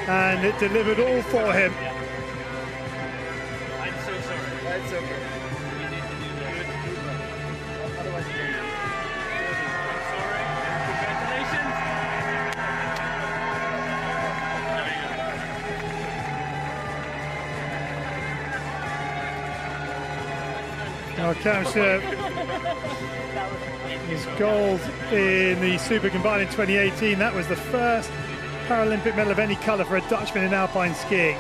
and it delivered all for him. I'm so sorry. That's okay. We need to do that. Otherwise, I'm sorry. Congratulations. Now Kamsha is gold in the Super Combined in 2018. That was the first Paralympic medal of any colour for a Dutchman in alpine skiing.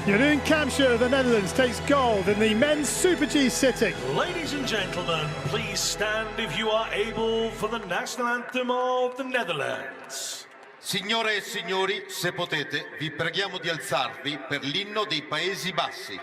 Jeroen Kamsha of the Netherlands takes gold in the men's Super G sitting. Ladies and gentlemen, please stand if you are able for the national anthem of the Netherlands. Signore e signori, se potete, vi preghiamo di alzarvi per l'inno dei Paesi Bassi.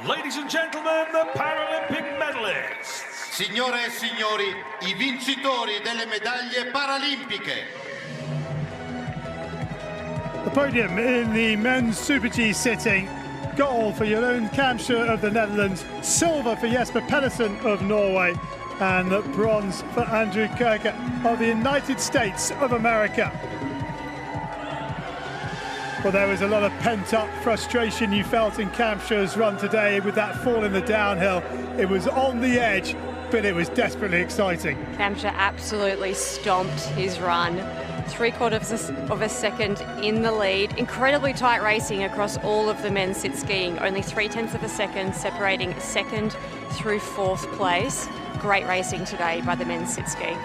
Ladies and gentlemen, the Paralympic medalists. Signore e signori, i vincitori delle medaglie paralimpiche. The podium in the men's Super G sitting. Gold for Jeroen Kamsha of the Netherlands, silver for Jesper Pedersen of Norway, and bronze for Andrew Kerker of the United States of America. Well, there was a lot of pent-up frustration you felt in Kamsha's run today with that fall in the downhill. It was on the edge, but it was desperately exciting. Kamsha absolutely stomped his run. 3/4 of a second in the lead. Incredibly tight racing across all of the men's sit skiing. Only 3/10 of a second separating second through fourth place. Great racing today by the men's sit ski.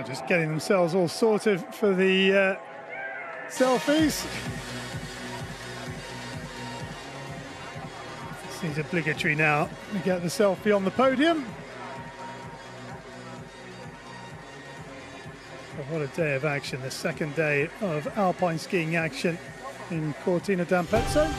Just getting themselves all sorted for the selfies. It's obligatory now to get the selfie on the podium. But what a day of action, the second day of alpine skiing action in Cortina d'Ampezzo.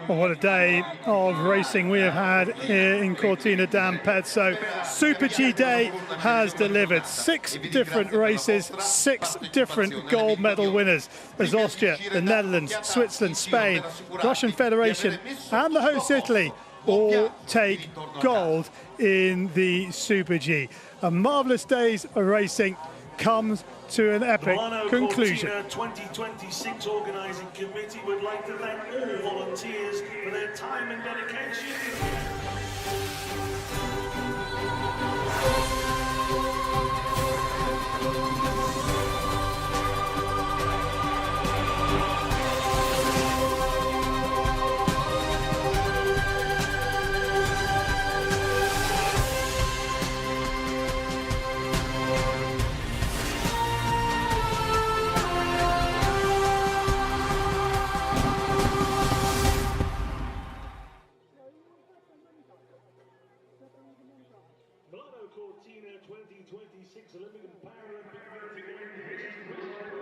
Well, what a day of racing we have had here in Cortina d'Ampezzo. Super G Day has delivered 6 different races, 6 different gold medal winners. As Austria, the Netherlands, Switzerland, Spain, Russian Federation and the host Italy all take gold in the Super G. A marvellous day's racing comes to an epic Milano conclusion. Cortina 2026 organising committee would like to thank all volunteers for their time and dedication. Milano Cortina 2026 Olympic and Paralympic Winter Games.